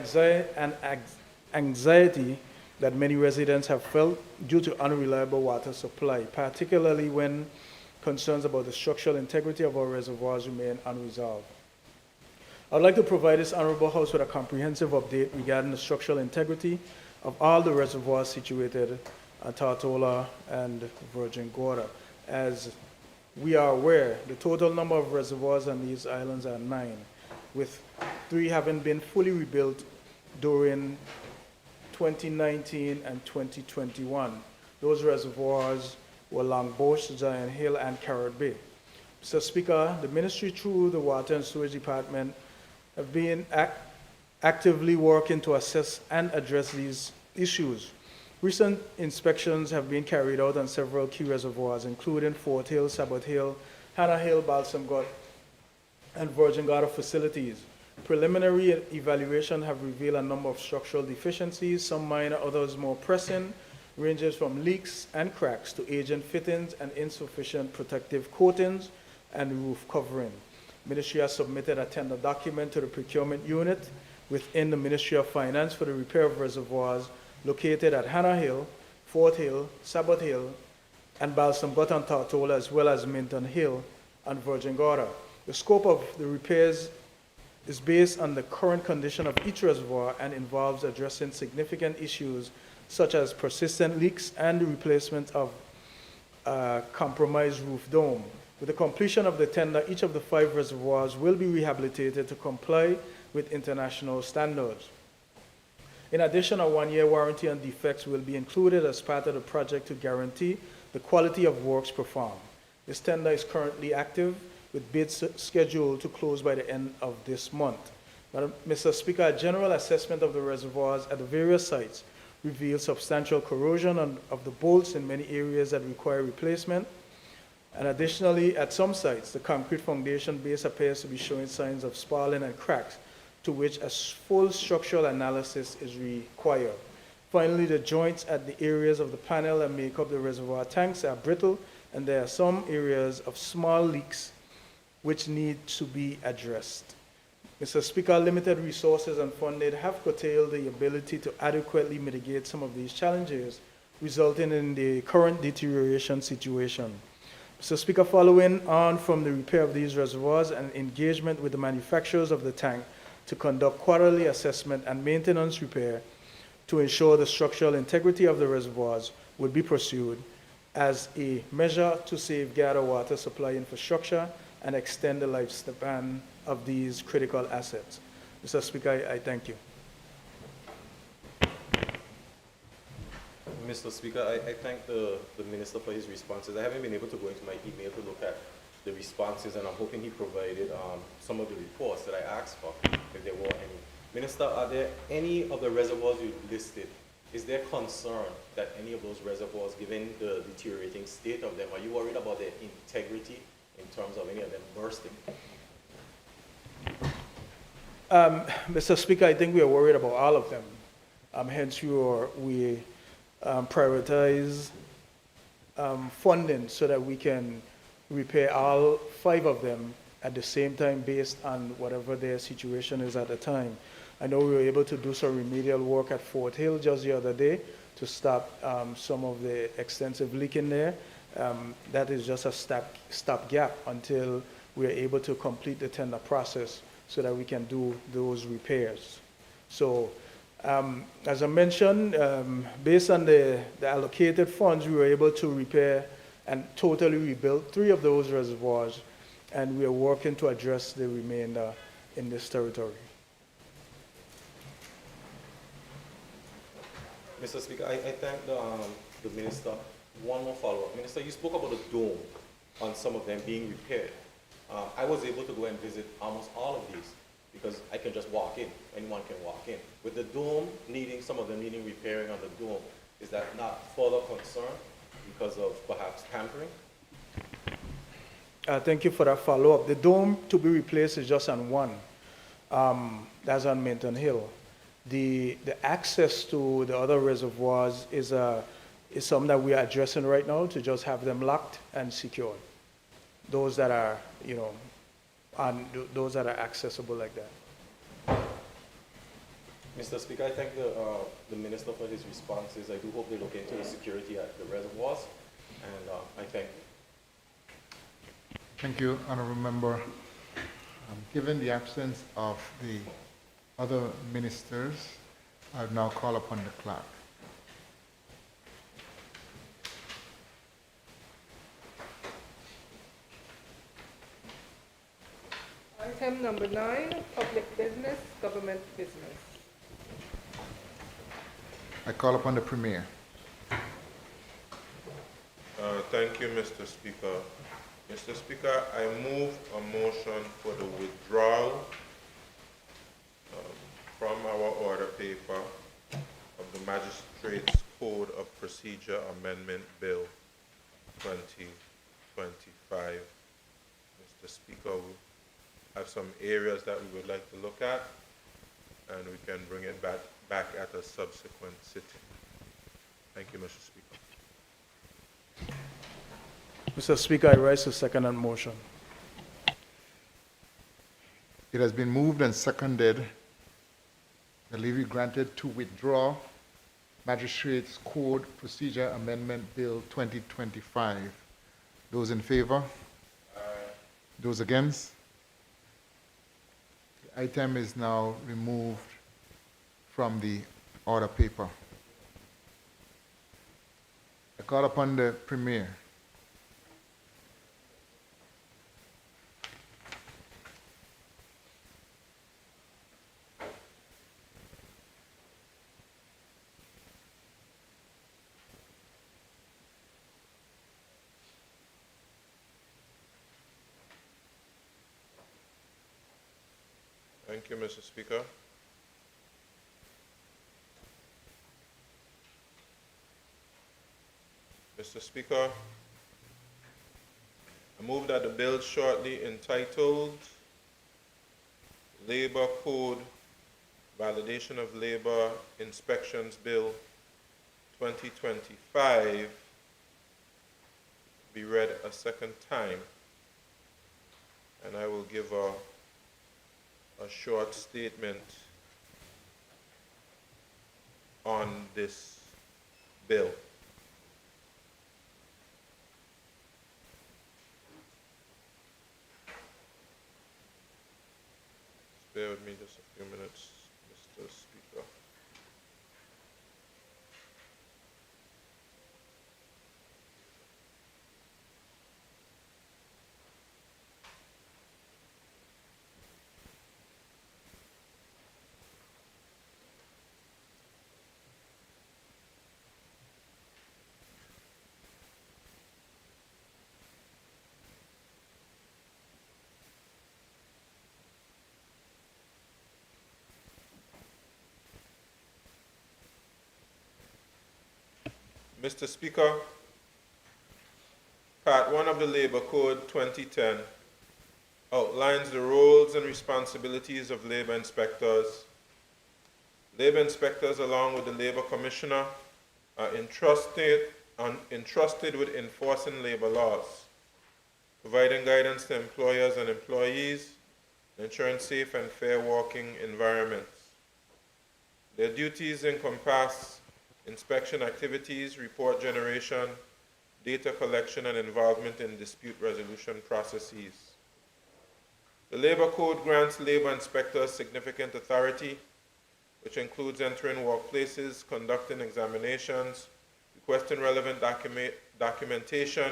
anxiety that many residents have felt due to unreliable water supply, particularly when concerns about the structural integrity of our reservoirs remain unresolved. I'd like to provide this Honorable House with a comprehensive update regarding the structural integrity of all the reservoirs situated at Tortola and Virgin Gorda. As we are aware, the total number of reservoirs on these islands are 9, with 3 having been fully rebuilt during 2019 and 2021. Those reservoirs were Longbush, Giant Hill, and Carrot Bay. Mr. Speaker, the Ministry through the Water and Sewage Department have been actively working to assess and address these issues. Recent inspections have been carried out on several key reservoirs, including Fort Hill, Sabbath Hill, Hannah Hill, Balsam Gut, and Virgin Gorda facilities. Preliminary evaluation have revealed a number of structural deficiencies, some minor, others more pressing, ranges from leaks and cracks to agent fittings and insufficient protective coatings and roof covering. Ministry has submitted a tender document to the procurement unit within the Ministry of Finance for the repair of reservoirs located at Hannah Hill, Fort Hill, Sabbath Hill, and Balsam Button Tortola, as well as Minton Hill and Virgin Gorda. The scope of the repairs is based on the current condition of each reservoir and involves addressing significant issues such as persistent leaks and the replacement of compromised roof dome. With the completion of the tender, each of the 5 reservoirs will be rehabilitated to comply with international standards. In addition, a 1-year warranty on defects will be included as part of the project to guarantee the quality of works performed. This tender is currently active, with bids scheduled to close by the end of this month. Mr. Speaker, a general assessment of the reservoirs at the various sites reveals substantial corrosion of the bolts in many areas that require replacement. And additionally, at some sites, the concrete foundation base appears to be showing signs of spalling and cracks, to which a full structural analysis is required. Finally, the joints at the areas of the panel that make up the reservoir tanks are brittle, and there are some areas of small leaks which need to be addressed. Mr. Speaker, limited resources and funding have curtailed the ability to adequately mitigate some of these challenges, resulting in the current deterioration situation. Mr. Speaker, following on from the repair of these reservoirs and engagement with the manufacturers of the tank to conduct quarterly assessment and maintenance repair to ensure the structural integrity of the reservoirs would be pursued as a measure to safeguard our water supply infrastructure and extend the lifespan of these critical assets. Mr. Speaker, I thank you. Mr. Speaker, I thank the Minister for his responses. I haven't been able to go into my email to look at the responses, and I'm hoping he provided some of the reports that I asked for, if there were any. Minister, are there any of the reservoirs you listed, is there concern that any of those reservoirs, given the deteriorating state of them, are you worried about their integrity in terms of any of them bursting? Mr. Speaker, I think we are worried about all of them. Hence, we prioritize funding so that we can repair all 5 of them at the same time based on whatever their situation is at the time. I know we were able to do some remedial work at Fort Hill just the other day to stop some of the extensive leaking there. That is just a stopgap until we are able to complete the tender process so that we can do those repairs. So, as I mentioned, based on the allocated funds, we were able to repair and totally rebuild 3 of those reservoirs, and we are working to address the remainder in this territory. Mr. Speaker, I thank the Minister. One more follow-up. Minister, you spoke about the dome on some of them being repaired. I was able to go and visit almost all of these because I can just walk in. Anyone can walk in. With the dome some of them needing repairing on the dome, is that not further concern because of perhaps tampering? Thank you for that follow-up. The dome to be replaced is just on one. That's on Minton Hill. The access to the other reservoirs is something that we are addressing right now to just have them locked and secured. Those that are, those that are accessible like that. Mr. Speaker, I thank the Minister for his responses. I do hope they look into the security at the reservoirs, and I thank you. Thank you, Honourable Member. Given the absence of the other ministers, I now call upon the clerk. Item number 9, public business, government business. I call upon the Premier. Thank you, Mr. Speaker. Mr. Speaker, I move a motion for the withdrawal from our order paper of the Magistrates Code of Procedure Amendment Bill 2025. Mr. Speaker, we have some areas that we would like to look at, and we can bring it back at a subsequent sitting. Thank you, Mr. Speaker. Mr. Speaker, I rise to second that motion. It has been moved and seconded the leave be granted to withdraw Magistrates Code Procedure Amendment Bill 2025. Those in favor? Those against? The item is now removed from the order paper. I call upon the Premier. Thank you, Mr. Speaker. Mr. Speaker, I move that the bill shortly entitled Labor Code Validation of Labor Inspections Bill 2025 be read a second time. And I will give a short statement on this bill. Bear with me just a few minutes, Mr. Speaker. Mr. Speaker, Part 1 of the Labor Code 2010 outlines the roles and responsibilities of labor inspectors. Labor inspectors, along with the Labor Commissioner, are entrusted with enforcing labor laws, providing guidance to employers and employees, and ensuring safe and fair working environments. Their duties encompass inspection activities, report generation, data collection, and involvement in dispute resolution processes. The Labor Code grants labor inspectors significant authority, which includes entering workplaces, conducting examinations, requesting relevant documentation,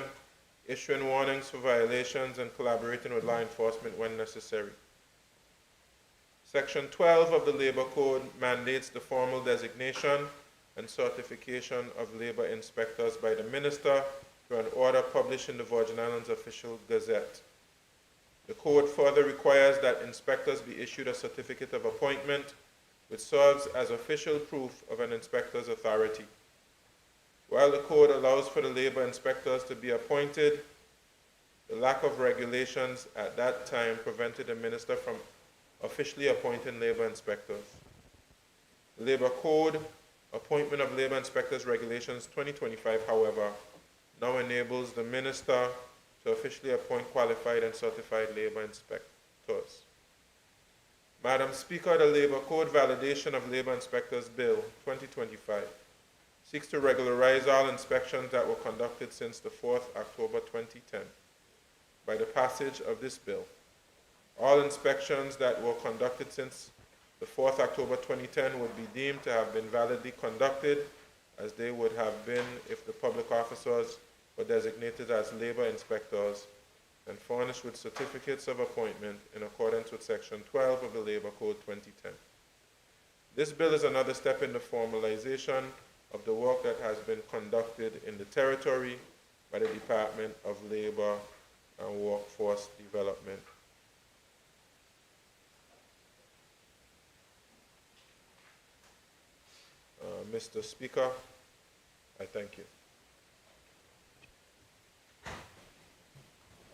issuing warnings for violations, and collaborating with law enforcement when necessary. Section 12 of the Labor Code mandates the formal designation and certification of labor inspectors by the minister through an order published in the Virgin Islands Official Gazette. The code further requires that inspectors be issued a certificate of appointment, which serves as official proof of an inspector's authority. While the code allows for the labor inspectors to be appointed, the lack of regulations at that time prevented the minister from officially appointing labor inspectors. The Labor Code Appointment of Labor Inspectors Regulations 2025, however, now enables the minister to officially appoint qualified and certified labor inspectors. Madam Speaker, the Labor Code Validation of Labor Inspectors Bill 2025 seeks to regularize all inspections that were conducted since the 4th October 2010. By the passage of this bill, all inspections that were conducted since the 4th October 2010 would be deemed to have been validly conducted, as they would have been if the public officers were designated as labor inspectors and furnished with certificates of appointment in accordance with Section 12 of the Labor Code 2010. This bill is another step in the formalization of the work that has been conducted in the territory by the Department of Labor and Workforce Development. Mr. Speaker, I thank you.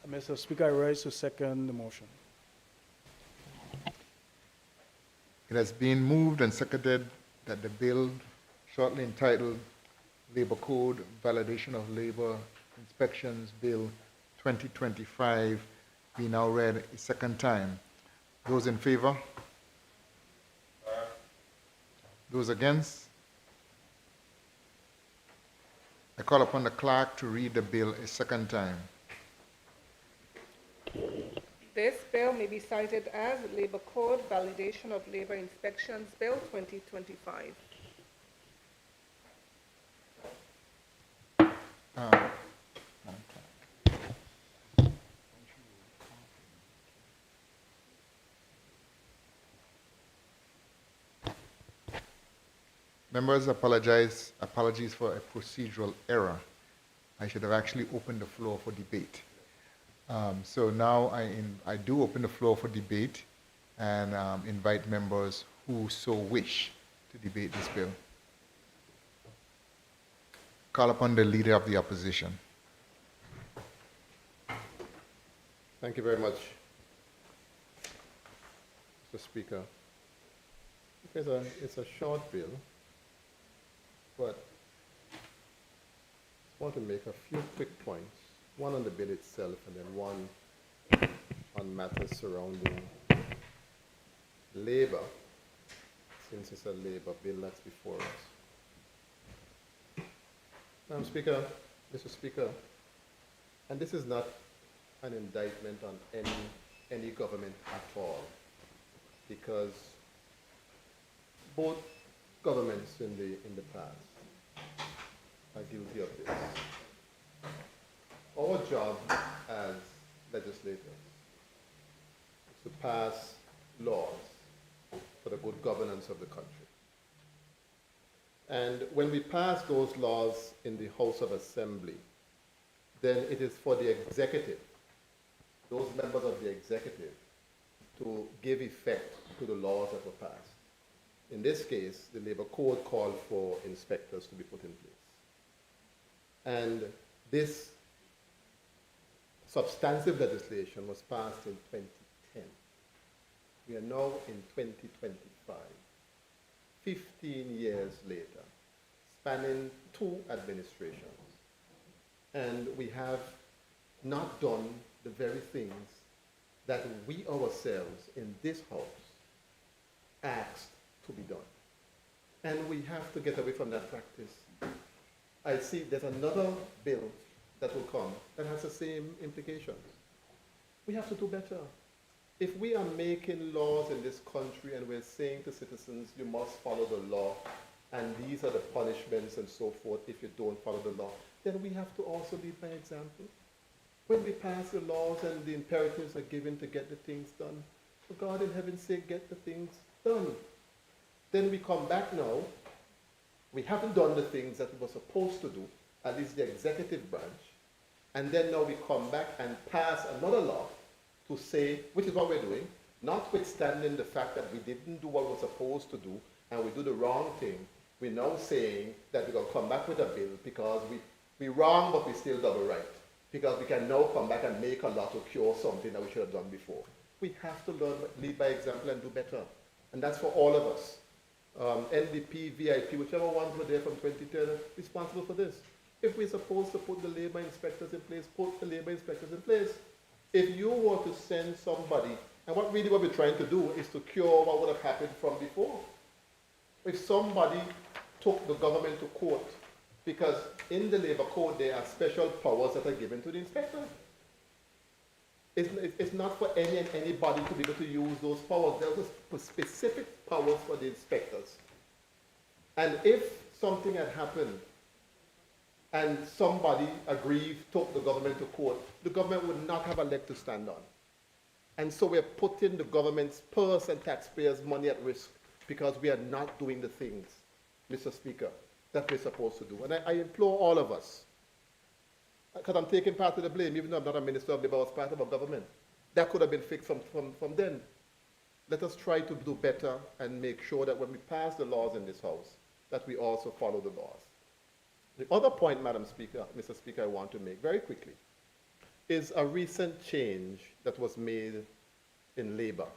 Mr. Speaker, I rise to second the motion. It has been moved and seconded that the bill shortly entitled Labor Code, Validation of Labor Inspections Bill 2025 be now read a second time. Those in favor? Those against? I call upon the clerk to read the bill a second time. This bill may be cited as Labor Code Validation of Labor Inspections Bill 2025. Members, apologies for a procedural error. I should have actually opened the floor for debate. So now I do open the floor for debate and invite members who so wish to debate this bill. Call upon the Leader of the Opposition. Thank you very much, Mr. Speaker. It's a short bill, but I want to make a few quick points, one on the bill itself and then one on matters surrounding labor, since it's a labor bill that's before us. Madam Speaker, Mr. Speaker, and this is not an indictment on any government at all, because both governments in the past are guilty of this. Our job as legislators is to pass laws for the good governance of the country. And when we pass those laws in the House of Assembly, then it is for the executive, those members of the executive, to give effect to the laws that were passed. In this case, the Labor Code called for inspectors to be put in place. And this substantive legislation was passed in 2010. We are now in 2025, 15 years later, spanning 2 administrations. And we have not done the very things that we ourselves in this House asked to be done. And we have to get away from that practice. I see there's another bill that will come that has the same implications. We have to do better. If we are making laws in this country and we're saying to citizens, you must follow the law, and these are the punishments and so forth if you don't follow the law, then we have to also lead by example. When we pass the laws and the imperatives are given to get the things done, for God in heaven's sake, get the things done. Then we come back now, we haven't done the things that we were supposed to do, at least the executive branch, and then now we come back and pass another law to say, which is what we're doing, notwithstanding the fact that we didn't do what we were supposed to do, and we do the wrong thing, we're now saying that we're going to come back with a bill because we're wrong, but we still double right. Because we can now come back and make a law to cure something that we should have done before. We have to learn, lead by example and do better. And that's for all of us. NDP, VIP, whichever ones were there from 2010, responsible for this. If we're supposed to put the labor inspectors in place, put the labor inspectors in place. If you were to send somebody, and what we're trying to do is to cure what would have happened from before. If somebody took the government to court, because in the Labor Code there are special powers that are given to the inspector. It's not for anybody to be able to use those powers. There's specific powers for the inspectors. And if something had happened and somebody aggrieved, took the government to court, the government would not have a leg to stand on. And so we're putting the government's purse and taxpayers' money at risk because we are not doing the things, Mr. Speaker, that we're supposed to do. And I implore all of us, because I'm taking part of the blame, even though I'm not a minister of labor, I was part of a government. That could have been fixed from then. Let us try to do better and make sure that when we pass the laws in this House, that we also follow the laws. The other point, Madam Speaker, Mr. Speaker, I want to make very quickly is a recent change that was made in labor,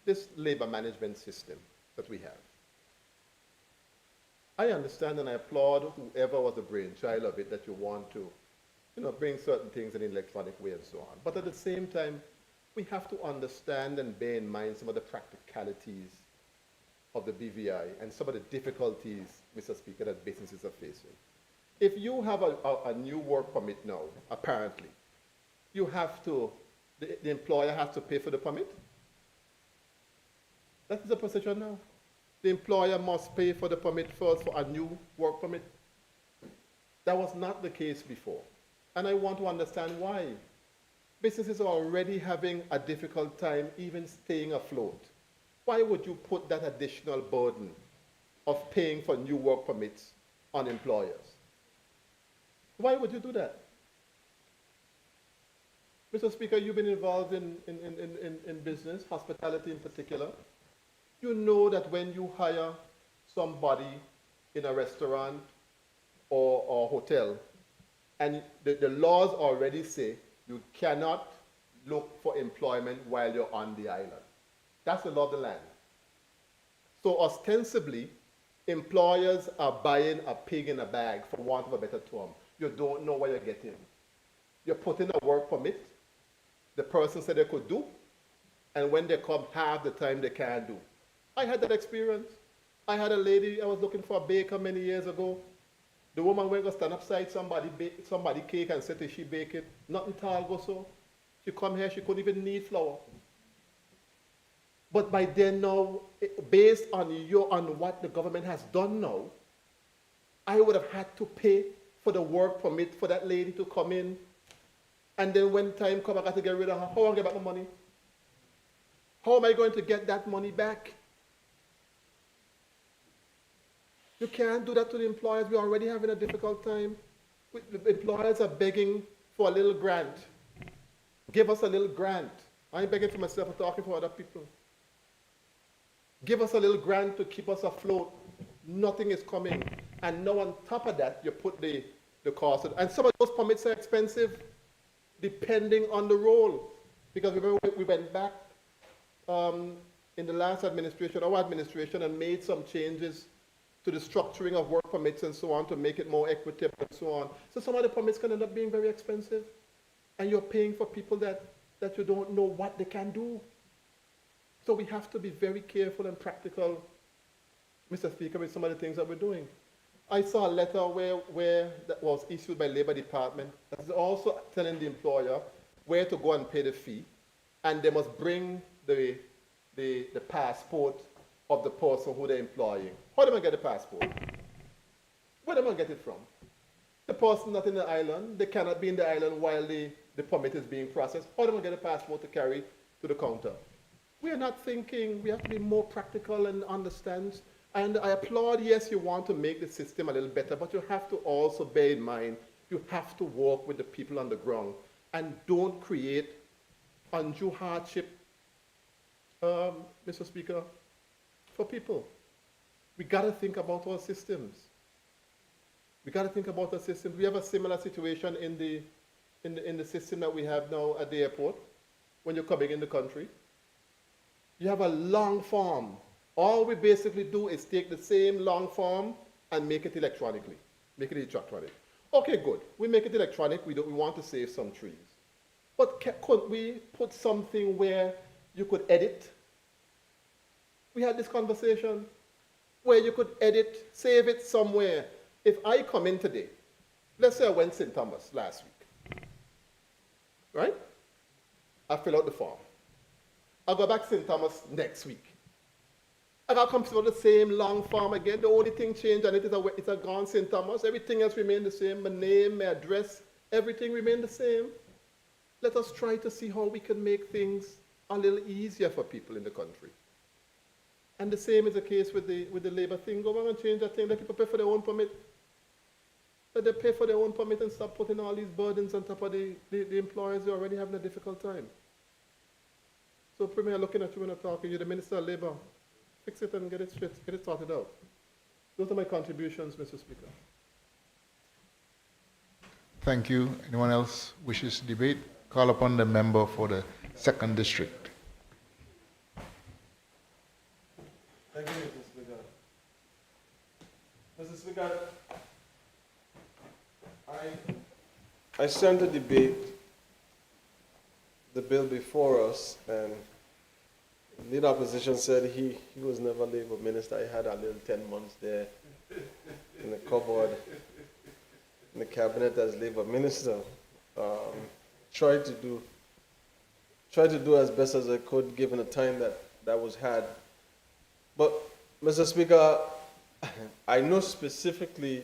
this labor management system that we have. I understand and I applaud whoever was the brainchild of it that you want to, bring certain things in an electronic way and so on. But at the same time, we have to understand and bear in mind some of the practicalities of the BVI and some of the difficulties, Mr. Speaker, that businesses are facing. If you have a new work permit now, apparently, you have to, the employer has to pay for the permit. That is the position now. The employer must pay for the permit first for a new work permit. That was not the case before. And I want to understand why. Businesses are already having a difficult time even staying afloat. Why would you put that additional burden of paying for new work permits on employers? Why would you do that? Mr. Speaker, you've been involved in business, hospitality in particular. You know that when you hire somebody in a restaurant or hotel, and the laws already say you cannot look for employment while you're on the island. That's the law of the land. So ostensibly, employers are buying a pig in a bag, for want of a better term. You don't know what you're getting. You put in a work permit, the person said they could do, and when they come, half the time they can't do. I had that experience. I had a lady, I was looking for a baker many years ago. The woman went to stand upside somebody cake and said, "Is she bake it?" Nothing tall go so. She come here, she couldn't even knead flour. But by then now, based on what the government has done now, I would have had to pay for the work permit for that lady to come in. And then when time comes, I got to get rid of her. How am I going to get back my money? How am I going to get that money back? You can't do that to the employers. We're already having a difficult time. The employers are begging for a little grant. Give us a little grant. I ain't begging for myself, I'm talking for other people. Give us a little grant to keep us afloat. Nothing is coming. And now on top of that, you put the cost. And some of those permits are expensive depending on the role. Because remember, we went back in the last administration, our administration, and made some changes to the structuring of work permits and so on to make it more equitable and so on. So some of the permits can end up being very expensive. And you're paying for people that you don't know what they can do. So we have to be very careful and practical, Mr. Speaker, with some of the things that we're doing. I saw a letter where that was issued by Labor Department that is also telling the employer where to go and pay the fee, and they must bring the passport of the person who they're employing. How do I get the passport? Where do I get it from? The person not in the island, they cannot be in the island while the permit is being processed. How do I get a passport to carry to the counter? We are not thinking, we have to be more practical and understand. And I applaud, yes, you want to make the system a little better, but you have to also bear in mind, you have to work with the people on the ground and don't create undue hardship, Mr. Speaker, for people. We got to think about our systems. We got to think about our systems. We have a similar situation in the system that we have now at the airport when you're coming in the country. You have a long form. All we basically do is take the same long form and make it electronically. Make it electronic. Okay, good. We make it electronic. We want to save some trees. But could we put something where you could edit? We had this conversation where you could edit, save it somewhere. If I come in today, let's say I went St. Thomas last week, right? I fill out the form. I'll go back to St. Thomas next week. I got to come fill out the same long form again. The only thing changed on it is it's a gone St. Thomas. Everything else remained the same. My name, my address, everything remained the same. Let us try to see how we can make things a little easier for people in the country. And the same is the case with the labor thing. Go on and change that thing. Let people pay for their own permit. Let them pay for their own permit and stop putting all these burdens on top of the employers who are already having a difficult time. So, Premier, looking at you when I'm talking, you're the Minister of Labor. Fix it and get it straight, get it sorted out. Those are my contributions, Mr. Speaker. Thank you. Anyone else wishes to debate? Call upon the member for the 2nd District. Thank you, Mr. Speaker. Mr. I stand to debate the bill before us, and the leader opposition said he was never Labour minister. I had a little 10 months there in the cupboard in the cabinet as Labour minister. Tried to do as best as I could given the time that was had. But, Mr. Speaker, I know specifically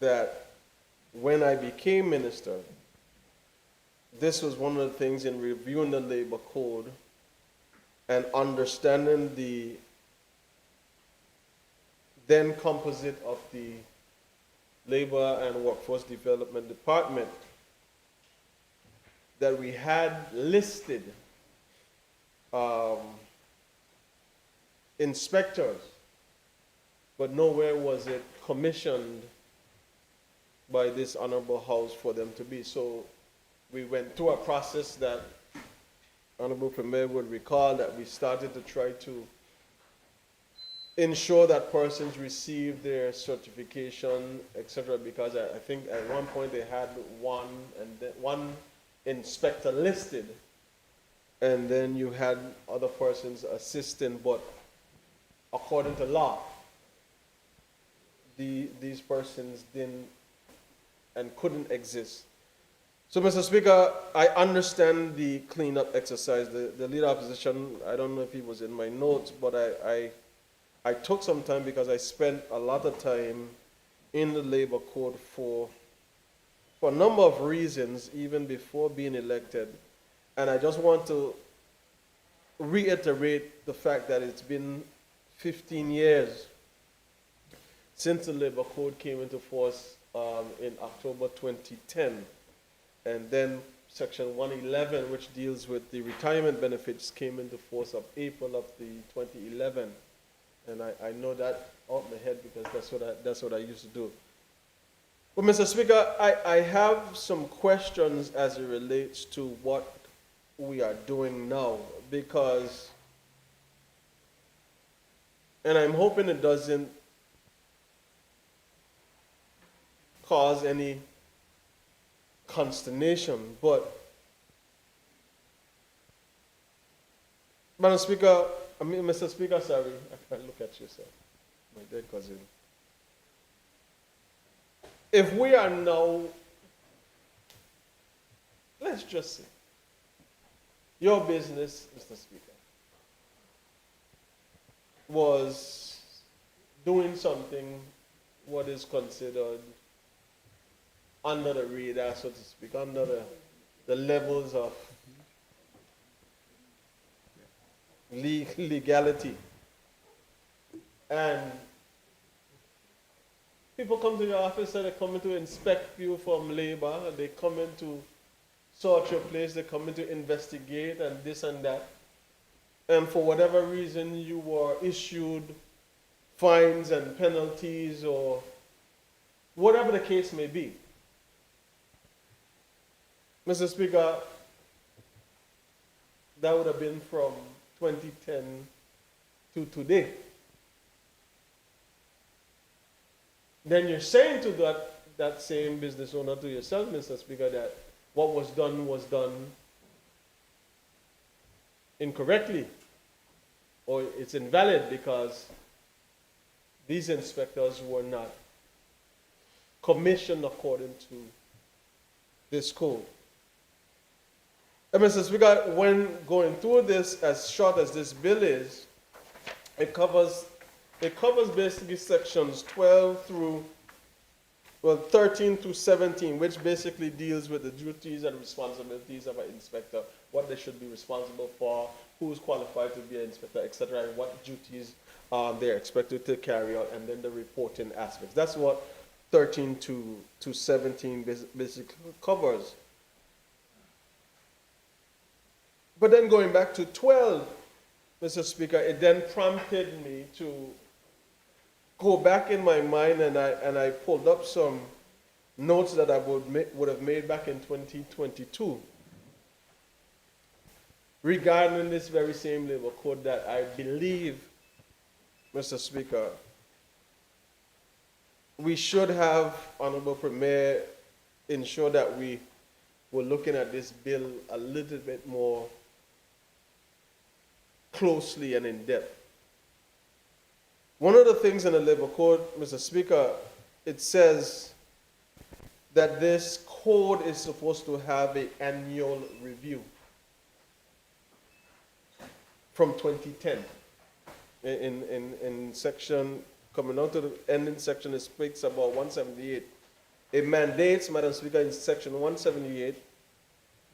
that when I became minister, this was one of the things in reviewing the labor code and understanding the then composite of the Labor and Workforce Development Department, that we had listed inspectors, but nowhere was it commissioned by this honorable house for them to be. So we went through a process that Honorable Premier would recall, that we started to try to ensure that persons receive their certification, etc., because I think at one point they had one inspector listed, and then you had other persons assisting, but according to law, these persons didn't and couldn't exist. So, Mr. Speaker, I understand the cleanup exercise. The leader opposition, I don't know if he was in my notes, but I took some time because I spent a lot of time in the labor code for a number of reasons, even before being elected. And I just want to reiterate the fact that it's been 15 years since the labor code came into force in October 2010. And then Section 111, which deals with the retirement benefits, came into force of April of the 2011. And I know that off my head because that's what I used to do. But, Mr. Speaker, I have some questions as it relates to what we are doing now, because, and I'm hoping it doesn't cause any consternation, but, Madam Speaker, Mr. Speaker, sorry, I can't look at you, sir, my dead cousin. If we are now, let's just say, your business, Mr. Speaker, was doing something what is considered under the radar, so to speak, under the levels of legality. And people come to your office and they come in to inspect you from labor, they come in to sort your place, they come in to investigate and this and that. And for whatever reason you were issued fines and penalties or whatever the case may be. Mr. Speaker, that would have been from 2010 to today. Then you're saying to that same business owner, to yourself, Mr. Speaker, that what was done incorrectly, or it's invalid because these inspectors were not commissioned according to this code. And Mr. Speaker, when going through this, as short as this bill is, it covers basically sections 13 through 17, which basically deals with the duties and responsibilities of an inspector, what they should be responsible for, who's qualified to be an inspector, etc., and what duties they're expected to carry out, and then the reporting aspects. That's what 13 to 17 basically covers. But then going back to 12, Mr. Speaker, it then prompted me to go back in my mind, and I pulled up some notes that I would have made back in 2022 regarding this very same labor code that I believe, Mr. Speaker, we should have, Honorable Premier, ensure that we were looking at this bill a little bit more closely and in depth. One of the things in the Labor Code, Mr. Speaker, it says that this code is supposed to have an annual review from 2010. In section, coming out to the ending section, it speaks about 178. It mandates, Madam Speaker, in section 178,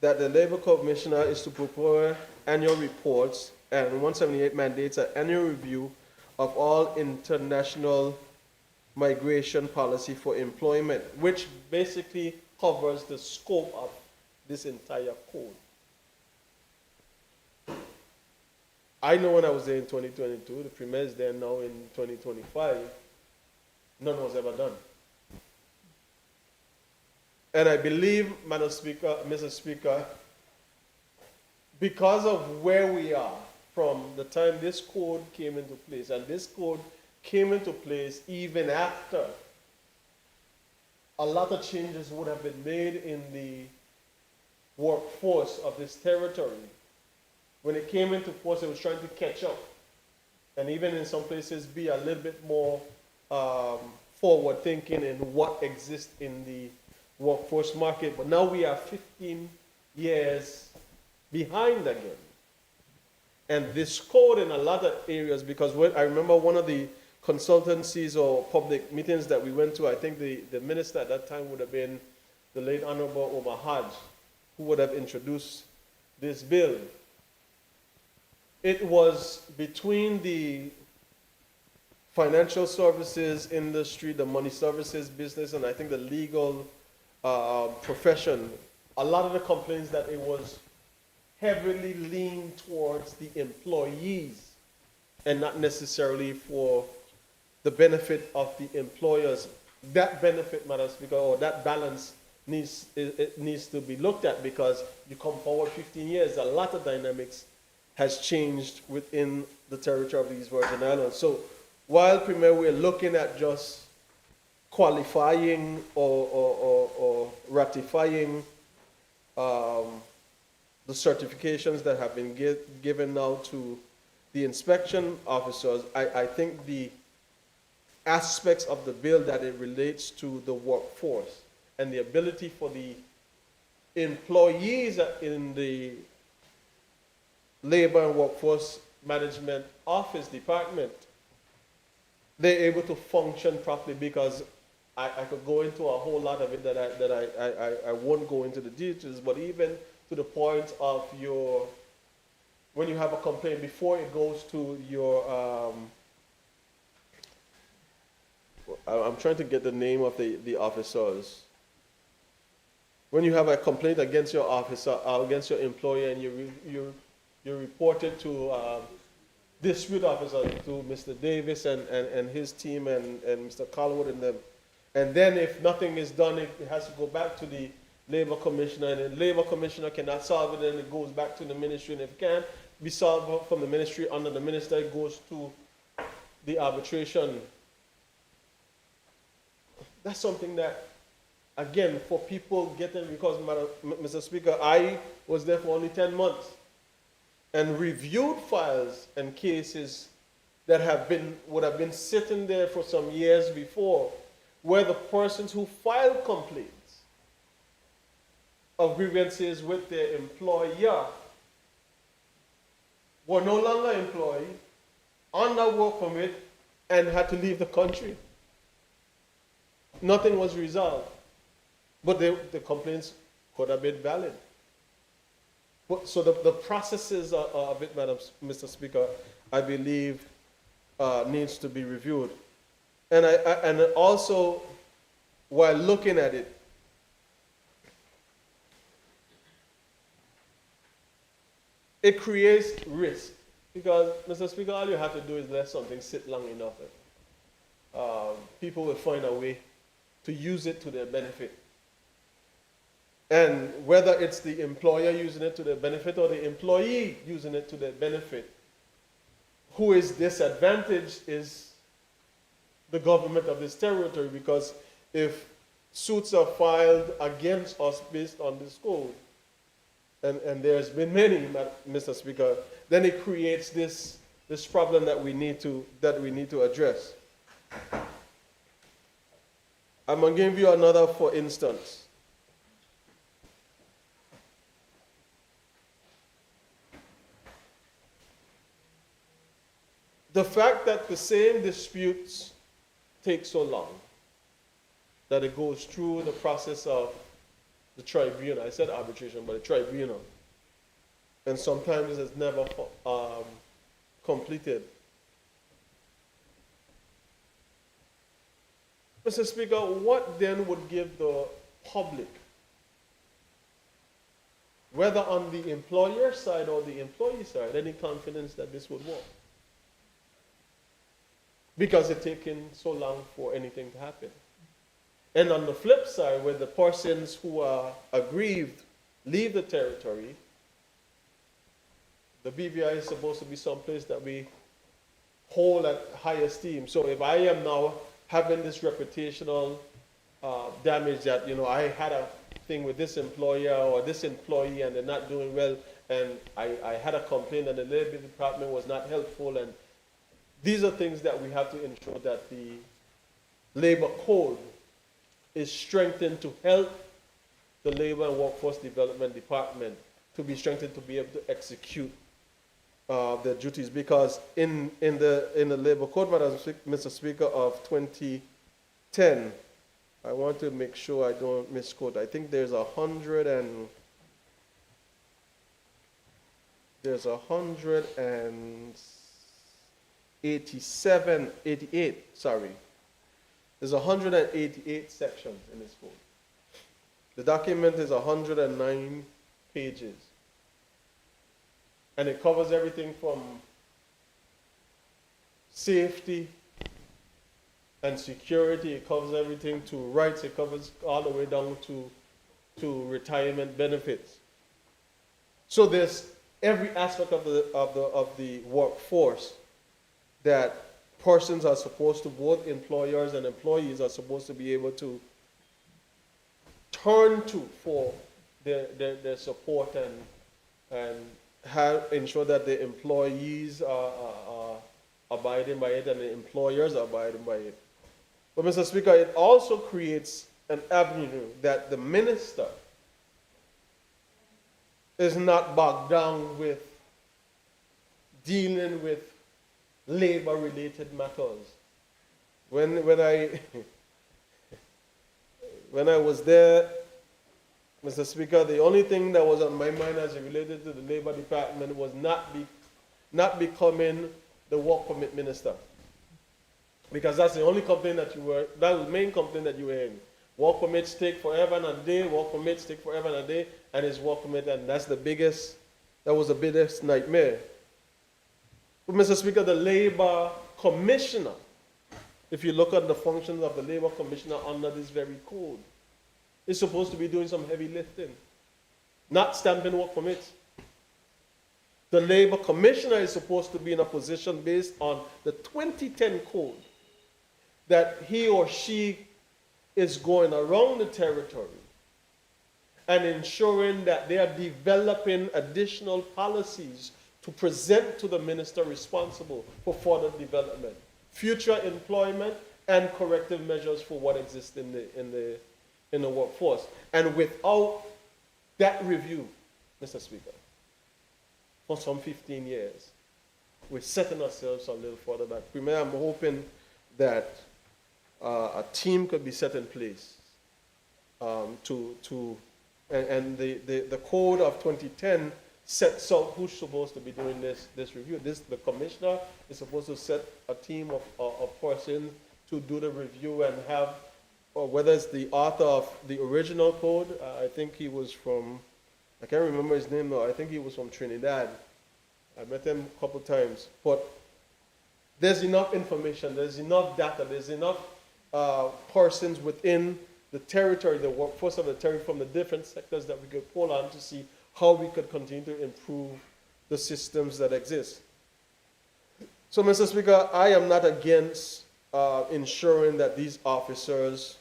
that the Labor Commissioner is to prepare annual reports, and 178 mandates an annual review of all international migration policy for employment, which basically covers the scope of this entire code. I know when I was there in 2022, the Premier is there now in 2025, none was ever done. And I believe, Madam Speaker, Mr. Speaker, because of where we are from the time this code came into place, and this code came into place even after a lot of changes would have been made in the workforce of this territory. When it came into force, it was trying to catch up, and even in some places be a little bit more forward thinking in what exists in the workforce market. But now we are 15 years behind again. And this code in a lot of areas, because I remember one of the consultancies or public meetings that we went to, I think the minister at that time would have been the late Honorable Omar Hajj, who would have introduced this bill. It was between the financial services industry, the money services business, and I think the legal profession. A lot of the complaints that it was heavily leaned towards the employees and not necessarily for the benefit of the employers. That benefit, Madam Speaker, or that balance needs to be looked at, because you come forward 15 years, a lot of dynamics has changed within the territory of these Virgin Islands. So while, Premier, we're looking at just qualifying or ratifying the certifications that have been given now to the inspection officers, I think the aspects of the bill that it relates to the workforce and the ability for the employees in the Labor and Workforce Management Office Department, they're able to function properly, because I could go into a whole lot of it that I won't go into the details, but even to the point of when you have a complaint, before it goes to your, I'm trying to get the name of the officers. When you have a complaint against your officer, against your employer, and you report it to dispute officer, to Mr. Davis and his team and Mr. Colwood and them. And then if nothing is done, it has to go back to the Labor Commissioner, and the Labor Commissioner cannot solve it, and it goes back to the ministry. And if it can't be solved from the ministry under the minister, it goes to the arbitration. That's something that, again, for people getting, because, Mr. Speaker, I was there for only 10 months and reviewed files and cases that would have been sitting there for some years before, where the persons who filed complaints of grievances with their employer were no longer employed, on their work permit, and had to leave the country. Nothing was resolved, but the complaints could have been valid. So the processes of it, Mr. Speaker, I believe needs to be reviewed. And and also, while looking at it, it creates risk, because, Mr. Speaker, all you have to do is let something sit long enough. People will find a way to use it to their benefit. And whether it's the employer using it to their benefit or the employee using it to their benefit, who is disadvantaged is the government of this territory, because if suits are filed against us based on this code, and there's been many, Mr. Speaker, then it creates this problem that we need to address. I'm going to give you another for instance. The fact that the same disputes take so long, that it goes through the process of the tribunal. I said arbitration, but the tribunal. And sometimes it's never completed. Mr. Speaker, what then would give the public, whether on the employer side or the employee side, any confidence that this would work? Because it's taken so long for anything to happen. And on the flip side, where the persons who are aggrieved leave the territory, the BVI is supposed to be someplace that we hold at high esteem. So if I am now having this reputational damage that, I had a thing with this employer or this employee and they're not doing well, and I had a complaint and the labor department was not helpful, and these are things that we have to ensure that the labor code is strengthened to help the Labor and Workforce Development Department to be strengthened to be able to execute their duties. Because in the Labor Code, Mr. Speaker, of 2010, I want to make sure I don't misquote. I think there's 188 sections in this code. The document is 109 pages. And it covers everything from safety and security. It covers everything to rights. It covers all the way down to retirement benefits. So there's every aspect of the workforce that persons are supposed to, both employers and employees are supposed to be able to turn to for their support and ensure that the employees are abiding by it and the employers are abiding by it. But Mr. Speaker, it also creates an avenue that the minister is not bogged down with dealing with labor-related matters. When I was there, Mr. Speaker, the only thing that was on my mind as it related to the Labor Department was not becoming the work permit minister. Because that's the only complaint that that was the main complaint that you were in. Work permits take forever and a day, work permits take forever and a day, and it's work permit, and that was the biggest nightmare. But Mr. Speaker, the Labor Commissioner, if you look at the functions of the Labor Commissioner under this very code, is supposed to be doing some heavy lifting, not stamping work permits. The Labor Commissioner is supposed to be in a position based on the 2010 code that he or she is going around the territory and ensuring that they are developing additional policies to present to the minister responsible for further development, future employment, and corrective measures for what exists in the workforce. And without that review, Mr. Speaker, for some 15 years, we're setting ourselves a little further back. Premier, I'm hoping that a team could be set in place and the code of 2010 sets out who's supposed to be doing this review. The commissioner is supposed to set a team of persons to do the review and have, or whether it's the author of the original code, I think he was from, I can't remember his name now, I think he was from Trinidad. I met him a couple times. But there's enough information, there's enough data, there's enough persons within the territory, the workforce of the territory from the different sectors that we could pull on to see how we could continue to improve the systems that exist. So, Mr. Speaker, I am not against ensuring that these officers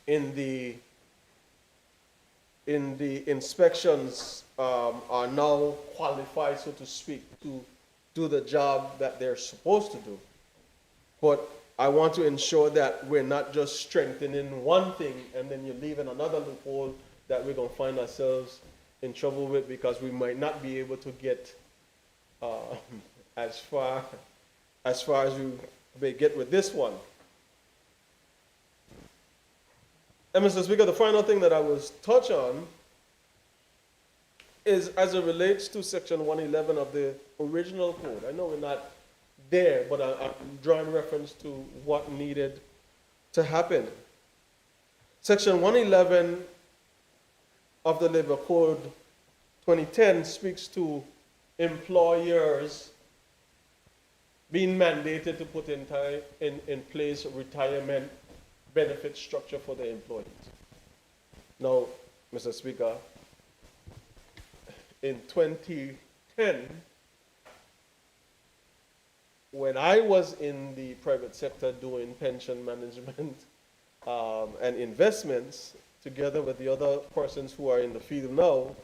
in the inspections are now qualified, so to speak, to do the job that they're supposed to do. But I want to ensure that we're not just strengthening one thing and then you're leaving another loophole that we're going to find ourselves in trouble with, because we might not be able to get as far as we may get with this one. And Mr. Speaker, the final thing that I will touch on is as it relates to Section 111 of the original code. I know we're not there, but I'm drawing reference to what needed to happen. Section 111 of the Labor Code 2010 speaks to employers being mandated to put in place a retirement benefit structure for their employees. Now, Mr. Speaker, in 2010, when I was in the private sector doing pension management and investments, together with the other persons who are in the field now,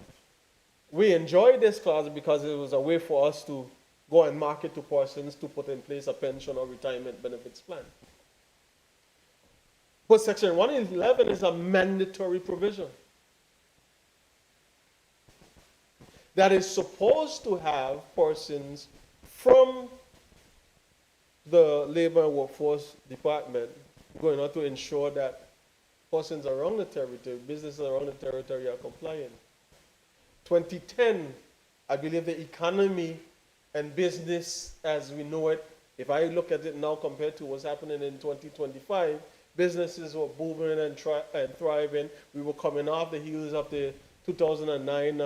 we enjoyed this clause because it was a way for us to go and market to persons to put in place a pension or retirement benefits plan. But Section 111 is a mandatory provision that is supposed to have persons from the Labor and Workforce Department going on to ensure that persons around the territory, businesses around the territory are compliant. 2010, I believe the economy and business as we know it, if I look at it now compared to what's happening in 2025, businesses were booming and thriving. We were coming off the heels of the 2009,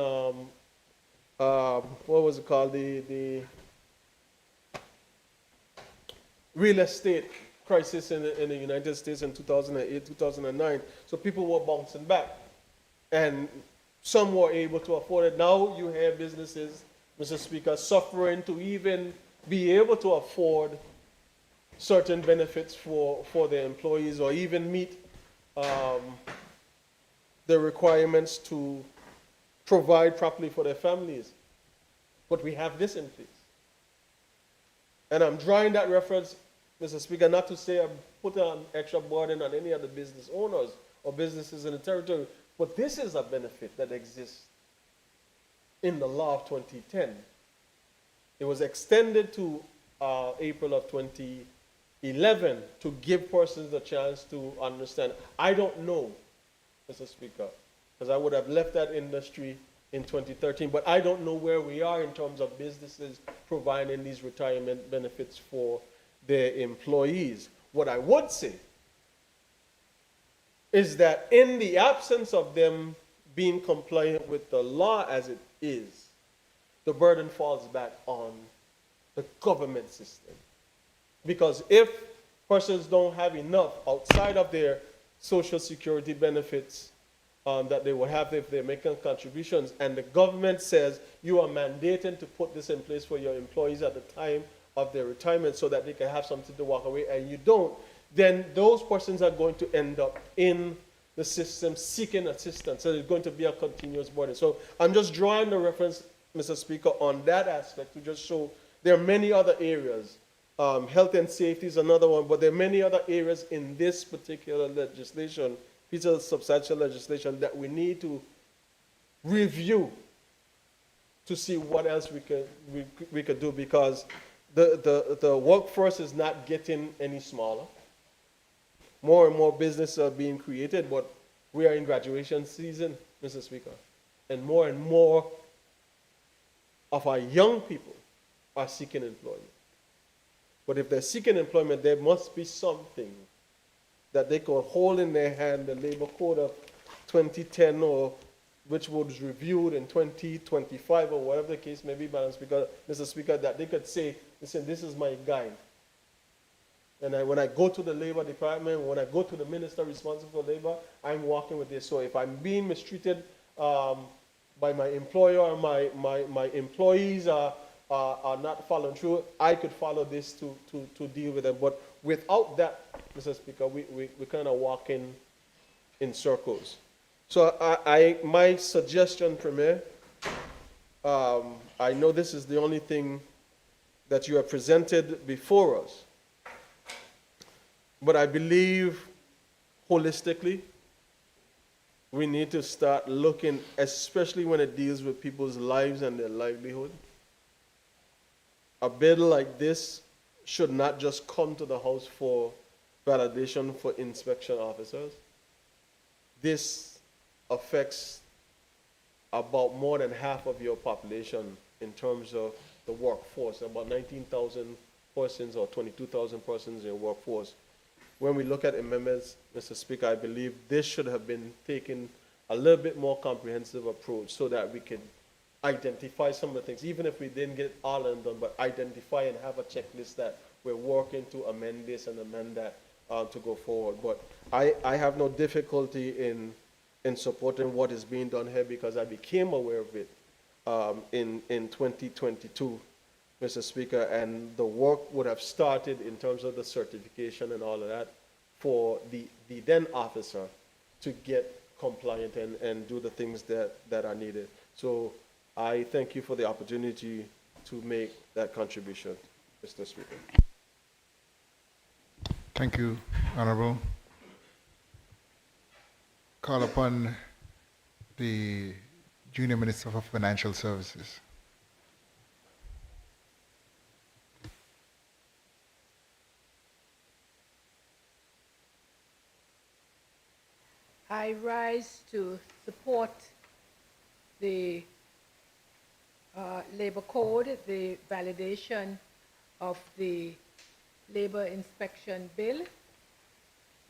what was it called? The real estate crisis in the United States in 2008, 2009. So people were bouncing back. And some were able to afford it. Now you have businesses, Mr. Speaker, suffering to even be able to afford certain benefits for their employees, or even meet the requirements to provide properly for their families. But we have this in place. And I'm drawing that reference, Mr. Speaker, not to say I'm putting an extra burden on any of the business owners or businesses in the territory, but this is a benefit that exists in the law of 2010. It was extended to April of 2011 to give persons the chance to understand. I don't know, Mr. Speaker, because I would have left that industry in 2013, but I don't know where we are in terms of businesses providing these retirement benefits for their employees. What I would say is that in the absence of them being compliant with the law as it is, the burden falls back on the government system. Because if persons don't have enough outside of their social security benefits that they will have if they're making contributions, and the government says you are mandated to put this in place for your employees at the time of their retirement so that they can have something to walk away, and you don't, then those persons are going to end up in the system seeking assistance. So it's going to be a continuous burden. So I'm just drawing the reference, Mr. Speaker, on that aspect to just show there are many other areas. Health and safety is another one, but there are many other areas in this particular legislation, piece of substantial legislation, that we need to review to see what else we could do, because the workforce is not getting any smaller. More and more businesses are being created, but we are in graduation season, Mr. Speaker, and more of our young people are seeking employment. But if they're seeking employment, there must be something that they can hold in their hand, the Labor Code of 2010, or which was reviewed in 2025, or whatever the case may be, Madam Speaker, Mr. Speaker, that they could say, listen, this is my guide. And when I go to the Labor Department, when I go to the minister responsible for labor, I'm working with this. So if I'm being mistreated by my employer, or my employees are not following through, I could follow this to deal with them. But without that, Mr. Speaker, we kind of walk in circles. So my suggestion, Premier, I know this is the only thing that you have presented before us, but I believe holistically, we need to start looking, especially when it deals with people's lives and their livelihood. A bill like this should not just come to the House for validation for inspection officers. This affects about more than half of your population in terms of the workforce, about 19,000 persons or 22,000 persons in your workforce. When we look at amendments, Mr. Speaker, I believe this should have been taken a little bit more comprehensive approach so that we could identify some of the things, even if we didn't get all of them done, but identify and have a checklist that we're working to amend this and amend that to go forward. But I have no difficulty in supporting what is being done here because I became aware of it in 2022, Mr. Speaker, and the work would have started in terms of the certification and all of that for the then officer to get compliant and do the things that are needed. So I thank you for the opportunity to make that contribution, Mr. Speaker. Thank you, Honorable. Call upon the Junior Minister for Financial Services. I rise to support the Labor Code, the validation of the Labor Inspection Bill.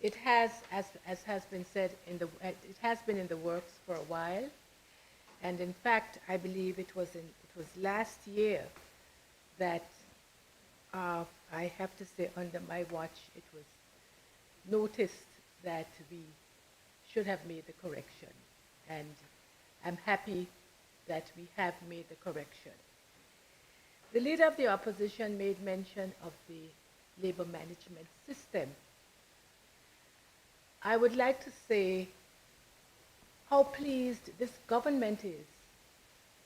It has, as has been said, it has been in the works for a while, and in fact, I believe it was last year that I have to say, under my watch, it was noticed that we should have made the correction, and I'm happy that we have made the correction. The Leader of the Opposition made mention of the labor management system. I would like to say how pleased this government is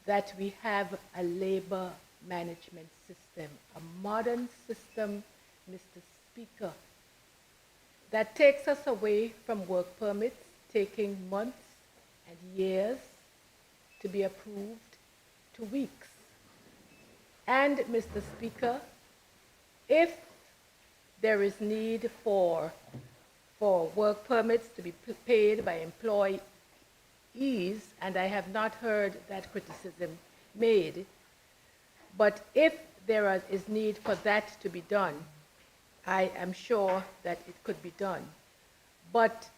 that we have a labor management system, a modern system, Mr. Speaker, that takes us away from work permits taking months and years to be approved to weeks. And, Mr. Speaker, if there is need for work permits to be paid by employees, and I have not heard that criticism made, but if there is need for that to be done, I am sure that it could be done. But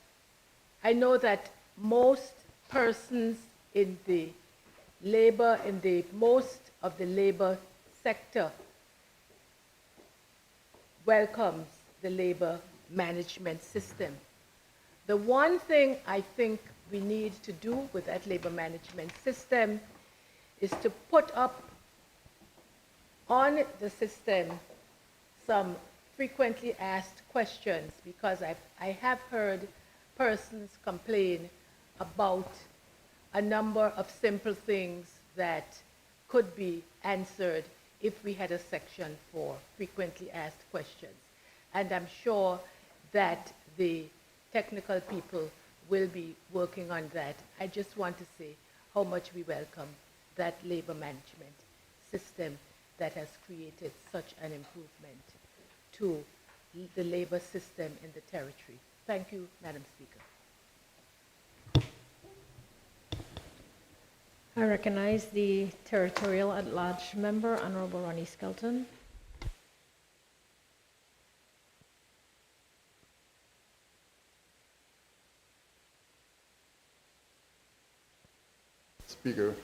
I know that most persons in the labor, most of the labor sector welcomes the labor management system. The one thing I think we need to do with that labor management system is to put up on the system some frequently asked questions, because I have heard persons complain about a number of simple things that could be answered if we had a section for frequently asked questions. And I'm sure that the technical people will be working on that. I just want to say how much we welcome that labor management system that has created such an improvement to the labor system in the territory. Thank you, Madam Speaker. I recognize the territorial at-large member, Honorable Ronnie Skelton. Speaker.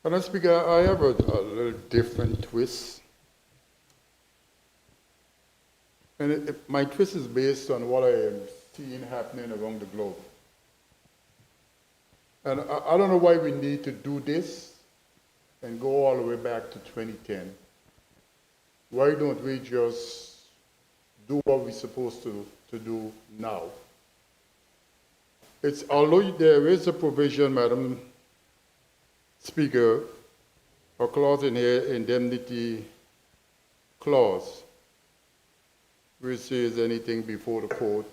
Madam Speaker, I have a little different twist. And my twist is based on what I am seeing happening around the globe. And I don't know why we need to do this and go all the way back to 2010. why don't we just do what we're supposed to do now? Although there is a provision, Madam Speaker, a clause in here, indemnity clause, which says anything before the court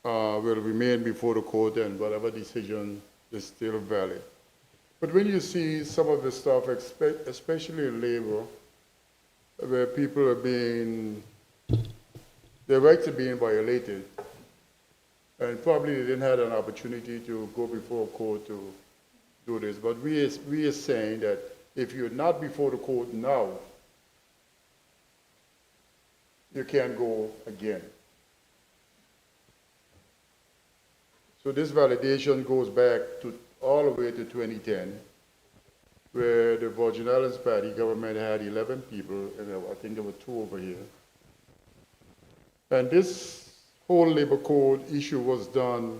will remain before the court, and whatever decision is still valid. But when you see some of the stuff, especially in labor, where people are their rights are being violated, and probably they didn't have an opportunity to go before a court to do this. But we are saying that if you're not before the court now, you can't go again. So this validation goes back all the way to 2010, where the Virgin Islands Party government had 11 people, and I think there were 2 over here. And this whole labor code issue was done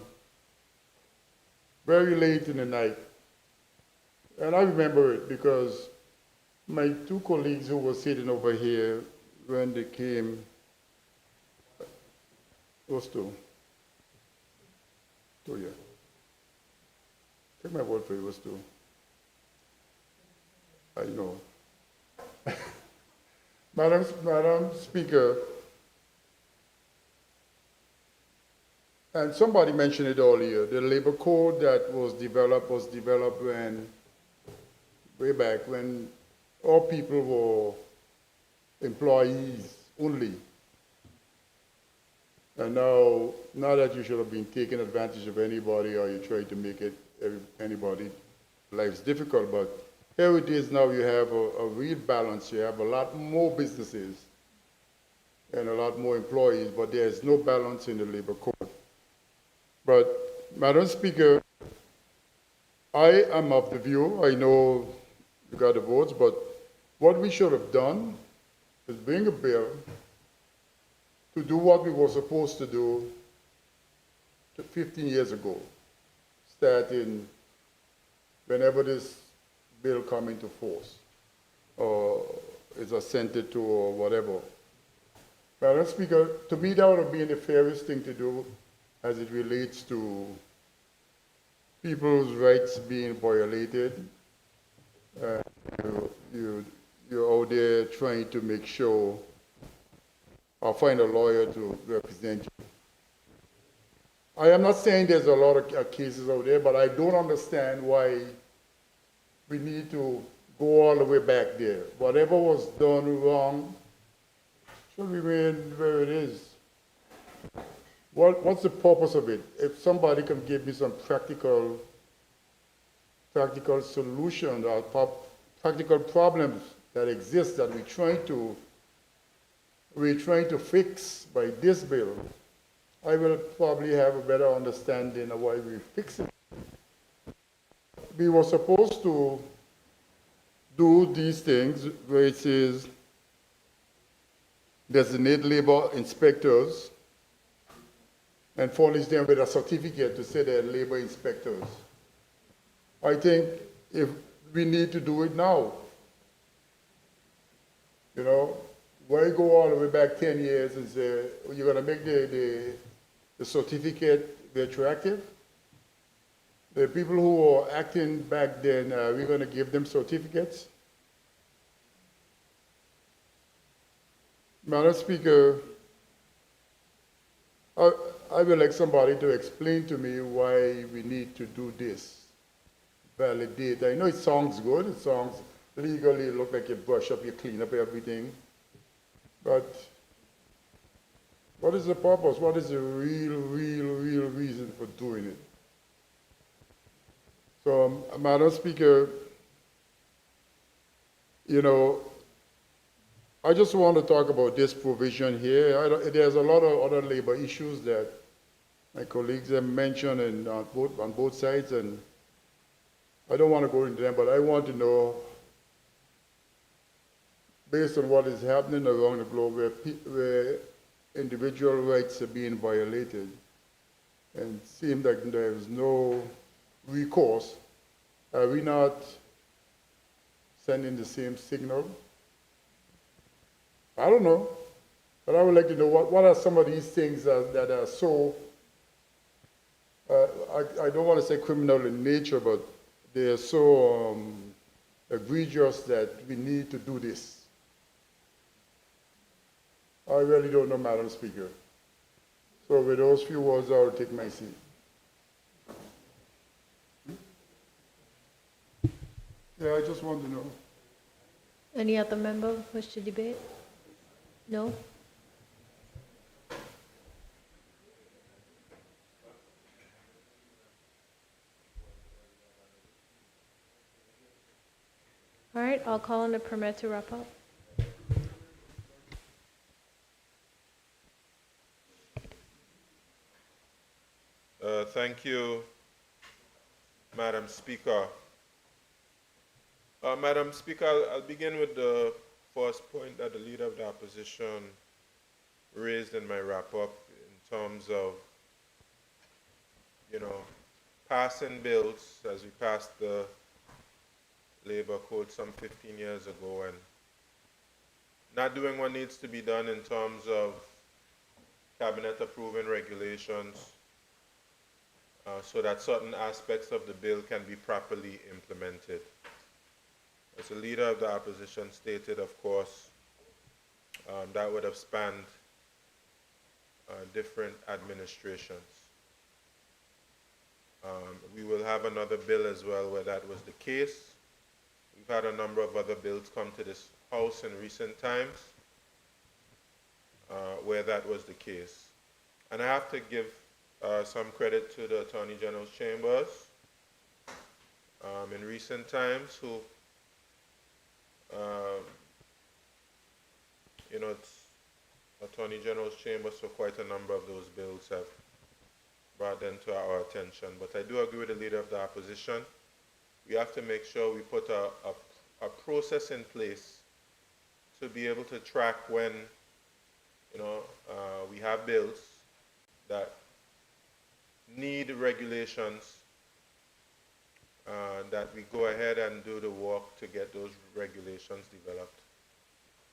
very late in the night. And I remember it because my 2 colleagues who were sitting over here when they came, those 2. Oh, yeah. Take my word for it, was 2. I know. Madam Speaker, and somebody mentioned it earlier, the labor code that was developed when, way back when all people were employees only. And now, not that you should have been taking advantage of anybody or you try to make anybody's lives difficult, but here it is now you have a real balance. You have a lot more businesses and a lot more employees, but there is no balance in the labor code. But, Madam Speaker, I am of the view, I know you got the votes, but what we should have done is bring a bill to do what we were supposed to do 15 years ago, starting whenever this bill come into force or is assented to or whatever. Madam Speaker, to me that would have been the fairest thing to do as it relates to people's rights being violated. You're out there trying to make sure or find a lawyer to represent you. I am not saying there's a lot of cases out there, but I don't understand why we need to go all the way back there. Whatever was done wrong should remain where it is. What's the purpose of it? If somebody can give me some practical solution or practical problems that exist that we're trying to fix by this bill, I will probably have a better understanding of why we fix it. We were supposed to do these things where it says designate labor inspectors and furnish them with a certificate to say they're labor inspectors. I think if we need to do it now, you know, why go all the way back 10 years and say, you're going to make the certificate retroactive? The people who were acting back then, we're going to give them certificates? Madam Speaker, I would like somebody to explain to me why we need to do this. Validate. I know it sounds good. It sounds legally, it looks like you brush up, you clean up everything. But what is the purpose? What is the real reason for doing it? So, Madam Speaker, you know, I just want to talk about this provision here. There's a lot of other labor issues that my colleagues have mentioned on both sides, and I don't want to go into them, but I want to know, based on what is happening around the globe where individual rights are being violated, and it seems like there is no recourse, are we not sending the same signal? I don't know. But I would like to know what are some of these things that are so, I don't want to say criminal in nature, but they are so egregious that we need to do this. I really don't know, Madam Speaker. So with those few words, I'll take my seat. Yeah, I just want to know. Any other member wish to debate? No? All right, I'll call on the Premier to wrap up. Thank you, Madam Speaker. Madam Speaker, I'll begin with the first point that the Leader of the Opposition raised in my wrap-up in terms of, passing bills as we passed the Labor Code some 15 years ago and not doing what needs to be done in terms of Cabinet approving regulations so that certain aspects of the bill can be properly implemented. As the Leader of the Opposition stated, of course, that would have spanned different administrations. We will have another bill as well where that was the case. We've had a number of other bills come to this House in recent times where that was the case. And I have to give some credit to the Attorney General's chambers in recent times who, Attorney General's chambers for quite a number of those bills have brought them to our attention. But I do agree with the Leader of the Opposition. We have to make sure we put a process in place to be able to track when, we have bills that need regulations, that we go ahead and do the work to get those regulations developed.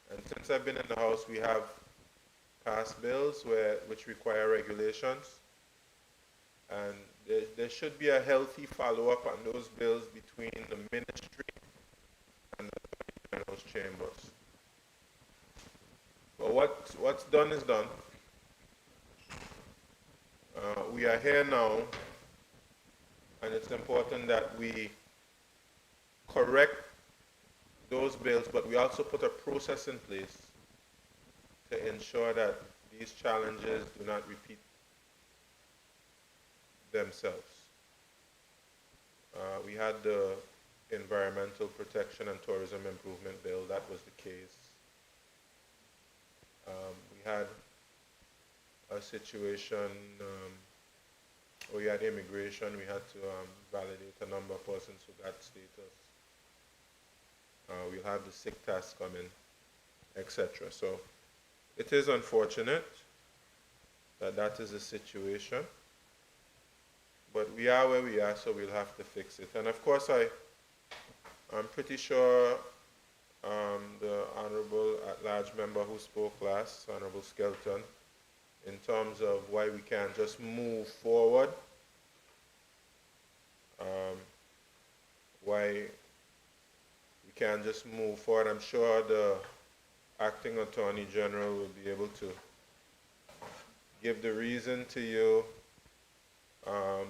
And since I've been in the House, we have passed bills which require regulations, and there should be a healthy follow-up on those bills between the ministry and the Attorney General's chambers. But what's done is done. We are here now, and it's important that we correct those bills, but we also put a process in place to ensure that these challenges do not repeat themselves. We had the Environmental Protection and Tourism Improvement Bill, that was the case. We had a situation where we had immigration, we had to validate a number of persons who got status. We'll have the sick task coming, etc. So it is unfortunate that is the situation, but we are where we are, so we'll have to fix it. And of course, I'm pretty sure the Honorable at-large member who spoke last, Honorable Skelton, in terms of why we can't just move forward, why we can't just move forward. I'm sure the Acting Attorney General will be able to give the reason to you,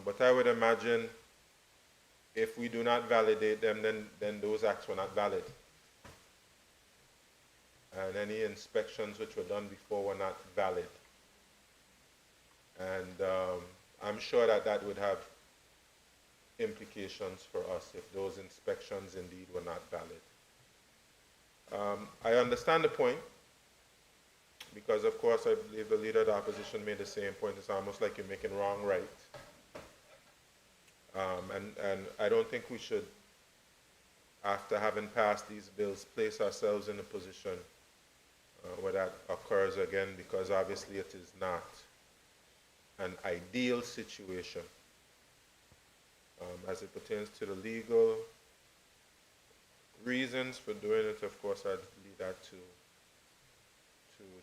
but I would imagine if we do not validate them, then those acts were not valid. And any inspections which were done before were not valid. And I'm sure that would have implications for us if those inspections indeed were not valid. I understand the point, because of course I believe the Leader of the Opposition made the same point. It's almost like you're making wrong right. And I don't think we should, after having passed these bills, place ourselves in a position where that occurs again, because obviously it is not an ideal situation as it pertains to the legal reasons for doing it, of course, I'd leave that to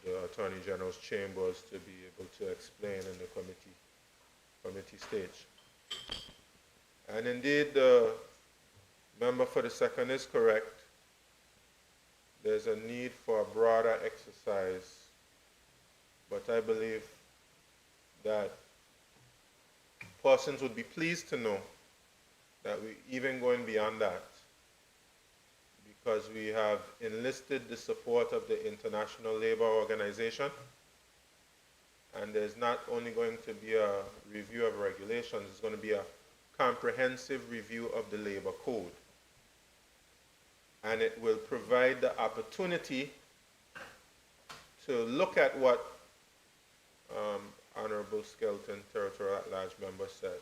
the Attorney General's chambers to be able to explain in the committee stage. And indeed, the member for the second is correct. There's a need for a broader exercise, but I believe that persons would be pleased to know that we're even going beyond that, because we have enlisted the support of the International Labour Organization, and there's not only going to be a review of regulations, it's going to be a comprehensive review of the labor code. And it will provide the opportunity to look at what Honorable Skelton, Territorial at-Large member, said,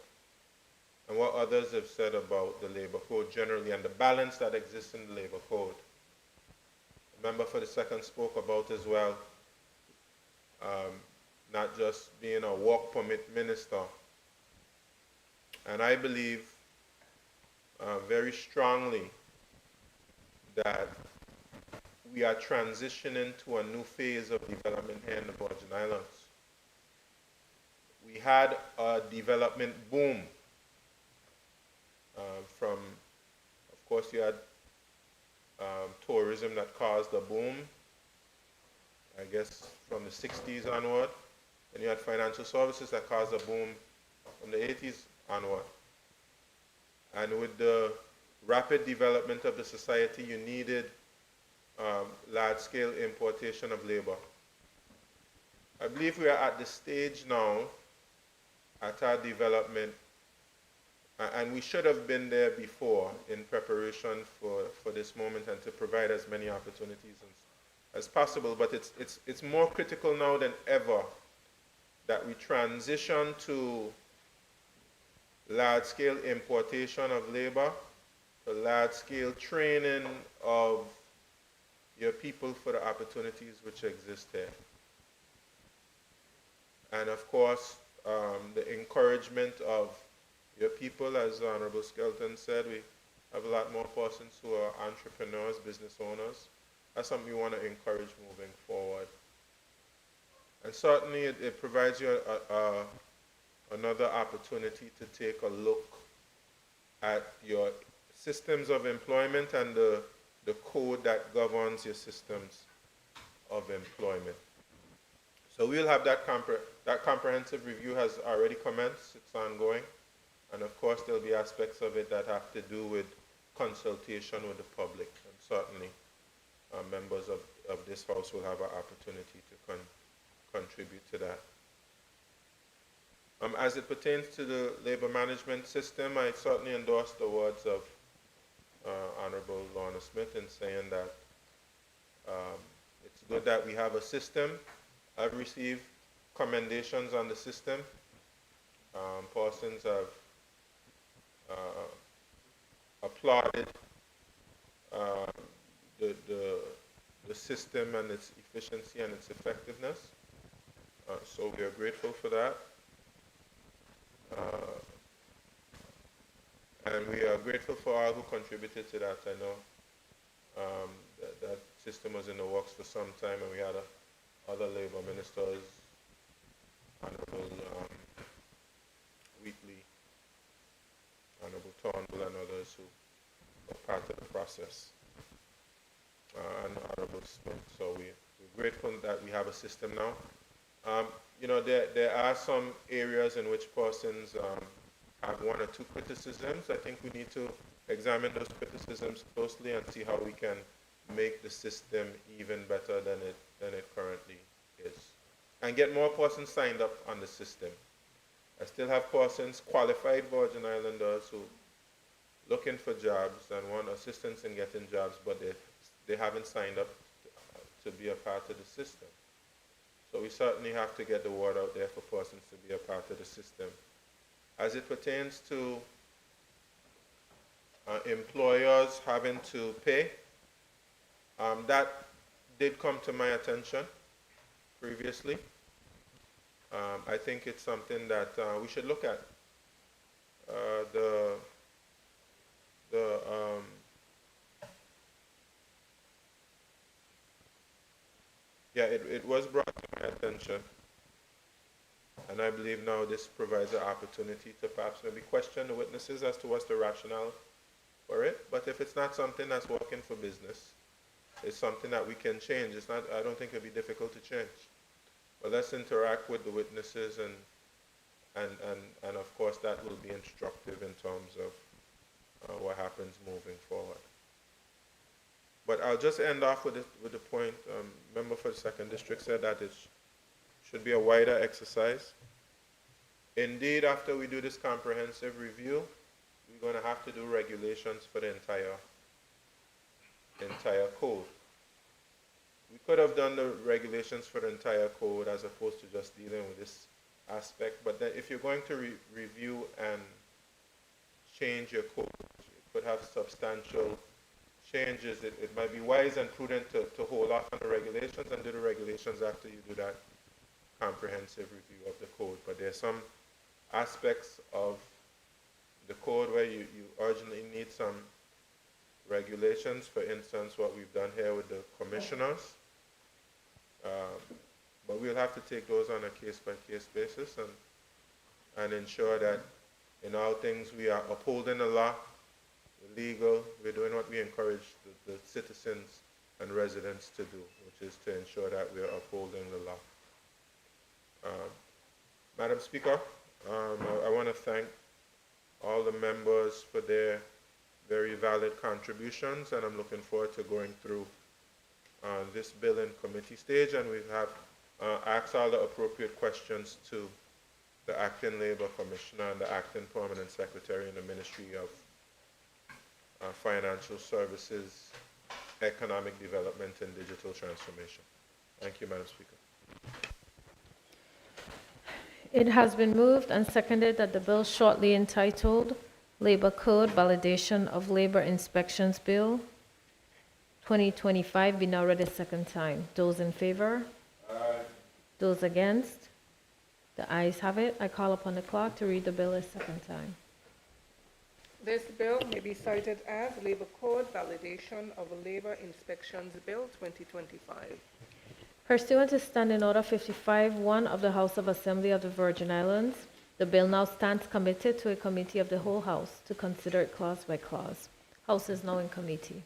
and what others have said about the labor code generally and the balance that exists in the labor code. The member for the second spoke about as well, not just being a work permit minister. And I believe very strongly that we are transitioning to a new phase of development here in the Virgin Islands. We had a development boom from, of course, you had tourism that caused a boom, I guess, from the 60s onward. And you had financial services that caused a boom from the 80s onward. And with the rapid development of the society, you needed large-scale importation of labor. I believe we are at the stage now at our development, and we should have been there before in preparation for this moment and to provide as many opportunities as possible. But it's more critical now than ever that we transition to large-scale importation of labor, to large-scale training of your people for the opportunities which exist here. And of course, the encouragement of your people, as Honorable Skelton said, we have a lot more persons who are entrepreneurs, business owners. That's something we want to encourage moving forward. And certainly it provides you another opportunity to take a look at your systems of employment and the code that governs your systems of employment. So we'll have that comprehensive review has already commenced, it's ongoing. And of course there'll be aspects of it that have to do with consultation with the public. And certainly members of this House will have an opportunity to contribute to that. As it pertains to the labor management system, I certainly endorse the words of Honorable Lorna Smith in saying that it's good that we have a system. I've received commendations on the system. Persons have applauded the system and its efficiency and its effectiveness. So we are grateful for that. And we are grateful for all who contributed to that. I know that system was in the works for some time, and we had other labor ministers, Honorable Wheatley, Honorable Turnbull, and others who were part of the process, and Honorable Smith. So we're grateful that we have a system now. You know, there are some areas in which persons have one or two criticisms. I think we need to examine those criticisms closely and see how we can make the system even better than it currently is, and get more persons signed up on the system. I still have persons, qualified Virgin Islanders, who looking for jobs and want assistance in getting jobs, but they haven't signed up to be a part of the system. So we certainly have to get the word out there for persons to be a part of the system. As it pertains to employers having to pay, that did come to my attention previously. I think it's something that we should look at. Yeah, it was brought to my attention, and I believe now this provides an opportunity to perhaps maybe question the witnesses as to what's the rationale for it. But if it's not something that's working for business, it's something that we can change. It's not, I don't think it'll be difficult to change. But let's interact with the witnesses, and of course that will be instructive in terms of what happens moving forward. But I'll just end off with the point, member for the second district said that it should be a wider exercise. Indeed, after we do this comprehensive review, we're going to have to do regulations for the entire code. We could have done the regulations for the entire code as opposed to just dealing with this aspect, but then if you're going to review and change your code, it could have substantial changes. It might be wise and prudent to hold off on the regulations and do the regulations after you do that comprehensive review of the code. But there are some aspects of the code where you urgently need some regulations. For instance, what we've done here with the commissioners. But we'll have to take those on a case-by-case basis and ensure that in all things we are upholding the law, the legal, we're doing what we encourage the citizens and residents to do, which is to ensure that we're upholding the law. Madam Speaker, I want to thank all the members for their very valid contributions, and I'm looking forward to going through this bill in committee stage, and we have asked all the appropriate questions to the Acting Labor Commissioner and the Acting Permanent Secretary in the Ministry of Financial Services, Economic Development, and Digital Transformation. Thank you, Madam Speaker. It has been moved and seconded that the bill shortly entitled Labor Code Validation of Labor Inspections Bill 2025 be now read a second time. Those in favor? Aye. Those against? The ayes have it. I call upon the clerk to read the bill a second time. This bill may be cited as Labor Code Validation of Labor Inspections Bill 2025. Pursuant to Standing Order 55-1 of the House of Assembly of the Virgin Islands, the bill now stands committed to a committee of the whole House to consider it clause by clause. House is now in committee.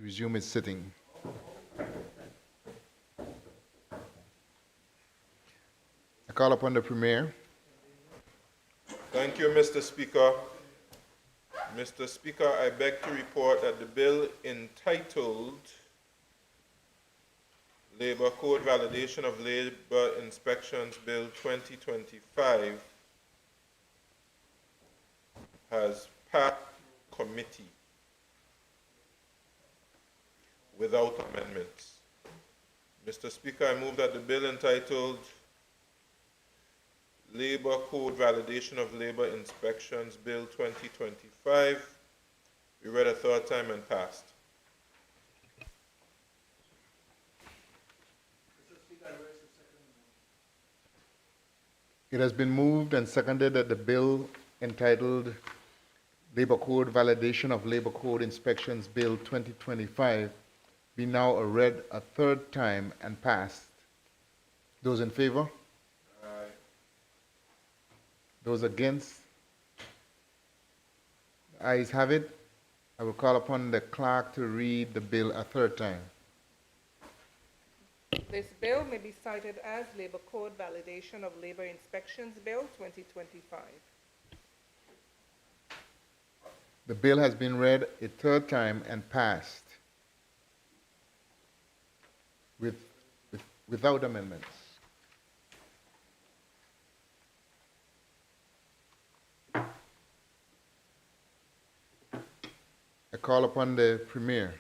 resume its sitting. I call upon the Premier. Thank you, Mr. Speaker. Mr. Speaker, I beg to report that the bill entitled Labor Code Validation of Labor Inspections Bill 2025 has passed committee without amendments. Mr. Speaker, I move that the bill entitled Labor Code Validation of Labor Inspections Bill 2025 be read a third time and passed. It has been moved and seconded that the bill entitled Labor Code Validation of Labor Code Inspections Bill 2025 be now read a third time and passed. Those in favor? Aye. Those against? The ayes have it. I will call upon the clerk to read the bill a third time. This bill may be cited as Labor Code Validation of Labor Inspections Bill 2025. The bill has been read a third time and passed without amendments. I call upon the Premier.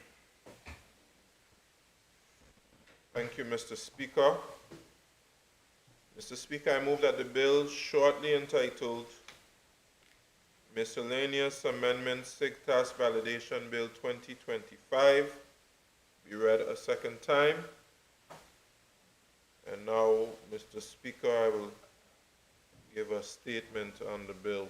Thank you, Mr. Speaker. Mr. Speaker, I move that the bill shortly entitled Miscellaneous Amendments SIGTAS Validation Bill 2025 be read a second time. And now, Mr. Speaker, I will give a statement on the bill.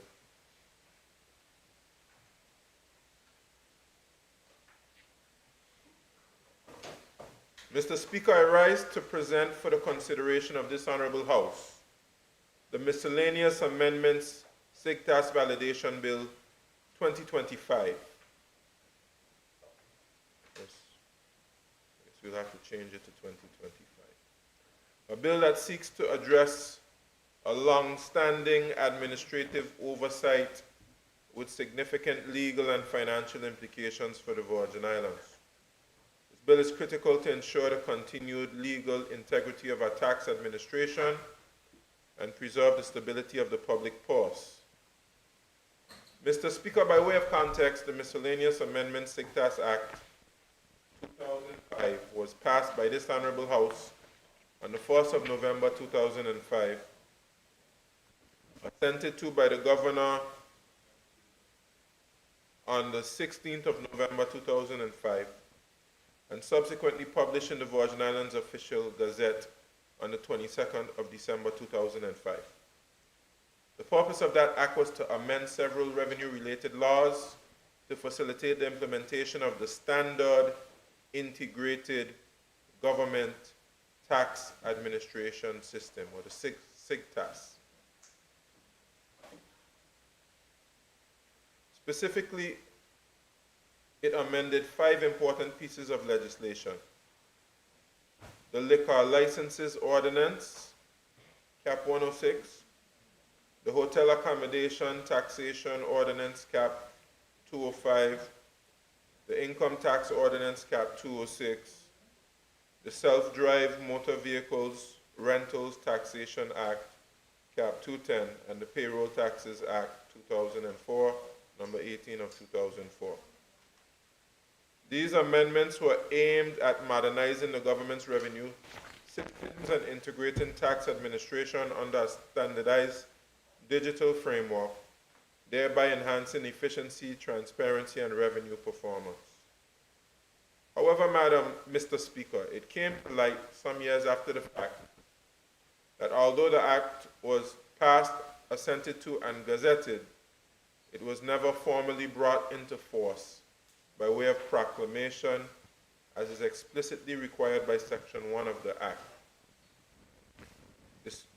Mr. Speaker, I rise to present for the consideration of this Honorable House the Miscellaneous Amendments SIGTAS Validation Bill 2025. Yes. I guess we'll have to change it to 2025. A bill that seeks to address a long-standing administrative oversight with significant legal and financial implications for the Virgin Islands. This bill is critical to ensure the continued legal integrity of our tax administration and preserve the stability of the public purse. Mr. Speaker, by way of context, the Miscellaneous Amendments SIGTAS Act 2005 was passed by this Honorable House on the 1st of November 2005, assented to by the Governor on the 16th of November 2005, and subsequently published in the Virgin Islands Official Gazette on the 22nd of December 2005. The purpose of that act was to amend several revenue-related laws to facilitate the implementation of the Standard Integrated Government Tax Administration System, or the SIGTAS. Specifically, it amended 5 important pieces of legislation: the Liquor Licenses Ordinance, Cap 106, the Hotel Accommodation Taxation Ordinance, Cap 205, the Income Tax Ordinance, Cap 206, the Self-Drive Motor Vehicles Rentals Taxation Act, Cap 210, and the Payroll Taxes Act 2004, number 18 of 2004. These amendments were aimed at modernizing the government's revenue systems and integrating tax administration under a standardized digital framework, thereby enhancing efficiency, transparency, and revenue performance. However, Mr. Speaker, it came to light some years after the fact that although the act was passed, assented to, and gazetted, it was never formally brought into force by way of proclamation, as is explicitly required by Section 1 of the Act.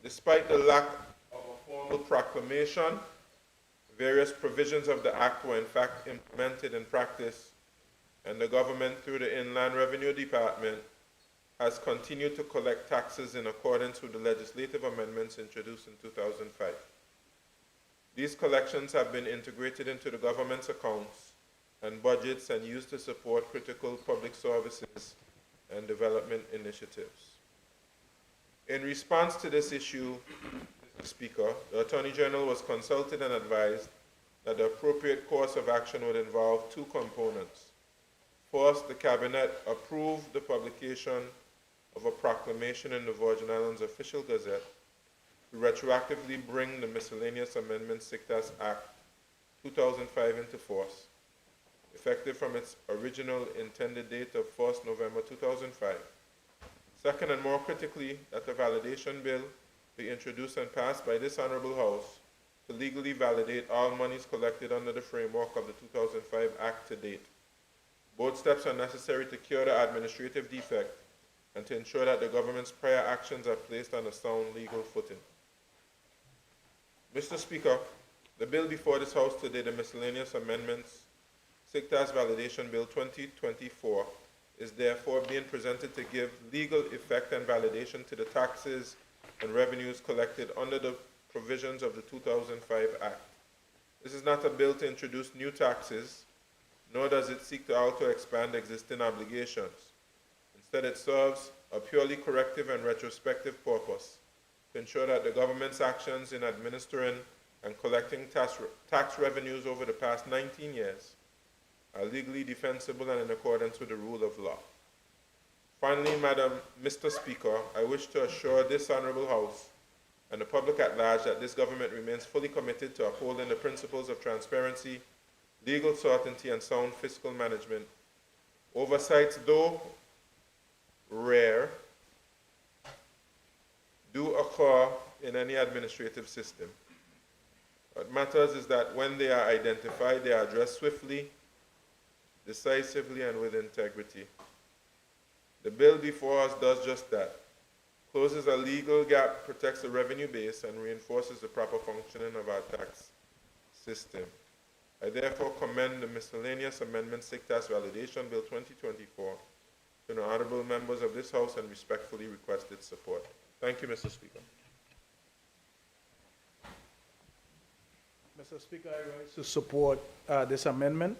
Despite the lack of a formal proclamation, various provisions of the Act were in fact implemented in practice and the government through the Inland Revenue Department has continued to collect taxes in accordance with the legislative amendments introduced in 2005. These collections have been integrated into the government's accounts and budgets and used to support critical public services and development initiatives. In response to this issue, Mr. Speaker, the Attorney General was consulted and advised that the appropriate course of action would involve two components. First, the Cabinet approved the publication of a proclamation in the Virgin Islands Official Gazette to retroactively bring the Miscellaneous Amendment SICTAS Act 2005 into force, effective from its original intended date of 1st November 2005. Second, and more critically, that the validation bill be introduced and passed by this Honorable House to legally validate all monies collected under the framework of the 2005 Act to date. Both steps are necessary to cure the administrative defect and to ensure that the government's prior actions are placed on a sound legal footing. Mr. Speaker, the bill before this House today, the Miscellaneous Amendments SICTAS Validation Bill 2024, is therefore being presented to give legal effect and validation to the taxes and revenues collected under the provisions of the 2005 Act. This is not a bill to introduce new taxes, nor does it seek to alter or expand existing obligations. Instead, it serves a purely corrective and retrospective purpose to ensure that the government's actions in administering and collecting tax revenues over the past 19 years are legally defensible and in accordance with the rule of law. Finally, Mr. Speaker, I wish to assure this Honorable House and the public at large that this government remains fully committed to upholding the principles of transparency, legal certainty, and sound fiscal management. Oversights, though rare, do occur in any administrative system. What matters is that when they are identified, they are addressed swiftly, decisively, and with integrity. The bill before us does just that. Closes a legal gap, protects the revenue base, and reinforces the proper functioning of our tax system. I therefore commend the Miscellaneous Amendment SICTAS Validation Bill 2024 to the honorable members of this House and respectfully request its support. Thank you, Mr. Speaker. Mr. Speaker, I rise to support this amendment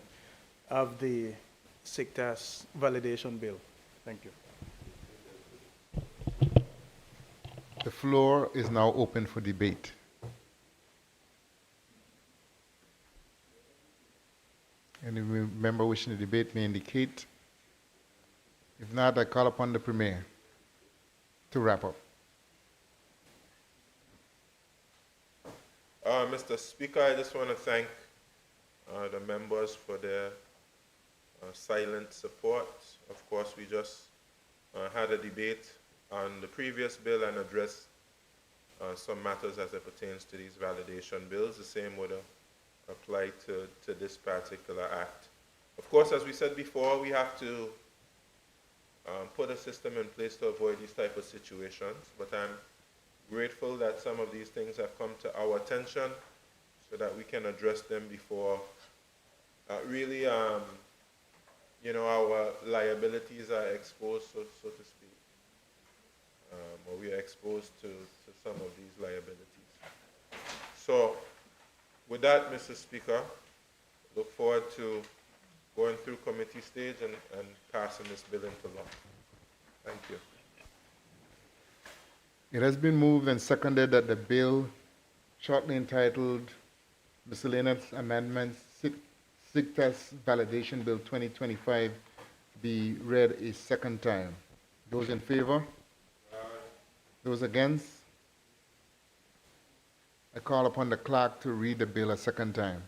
of the SICTAS validation bill. Thank you. The floor is now open for debate. Any member wishing to debate may indicate. If not, I call upon the Premier to wrap up. Mr. Speaker, I just want to thank the members for their silent support. Of course, we just had a debate on the previous bill and addressed some matters as it pertains to these validation bills. The same would apply to this particular act. Of course, as we said before, we have to put a system in place to avoid these type of situations, but I'm grateful that some of these things have come to our attention so that we can address them before really, you know, our liabilities are exposed, so to speak, or we are exposed to some of these liabilities. So, with that, Mr. Speaker, look forward to going through committee stage and passing this bill into law. Thank you. It has been moved and seconded that the bill, shortly entitled Miscellaneous Amendments SICTAS Validation Bill 2025, be read a second time. Those in favor? Aye. Those against? I call upon the clerk to read the bill a second time.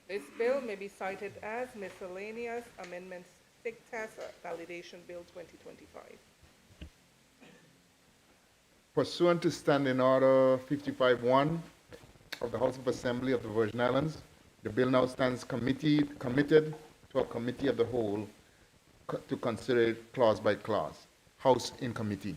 This bill may be cited as Miscellaneous Amendments SICTAS Validation Bill 2025. Pursuant to Standing Order 55-1 of the House of Assembly of the Virgin Islands, the bill now stands committed to a committee of the whole to consider it clause by clause. House in committee.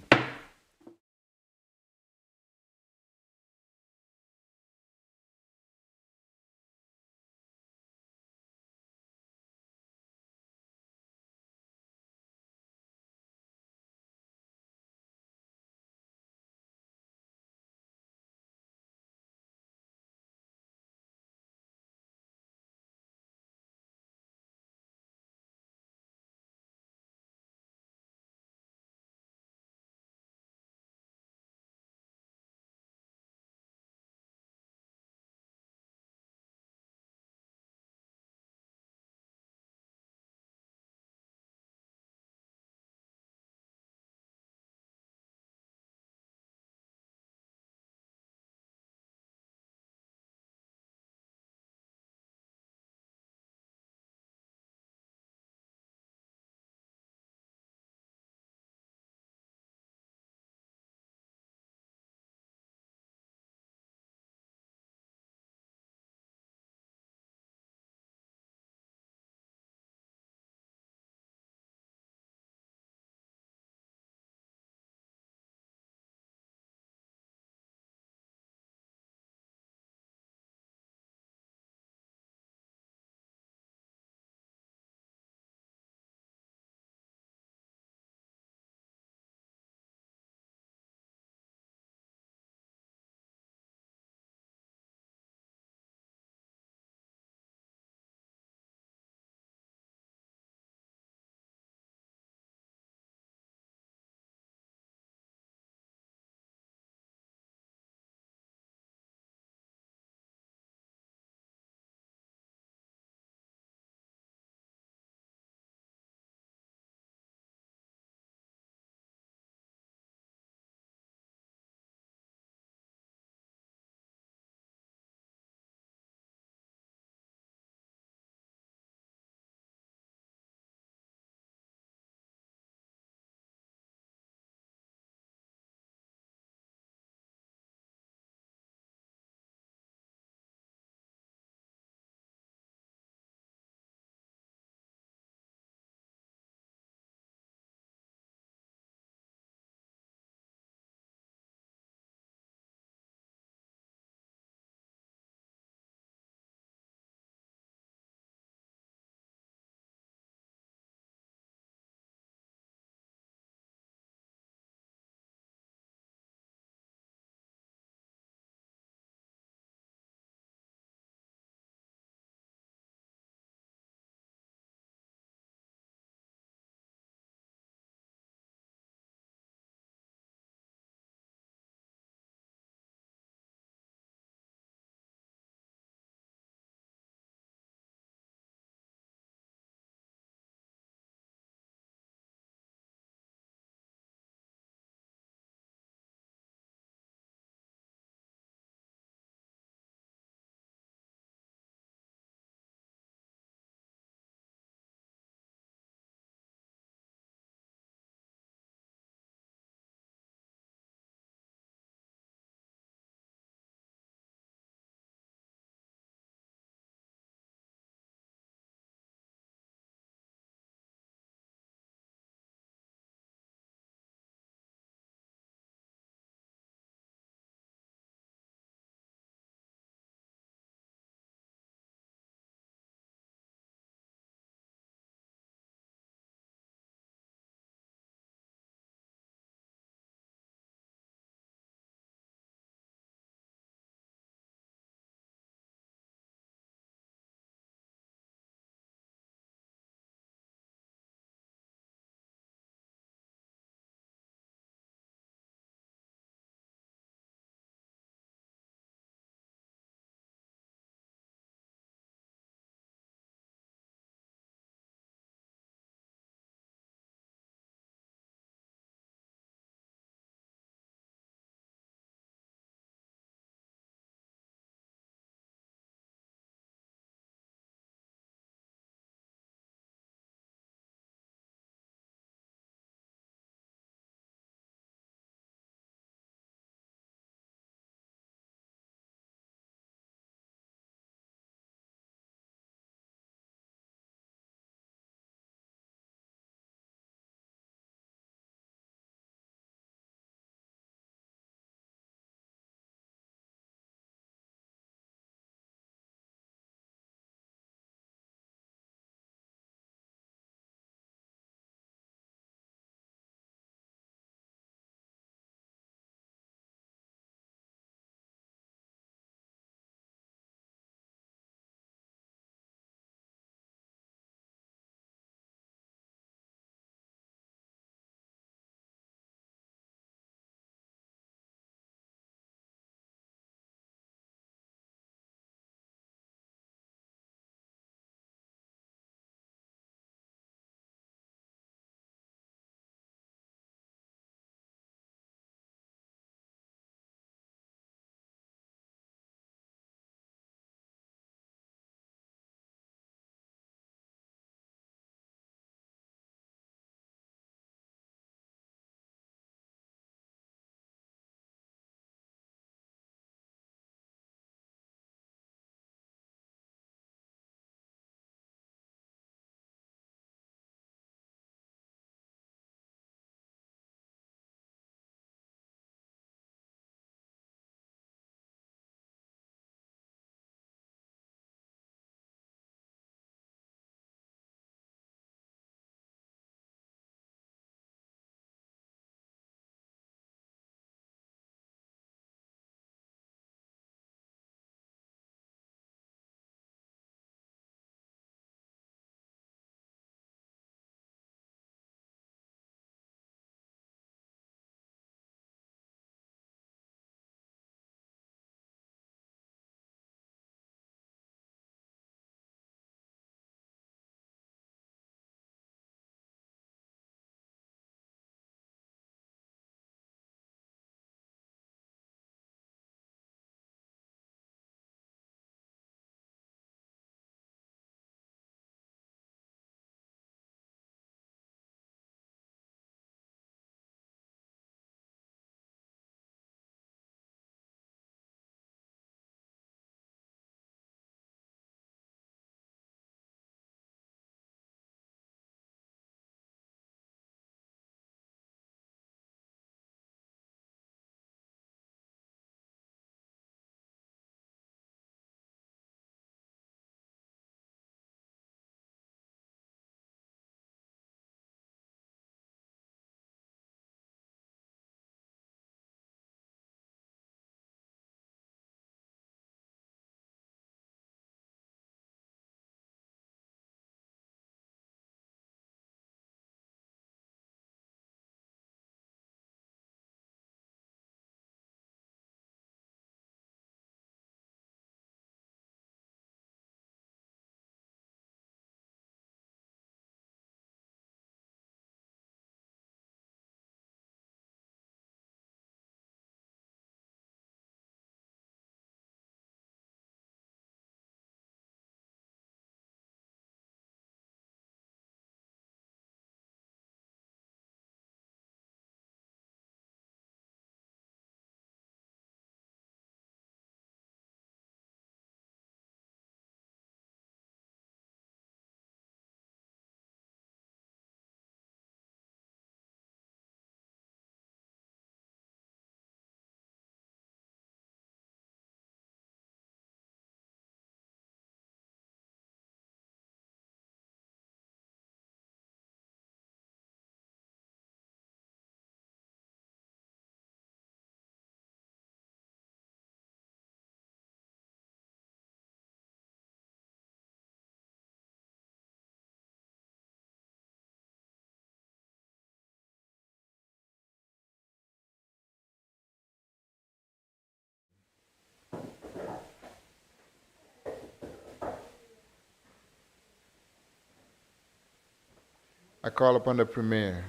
I call upon the Premier.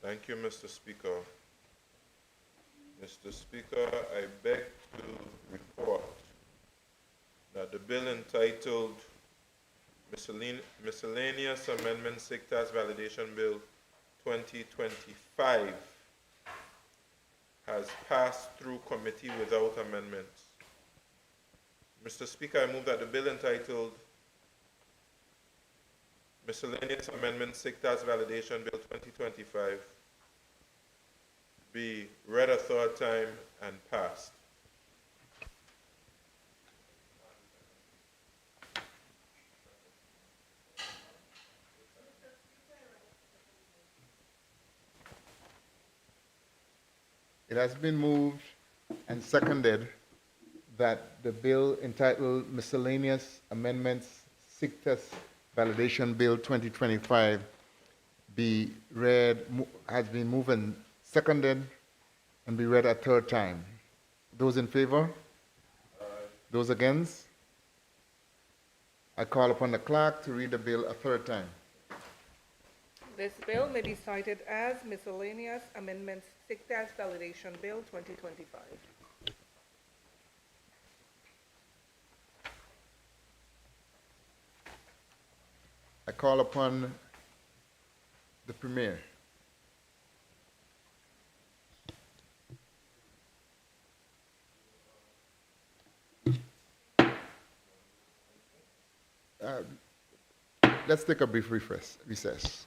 Thank you, Mr. Speaker. Mr. Speaker, I beg to report that the bill entitled Miscellaneous Amendment Sectors Validation Bill 2025 has passed through committee without amendments. Mr. Speaker, I move that the bill entitled Miscellaneous Amendment Sectors Validation Bill 2025 be read a third time and passed. It has been moved and seconded that the bill entitled Miscellaneous Amendments Sectors Validation Bill 2025 be read, has been moved and seconded and be read a third time. Those in favor? Those against? I call upon the clerk to read the bill a third time. This bill may be cited as Miscellaneous Amendments Sectors Validation Bill 2025. I call upon the Premier. Let's take a brief recess.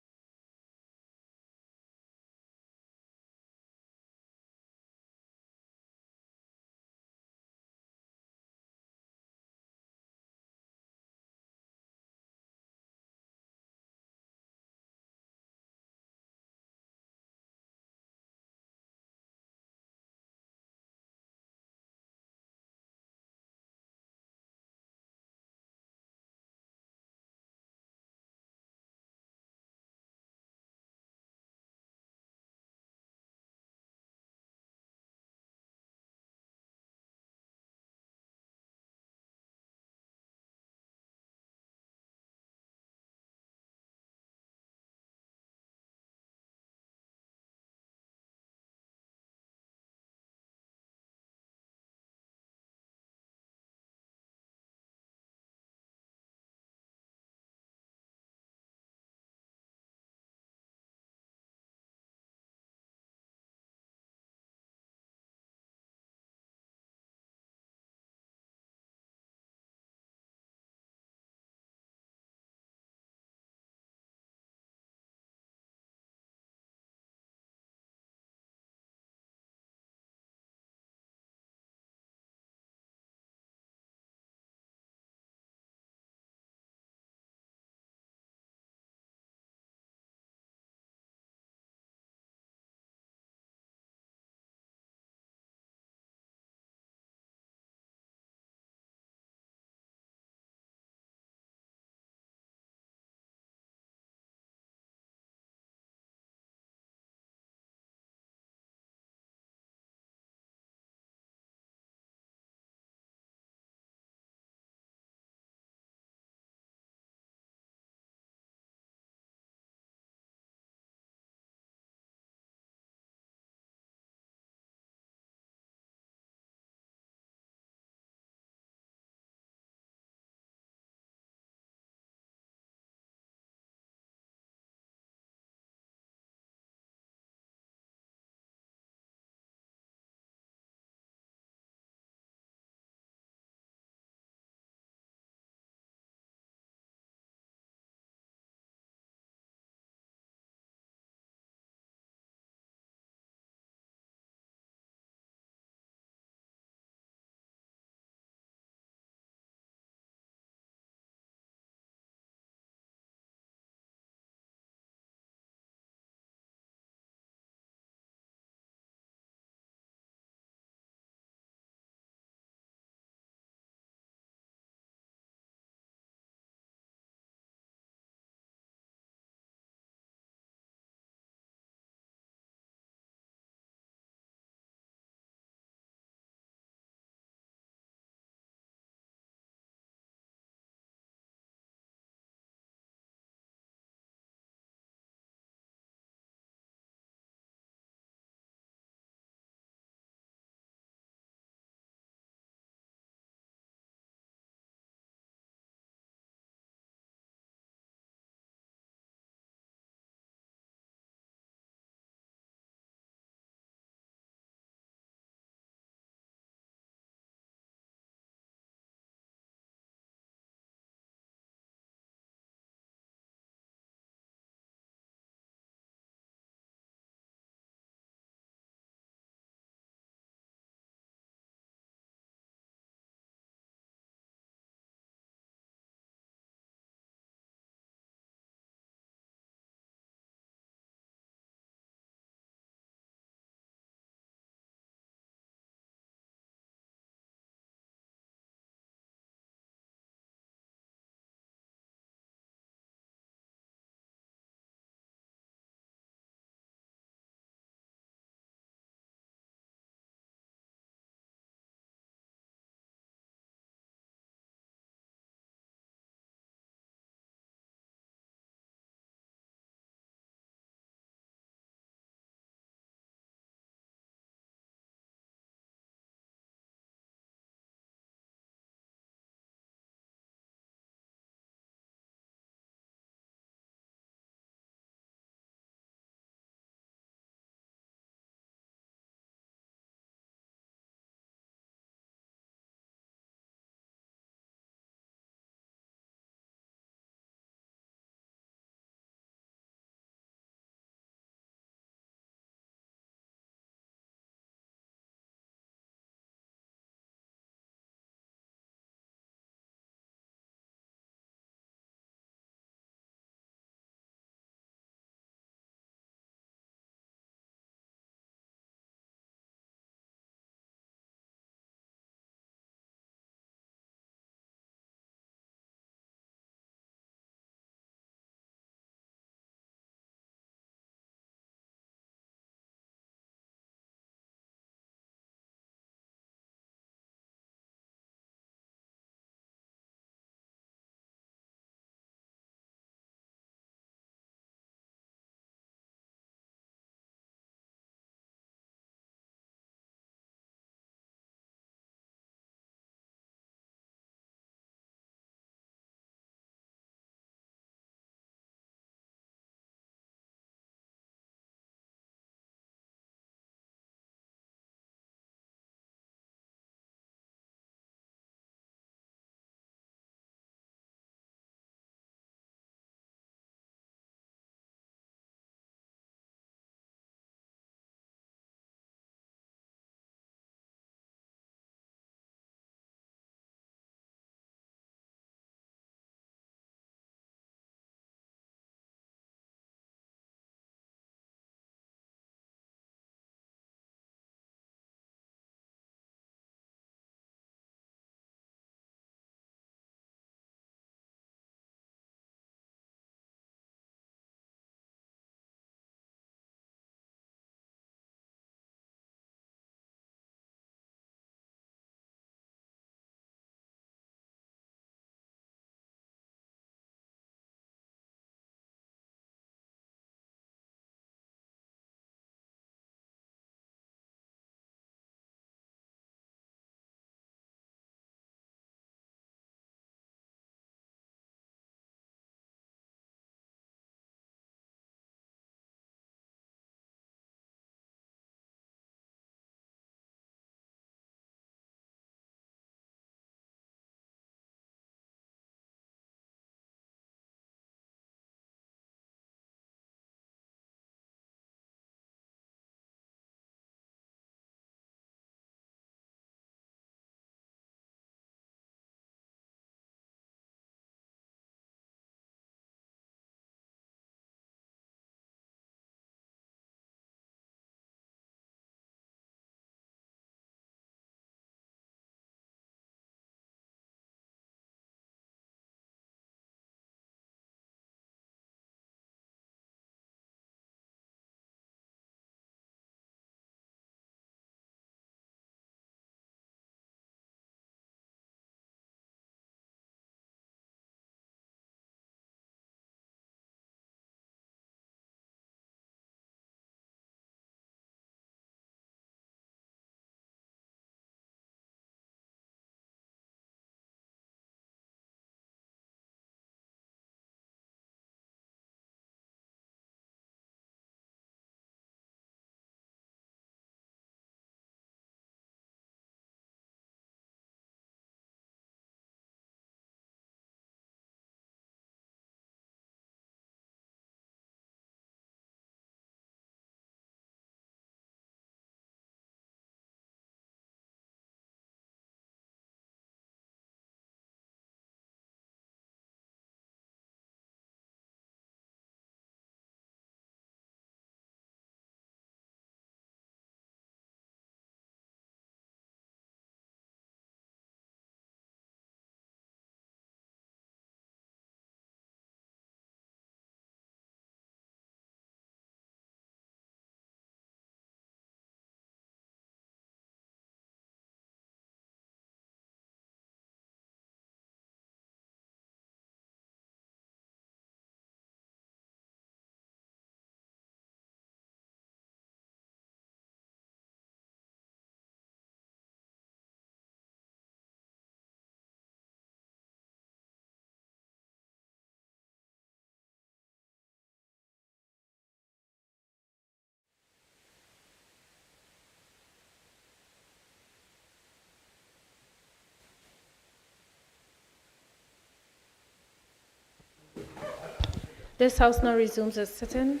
This House now resumes its sitting.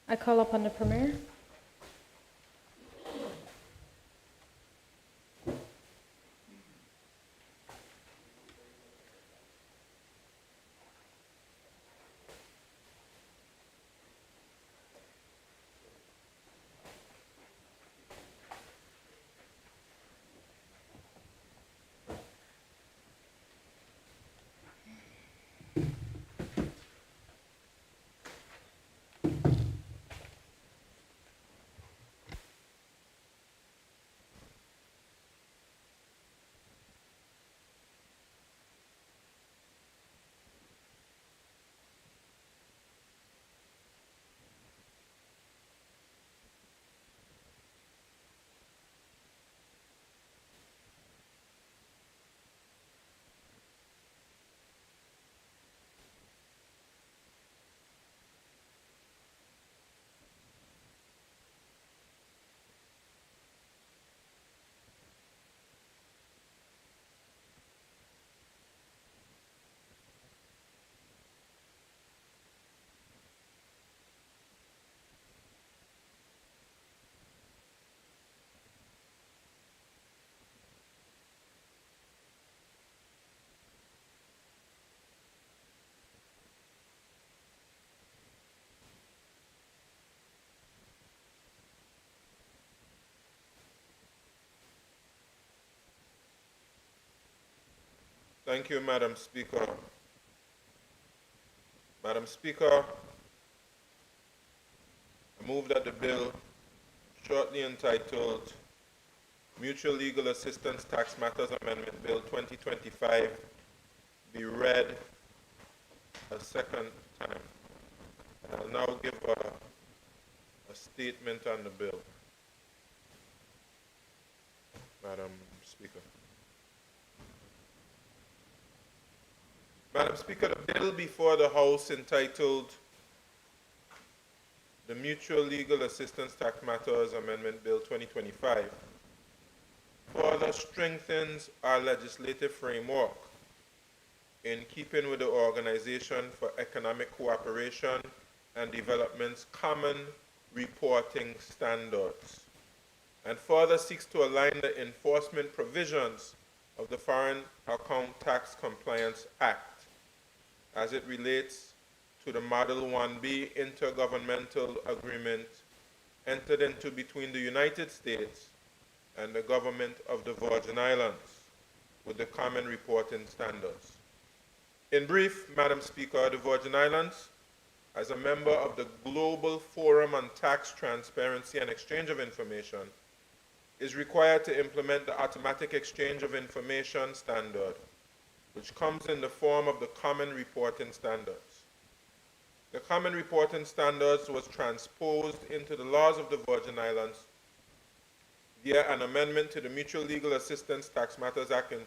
I call upon the Premier. Thank you, Madam Speaker. Madam Speaker, I move that the bill shortly entitled Mutual Legal Assistance Tax Matters Amendment Bill 2025 be read a second time. And I'll now give a statement on the bill. Madam Speaker. Madam Speaker, the bill before the House entitled the Mutual Legal Assistance Tax Matters Amendment Bill 2025 further strengthens our legislative framework in keeping with the Organization for Economic Cooperation and Development's common reporting standards, and further seeks to align the enforcement provisions of the Foreign Account Tax Compliance Act as it relates to the Model 1B intergovernmental agreement entered into between the United States and the government of the Virgin Islands with the common reporting standards. In brief, Madam Speaker, the Virgin Islands, as a member of the Global Forum on Tax Transparency and Exchange of Information, is required to implement the Automatic Exchange of Information standard, which comes in the form of the Common Reporting Standards. The Common Reporting Standards was transposed into the laws of the Virgin Islands via an amendment to the Mutual Legal Assistance Tax Matters Act in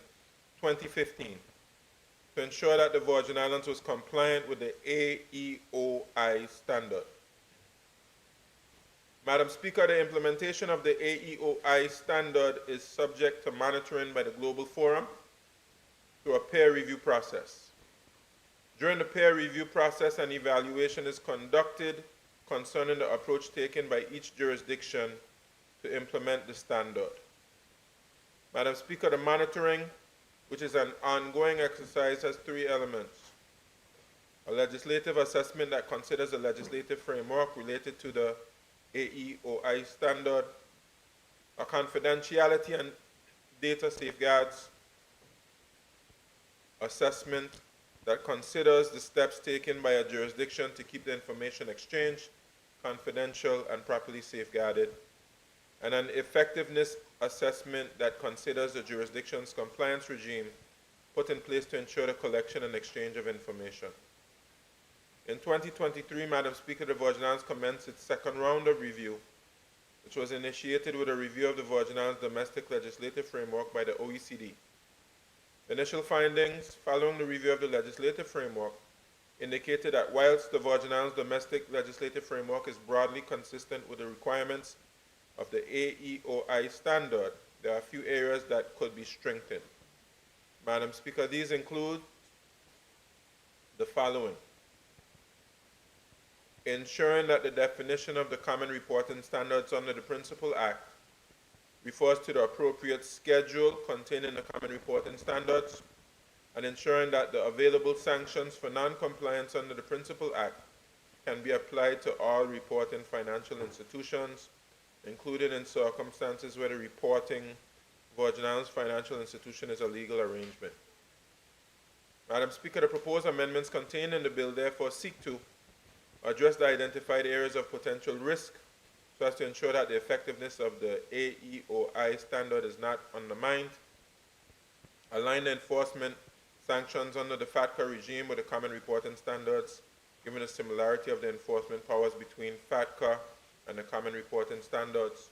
2015 to ensure that the Virgin Islands was compliant with the AEOI standard. Madam Speaker, the implementation of the AEOI standard is subject to monitoring by the Global Forum through a peer review process. During the peer review process, an evaluation is conducted concerning the approach taken by each jurisdiction to implement the standard. Madam Speaker, the monitoring, which is an ongoing exercise, has three elements: a legislative assessment that considers the legislative framework related to the AEOI standard, a confidentiality and data safeguards assessment that considers the steps taken by a jurisdiction to keep the information exchange confidential and properly safeguarded, and an effectiveness assessment that considers the jurisdiction's compliance regime put in place to ensure the collection and exchange of information. In 2023, Madam Speaker, the Virgin Islands commenced its second round of review, which was initiated with a review of the Virgin Islands domestic legislative framework by the OECD. The initial findings following the review of the legislative framework indicated that whilst the Virgin Islands domestic legislative framework is broadly consistent with the requirements of the AEOI standard, there are a few areas that could be strengthened. Madam Speaker, these include the following: ensuring that the definition of the common reporting standards under the Principal Act refers to the appropriate schedule contained in the common reporting standards, and ensuring that the available sanctions for non-compliance under the Principal Act can be applied to all reporting financial institutions, including in circumstances where the reporting Virgin Islands financial institution is a legal arrangement. Madam Speaker, the proposed amendments contained in the bill therefore seek to address the identified areas of potential risk so as to ensure that the effectiveness of the AEOI standard is not undermined, align the enforcement sanctions under the FATCA regime with the common reporting standards, given the similarity of the enforcement powers between FATCA and the common reporting standards,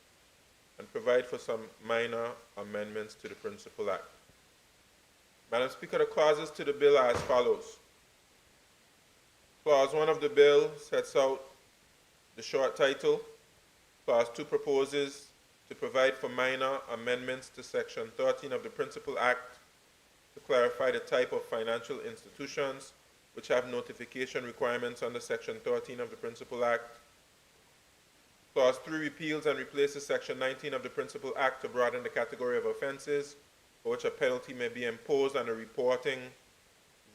and provide for some minor amendments to the Principal Act. Madam Speaker, the clauses to the bill are as follows. Clause 1 of the bill sets out the short title. Clause 2 proposes to provide for minor amendments to Section 13 of the Principal Act to clarify the type of financial institutions which have notification requirements under Section 13 of the Principal Act. Clause 3 repeals and replaces Section 19 of the Principal Act to broaden the category of offenses for which a penalty may be imposed on a reporting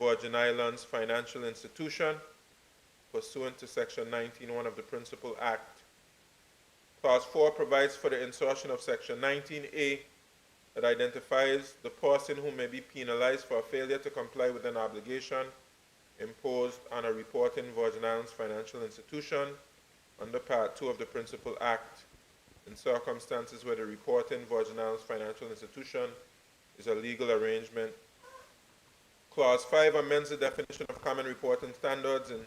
Virgin Islands financial institution pursuant to Section 19(1) of the Principal Act. Clause 4 provides for the insertion of Section 19A that identifies the person who may be penalized for a failure to comply with an obligation imposed on a reporting Virgin Islands financial institution under Part 2 of the Principal Act in circumstances where the reporting Virgin Islands financial institution is a legal arrangement. Clause 5 amends the definition of common reporting standards in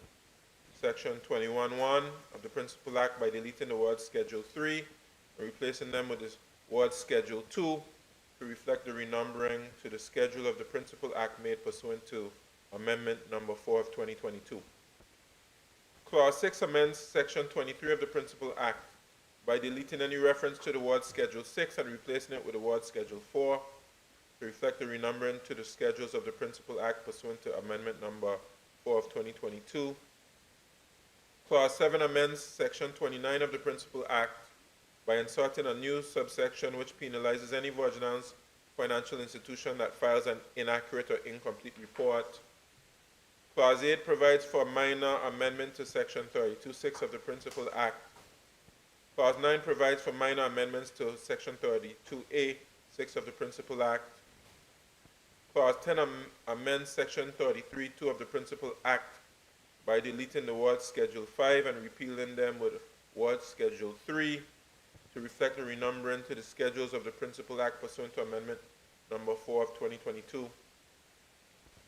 Section 21(1) of the Principal Act by deleting the word Schedule 3 and replacing them with the word Schedule 2 to reflect the renumbering to the schedule of the Principal Act made pursuant to Amendment Number 4 of 2022. Clause 6 amends Section 23 of the Principal Act by deleting any reference to the word Schedule 6 and replacing it with the word Schedule 4 to reflect the renumbering to the schedules of the Principal Act pursuant to Amendment Number 4 of 2022. Clause 7 amends Section 29 of the Principal Act by inserting a new subsection which penalizes any Virgin Islands financial institution that files an inaccurate or incomplete report. Clause 8 provides for a minor amendment to Section 32(6) of the Principal Act. Clause 9 provides for minor amendments to Section 32A(6) of the Principal Act. Clause 10 amends Section 33(2) of the Principal Act by deleting the word Schedule 5 and repealing them with word Schedule 3 to reflect the renumbering to the schedules of the Principal Act pursuant to Amendment Number 4 of 2022.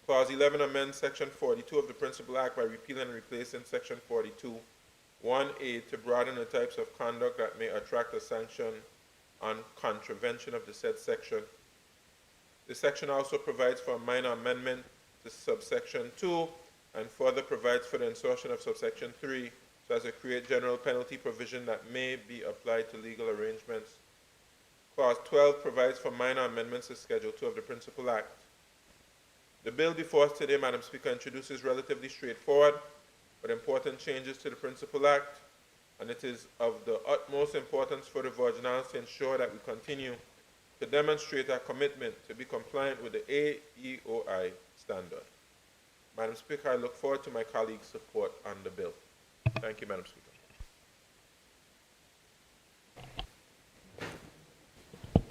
Clause 11 amends Section 42 of the Principal Act by repealing and replacing Section 42(1)(a) to broaden the types of conduct that may attract a sanction on contravention of the said section. This section also provides for a minor amendment to subsection 2 and further provides for the insertion of subsection 3 so as to create general penalty provision that may be applied to legal arrangements. Clause 12 provides for minor amendments to Schedule 2 of the Principal Act. The bill before us today, Madam Speaker, introduces relatively straightforward but important changes to the Principal Act, and it is of the utmost importance for the Virgin Islands to ensure that we continue to demonstrate our commitment to be compliant with the AEOI standard. Madam Speaker, I look forward to my colleagues' support on the bill. Thank you, Madam Speaker.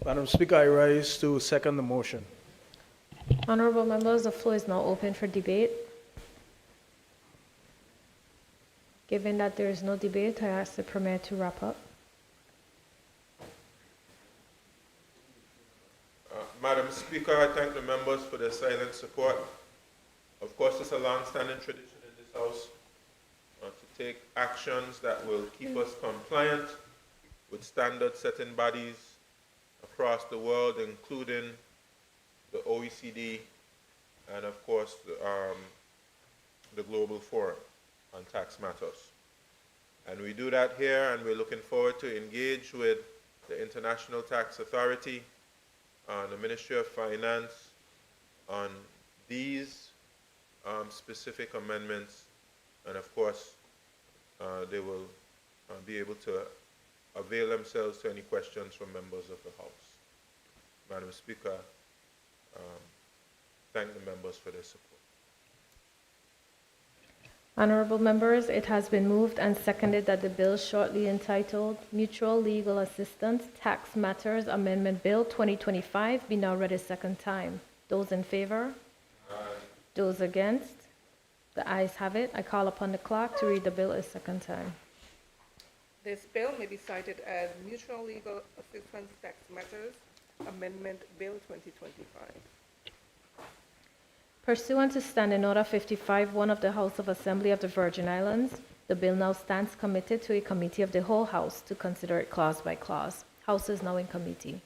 Madam Speaker, I rise to second the motion. Honorable members, the floor is now open for debate. Given that there is no debate, I ask the Premier to wrap up. Madam Speaker, I thank the members for their silent support. Of course, it's a long-standing tradition in this House to take actions that will keep us compliant with standard-setting bodies across the world, including the OECD and, of course, the Global Forum on tax matters. And we do that here, and we're looking forward to engage with the International Tax Authority, the Ministry of Finance, on these specific amendments, and of course, they will be able to avail themselves to any questions from members of the House. Madam Speaker, thank the members for their support. Honorable members, it has been moved and seconded that the bill shortly entitled Mutual Legal Assistance Tax Matters Amendment Bill 2025 be now read a second time. Those in favor? Aye. Those against? The ayes have it. I call upon the clerk to read the bill a second time. This bill may be cited as Mutual Legal Assistance Tax Matters Amendment Bill 2025. Pursuant to Standing Order 55-1 of the House of Assembly of the Virgin Islands, the bill now stands committed to a committee of the whole House to consider it clause by clause. House is now in committee.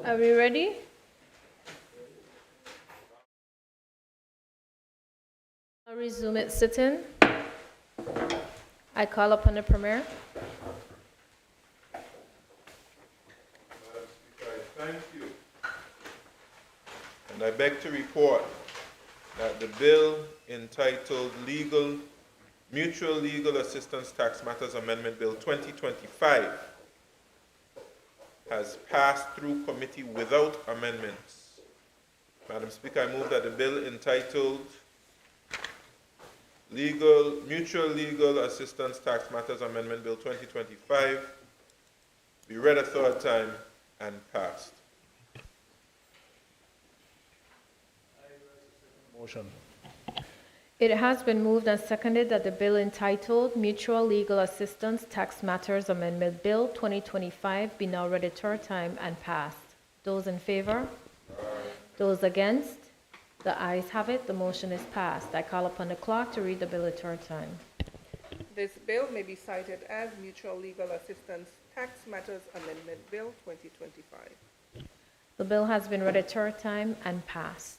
Are we ready? I'll resume its sitting. I call upon the Premier. Madam Speaker, I thank you. And I beg to report that the bill entitled Mutual Legal Assistance Tax Matters Amendment Bill 2025 has passed through committee without amendments. Madam Speaker, I move that the bill entitled Mutual Legal Assistance Tax Matters Amendment Bill 2025 be read a third time and passed. Motion. It has been moved and seconded that the bill entitled Mutual Legal Assistance Tax Matters Amendment Bill 2025 be now read a third time and passed. Those in favor? Those against? The ayes have it. The motion is passed. I call upon the clerk to read the bill a third time. This bill may be cited as Mutual Legal Assistance Tax Matters Amendment Bill 2025. The bill has been read a third time and passed.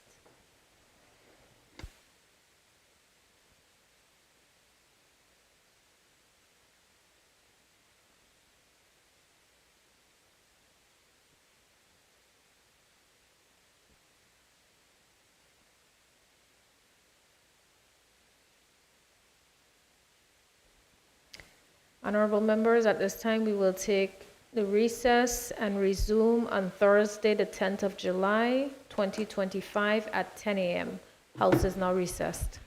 Honorable members, at this time we will take the recess and resume on Thursday, the 10th of July, 2025 at 10 a.m. House is now recessed.